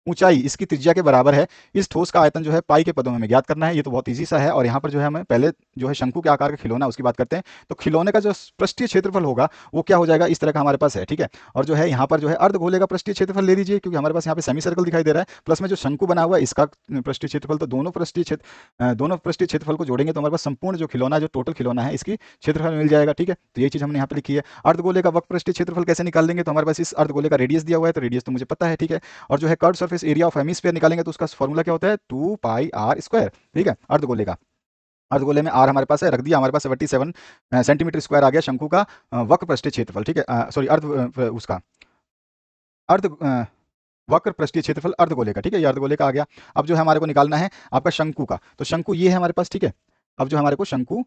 ऊंचाई इसकी त्रिज्या के बराबर है। इस ठोस का आयतन जो है पाई के पदों में हमें ज्ञात करना है। ये तो बहुत इजी सा है। और यहाँ पर जो है हमें पहले जो है शंकु के आकार का खिलौना उसकी बात करते हैं। तो खिलौने का जो पृष्ठीय क्षेत्रफल होगा वो क्या हो जाएगा, इस तरह का हमारे पास है। ठीक है, और जो है यहाँ पर जो है अर्धगोले का पृष्ठीय क्षेत्रफल ले लीजिए, क्योंकि हमारे पास यहाँ पे सेमी सर्कल दिखाई दे रहा है, प्लस में जो शंकु बना हुआ है इसका पृष्ठीय क्षेत्रफल। तो दोनों पृष्ठीय क्षेत्रफल को जोड़ेंगे तो हमारे पास संपूर्ण जो खिलौना, जो टोटल खिलौना है, इसकी क्षेत्रफल मिल जाएगा। ठीक है, तो ये चीज हमने यहाँ पे लिखी है। अर्धगोले का वक्र पृष्ठीय क्षेत्रफल कैसे निकाल लेंगे, तो हमारे पास इस अर्धगोले का रेडियस दिया हुआ है, तो रेडियस तो मुझे पता है। ठीक है, और जो है curve surface area of hemisphere निकालेंगे तो उसका फॉर्मूला क्या होता है, 2 पाई आर स्क्वायर। ठीक है, अर्धगोले का, अर्धगोले में आर हमारे पास है, रख दिया, हमारे पास 77 सेंटीमीटर स्क्वायर आ गया शंकु का वक्र पृष्ठीय क्षेत्रफल। ठीक है, सॉरी उसका अर्ध वक्र पृष्ठीय क्षेत्रफल अर्धगोले का। ठीक है, ये अर्धगोले का आ गया। अब जो है हमारे को निकालना है आपका शंकु का, तो शंकु ये है हमारे पास। ठीक है, अब जो हमारे को शंकु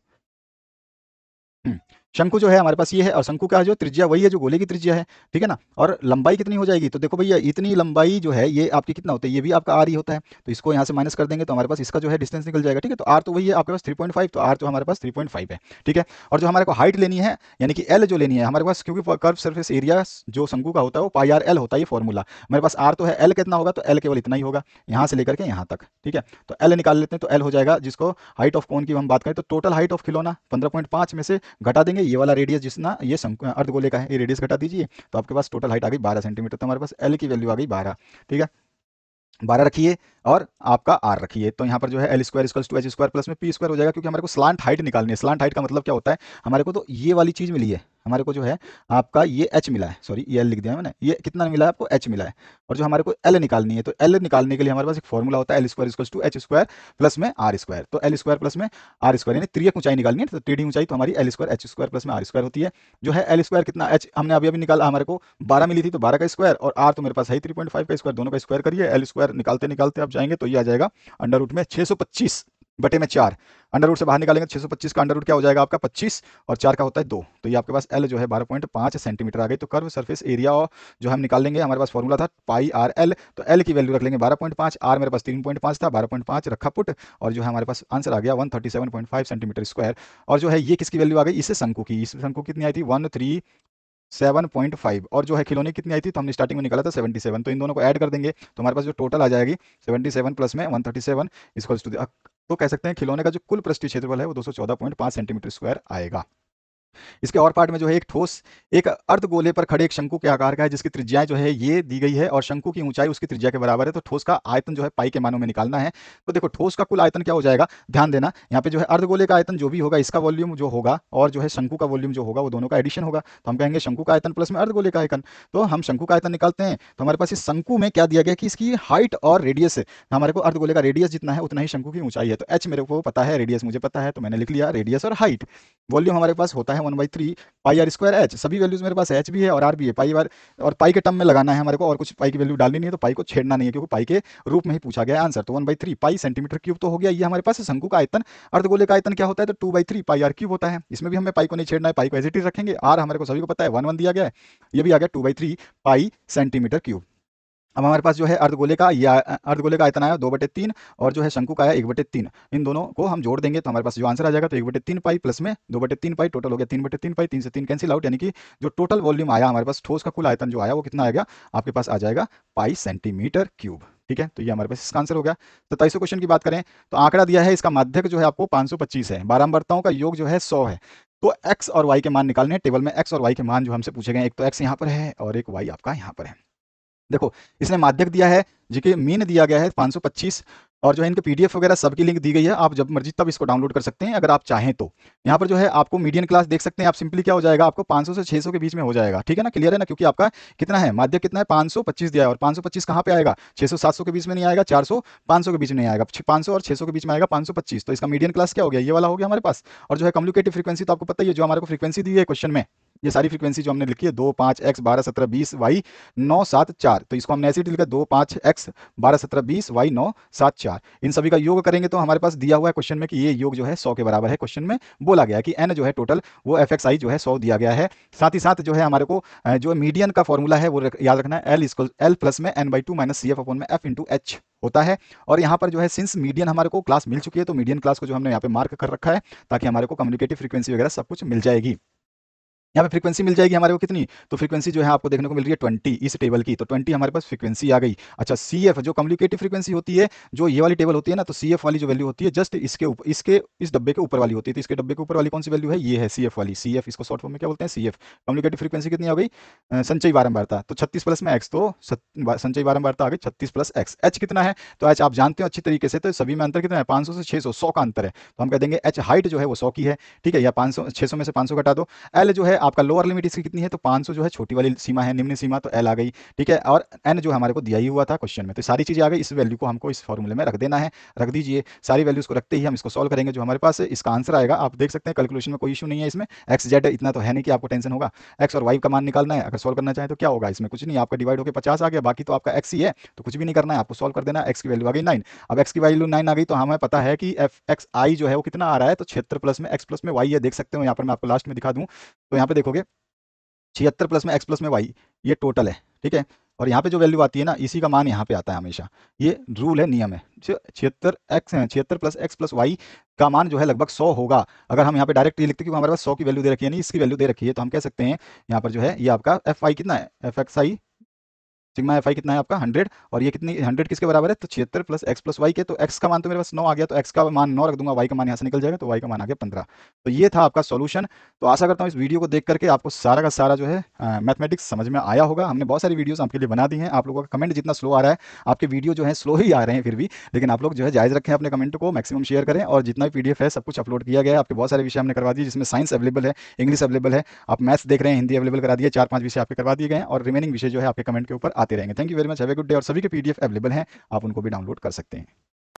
शंकु जो है हमारे पास ये है, और शंकु का जो त्रिज्या वही है जो गोले की त्रिज्या है। ठीक है ना, और लंबाई कितनी हो जाएगी, तो देखो भैया इतनी लंबाई जो है ये आपकी कितना होता है, ये भी आपका आर ही होता है, तो इसको यहाँ से माइनस कर देंगे तो हमारे पास इसका जो है डिस्टेंस निकल जाएगा। ठीक है, तो आर तो वही है आपके पास 3.5, तो आर तो हमारे पास 3.5 है। ठीक है, और जो हमारे को हाइट लेनी है यानी कि एल जो लेनी है हमारे पास, क्योंकि कर्व सरफेस एरिया जो शंकु का होता है वो पाई आर एल होता है, ये फॉर्मूला हमारे पास आर तो है, एल कितना होगा, तो एल केवल इतना ही होगा यहाँ से लेकर के यहाँ तक। ठीक है, तो एल निकाल लेते हैं, तो एल हो जाएगा, जिसको हाइट ऑफ कोन की हम बात करें तो टोटल हाइट ऑफ खिलौना 15.5 में से घटा देंगे ये वाला रेडियस, जिसना ये अर्धगोले का है, ये रेडियस घटा दीजिए, तो आपके पास टोटल हाइट आ गई 12 सेंटीमीटर। तो हमारे पास एल की वैल्यू आ गई 12। ठीक है, 12 रखिए और आपका आर रखिए, तो यहाँ पर जो है L square equals to H square plus में पी स्क्वायर हो जाएगा, क्योंकि हमारे को स्लांट हाइट निकालनी है। स्लांट हाइट का मतलब क्या होता है, हमारे को तो ये वाली चीज मिली है, हमारे को जो है आपका ये एच मिला है, सॉरी ये एल लिख दिया है मैंने, ये कितना मिला है आपको, एच मिला है। और जो हमारे को एल निकालनी है, तो एल निकालने के लिए हमारे पास एक फॉर्मूला होता है, L square equals to H square plus में आर स्क्वायर। तो एल स्क्वायर प्लस में आर स्क्वायर, यानी त्रियक ऊंचाई निकालनी है, तो टेढ़ी ऊंचाई तो हमारी L square H square plus में आर स्क्वायर होती है। जो है एल स्क्वायर कितना, एच हमने अभी अभी निकाला, हमारे को 12 मिली थी, तो 12 का स्क्वायर, और आर तो मेरे पास है 3.5 का स्क्वायर, दोनों का स्क्वायर करिए, एल स्क्वायर निकालते निकालते आप जाएंगे तो ये आ जाएगा अंडर रूट में 625 बटे में 4, अंडर रूट से बाहर निकालेंगे 625 का अंडर रूट क्या हो जाएगा आपका 25, और 4 का होता है 2, तो ये आपके पास एल जो है 12.5 सेंटीमीटर आ गई। तो कर्व सरफेस एरिया जो हम निकाल लेंगे, हमारे पास फॉर्मूला था पाई आर एल, तो एल की वैल्यू रख लेंगे 12.5, आर मेरे पास 3.5 था, 12.5 रखा पुट, और जो है हमारे पास आंसर आ गया 137.5 सेंटीमीटर स्क्वायर। और जो है ये किसकी वैल्यू आ गई, इससे शंकु की, इस शंकु कितनी आई थी 137.5, और जो है खिलौने कितनी आई थी, तो हमने स्टार्टिंग में निकाला था 77, तो इन दोनों को ऐड कर देंगे तो हमारे पास जो टोटल आ जाएगी 77 प्लस में 137 इक्वल्स टू, तो कह सकते हैं खिलौने का जो कुल पृष्ठीय क्षेत्रफल है वो 214.5 सेंटीमीटर स्क्वायर आएगा। इसके और पार्ट में जो है एक ठोस एक अर्धगोले पर खड़े एक शंकु के आकार का है, जिसकी त्रिज्याएं जो है ये दी गई है और शंकु की ऊंचाई उसकी त्रिज्या के बराबर है। तो ठोस का आयतन जो है पाई के मानों में निकालना है। तो देखो ठोस का कुल आयतन क्या हो जाएगा, ध्यान देना, यहाँ पे जो है अर्धगोले का आयतन जो भी होगा, इसका वॉल्यूम जो होगा और जो है शंकु का वॉल्यूम जो होगा, वो दोनों का एडिशन होगा, तो हम कहेंगे शंकु का आयतन प्लस में अर्धगोले का आयतन। तो हम शंकु का आयतन निकालते हैं, तो हमारे पास इस शंकु में क्या दिया गया कि इसकी हाइट और रेडियस है, हमारे को अर्धगोले का रेडियस जितना है उतना ही शंकु की ऊंचाई है। तो एच मेरे को पता है, रेडियस मुझे पता है, तो मैंने लिख लिया रेडियस और हाइट। वॉल्यूम हमारे पास होता है 1/3 पाई आर स्क्वायर एच, सभी वैल्यूज मेरे पास एच भी है और आर भी है, पाई आर और पाई के टर्म में लगाना है हमारे को, और कुछ पाई की वैल्यू डालनी नहीं है, तो पाई को छेड़ना नहीं है क्योंकि पाई के रूप में ही पूछा गया आंसर। तो 1/3 पाई सेंटीमीटर क्यूब तो हो गया ये हमारे पास शंकु का आयतन। अर्धगोले का आयतन क्या होता है, तो 2/3 पाई आर क्यूब होता है, इसमें भी हमें पाई को नहीं छेड़ना है, पाई को एज इट इज रखेंगे। आर हमारे को सभी को पता है 1 दिया गया है, ये भी आ गया 2/3 पाई सेंटीमीटर क्यूब। अब हमारे पास जो है अर्धगोले का ये अर्धगोले का आयतन आया 2/3 और जो है शंकु का आया 1/3, इन दोनों को हम जोड़ देंगे तो हमारे पास जो आंसर आ जाएगा, तो 1/3 पाई प्लस में 2/3 पाई, टोटल हो गया 3/3 पाई, 3 से 3 कैंसिल आउट, यानी कि जो टोटल वॉल्यूम आया हमारे पास, ठोस का कुल आयतन जो आया वो कितना आएगा आपके पास आ जाएगा पाई सेंटीमीटर क्यूब। ठीक है, तो ये हमारे पास इसका आंसर हो गया। 27वें क्वेश्चन की बात करें तो आंकड़ा दिया है, इसका माध्यक जो है आपको 525 है, बारंबारताओं का योग जो है 100 है। तो x और y के मान निकालने हैं, टेबल में x और y के मान जो हमसे पूछे गए, एक तो x यहाँ पर है और एक y आपका यहाँ पर है। देखो इसने माध्यक दिया है जी के मीन दिया गया है 525, और जो है इनके पीडीएफ वगैरह सबकी लिंक दी गई है, आप जब मर्जी तब इसको डाउनलोड कर सकते हैं अगर आप चाहें तो। यहाँ पर जो है आपको मीडियन क्लास देख सकते हैं आप, सिंपली क्या हो जाएगा आपको 500 से 600 के बीच में हो जाएगा। ठीक है ना, क्लियर है ना, क्योंकि आपका कितना है माध्यक कितना है 525 दिया है, और 525 कहाँ पे आएगा 600 700 के बीच में नहीं आएगा, 400 500 के बीच में नहीं आएगा, 500 और 600 के बीच में आएगा 525। तो इसका मीडियन क्लास क्या हो गया, ये वाला हो गया हमारे पास। और जो है कम्युनिकेटिव फ्रीक्वेंसी तो आपको पता ही है, जो हमारे को फ्रीक्वेंसी दी है क्वेश्चन में, ये सारी फ्रीक्वेंसी जो हमने लिखी है 2 5 x 12 17 20 y 9 7 4, तो इसको हमने ऐसे ही लिखा 2 5 x 12 17 20 y 9 7 4, इन सभी का योग करेंगे तो हमारे पास दिया हुआ है क्वेश्चन में कि ये योग जो है 100 के बराबर है। क्वेश्चन में बोला गया कि n जो है टोटल वो एफ एक्स आई जो है 100 दिया गया है। साथ ही साथ जो है हमारे को जो मीडियन का फॉर्मूला है वो याद रखना है, एल प्लस में n/2 minus C F upon में एफ इंटू एच होता है। और यहाँ पर जो है सिंस मीडियन हमारे को क्लास मिल चुकी है, तो मीडियन क्लास को जो हमने यहाँ पे मार्क कर रखा है ताकि हमारे को कम्युनिकेटिव फ्रीक्वेंसी वगैरह सब कुछ मिल जाएगी। यहाँ पे फ्रीक्वेंसी मिल जाएगी हमारे को कितनी, तो फ्रीक्वेंसी जो है आपको देखने को मिल रही है 20 इस टेबल की, तो 20 हमारे पास फ्रीक्वेंसी आ गई। अच्छा CF जो कम्युनिकेटिव फ्रीक्वेंसी होती है, जो ये वाली टेबल होती है ना, तो CF वाली जो वैल्यू होती है जस्ट इसके ऊपर, इसके इस डब्बे के ऊपर वाली होती है, तो इसके डब्बे के ऊपर वाली कौन सी वैल्यू है, ये है CF वाली। CF इसको शॉर्ट फॉर्म में क्या बोलते हैं CF। कम्युनिकेटिव फ्रीक्वेंसी कितनी आ गई संचयी बारंबारता, तो 36 प्लस में x, तो संचयी बारंबारता आ गई 36 प्लस x। h कितना है, तो h आप जानते हो अच्छी तरीके से, तो सभी में अंतर कितना है 500 से 600, 100 का अंतर है, तो हम कह देंगे h हाइट जो है वो 100 की है। ठीक है, या 500 600 में से 500 घटा दो। l जो है आपका लोअर लिमिट इसकी कितनी है, तो 500 जो है छोटी वाली सीमा है, निम्न सीमा, तो l आ गई। ठीक है, और n जो हमारे को दिया ही हुआ था क्वेश्चन में, तो सारी चीजें आ गई, इस वैल्यू को हमको इस फॉर्मूले में रख देना है, रख दीजिए। सारी वैल्यूज को रखते ही हम इसको सॉल्व करेंगे, जो हमारे पास इसका आंसर आएगा आप देख सकते हैं, कैलकुलेशन में कोई इशू नहीं है इसमें। एक्स जेड इतना तो है नहीं कि आपको टेंशन होगा, एक्स और वाई का मान निकालना है, अगर सॉल्व करना चाहे तो क्या होगा इसमें कुछ नहीं, आपका डिवाइड होकर 50 आ गया, बाकी तो आपका एक्स ही है, तो कुछ भी नहीं करना है, आपको सॉल्व कर देना। एक्स की वैल्यू आ गई 9, अब एक्स की वैल्यू 9 आ गई, तो हमें पता है कि एफ एक्स आई जो है वो कितना आ रहा है, तो 76 प्लस में एक्स प्लस में वाई है, देख सकते हो यहाँ पर, मैं आपको लास्ट में दिखा दूं, तो यहाँ पे देखोगे 76 प्लस में एक्स प्लस में वाई, ये टोटल है। ठीक है, और यहाँ पे जो वैल्यू आती है ना, इसी का मान यहाँ पे आता है हमेशा, ये रूल है, नियम है। 76 प्लस एक्स प्लस वाई का मान जो है लगभग 100 होगा। अगर हम यहाँ पे डायरेक्ट ये लिखते हैं कि हमारे पास 100 की वैल्यू दे रखी है, नहीं इसकी वैल्यू दे रखी है, तो हम कह सकते हैं यहाँ पर जो है ये आपका एफ आई कितना है, F x I sigma F I कितना है आपका 100, और ये कितनी 100 किसके बराबर है, तो 76 प्लस एक्स प्लस वाई के, तो एक्स का मान तो मेरे पास 9 आ गया, तो एक्स का मान 9 रख दूंगा, वाई का मान यहाँ से निकल जाएगा, तो वाई का मान आ गया 15। तो ये था आपका सॉल्यूशन। तो आशा करता हूँ इस वीडियो को देख करके आपको सारा का सारा जो है मैथमेटिक्स समझ में आया होगा। हमने बहुत सारी वीडियोस आपके लिए बना दी हैं। आप लोगों का कमेंट जितना स्लो आ रहा है, आपके वीडियो जो है स्लो ही आ रहे हैं फिर भी, लेकिन आप लोग जो है जायज़ रखें अपने कमेंट को, मैक्सिमम शेयर करें, और जितना भी पीडीएफ है सब कुछ अपलोड किया गया है। आपके बहुत सारे विषय हमने करवा दिए, जिसमें साइंस अवेलेबल है, इंग्लिश अवेलेबल है, आप मैथ्स देख रहे हैं, हिंदी अवेलेबल करा दिए, 4-5 विषय आपके करवा दिए गए हैं, और रिमेनिंग विषय जो है आपके कमेंट के ऊपर आते रहेंगे। Thank you very much, have a good day. और सभी के पीडीएफ अवेलेबल हैं, आप उनको भी डाउनलोड कर सकते हैं।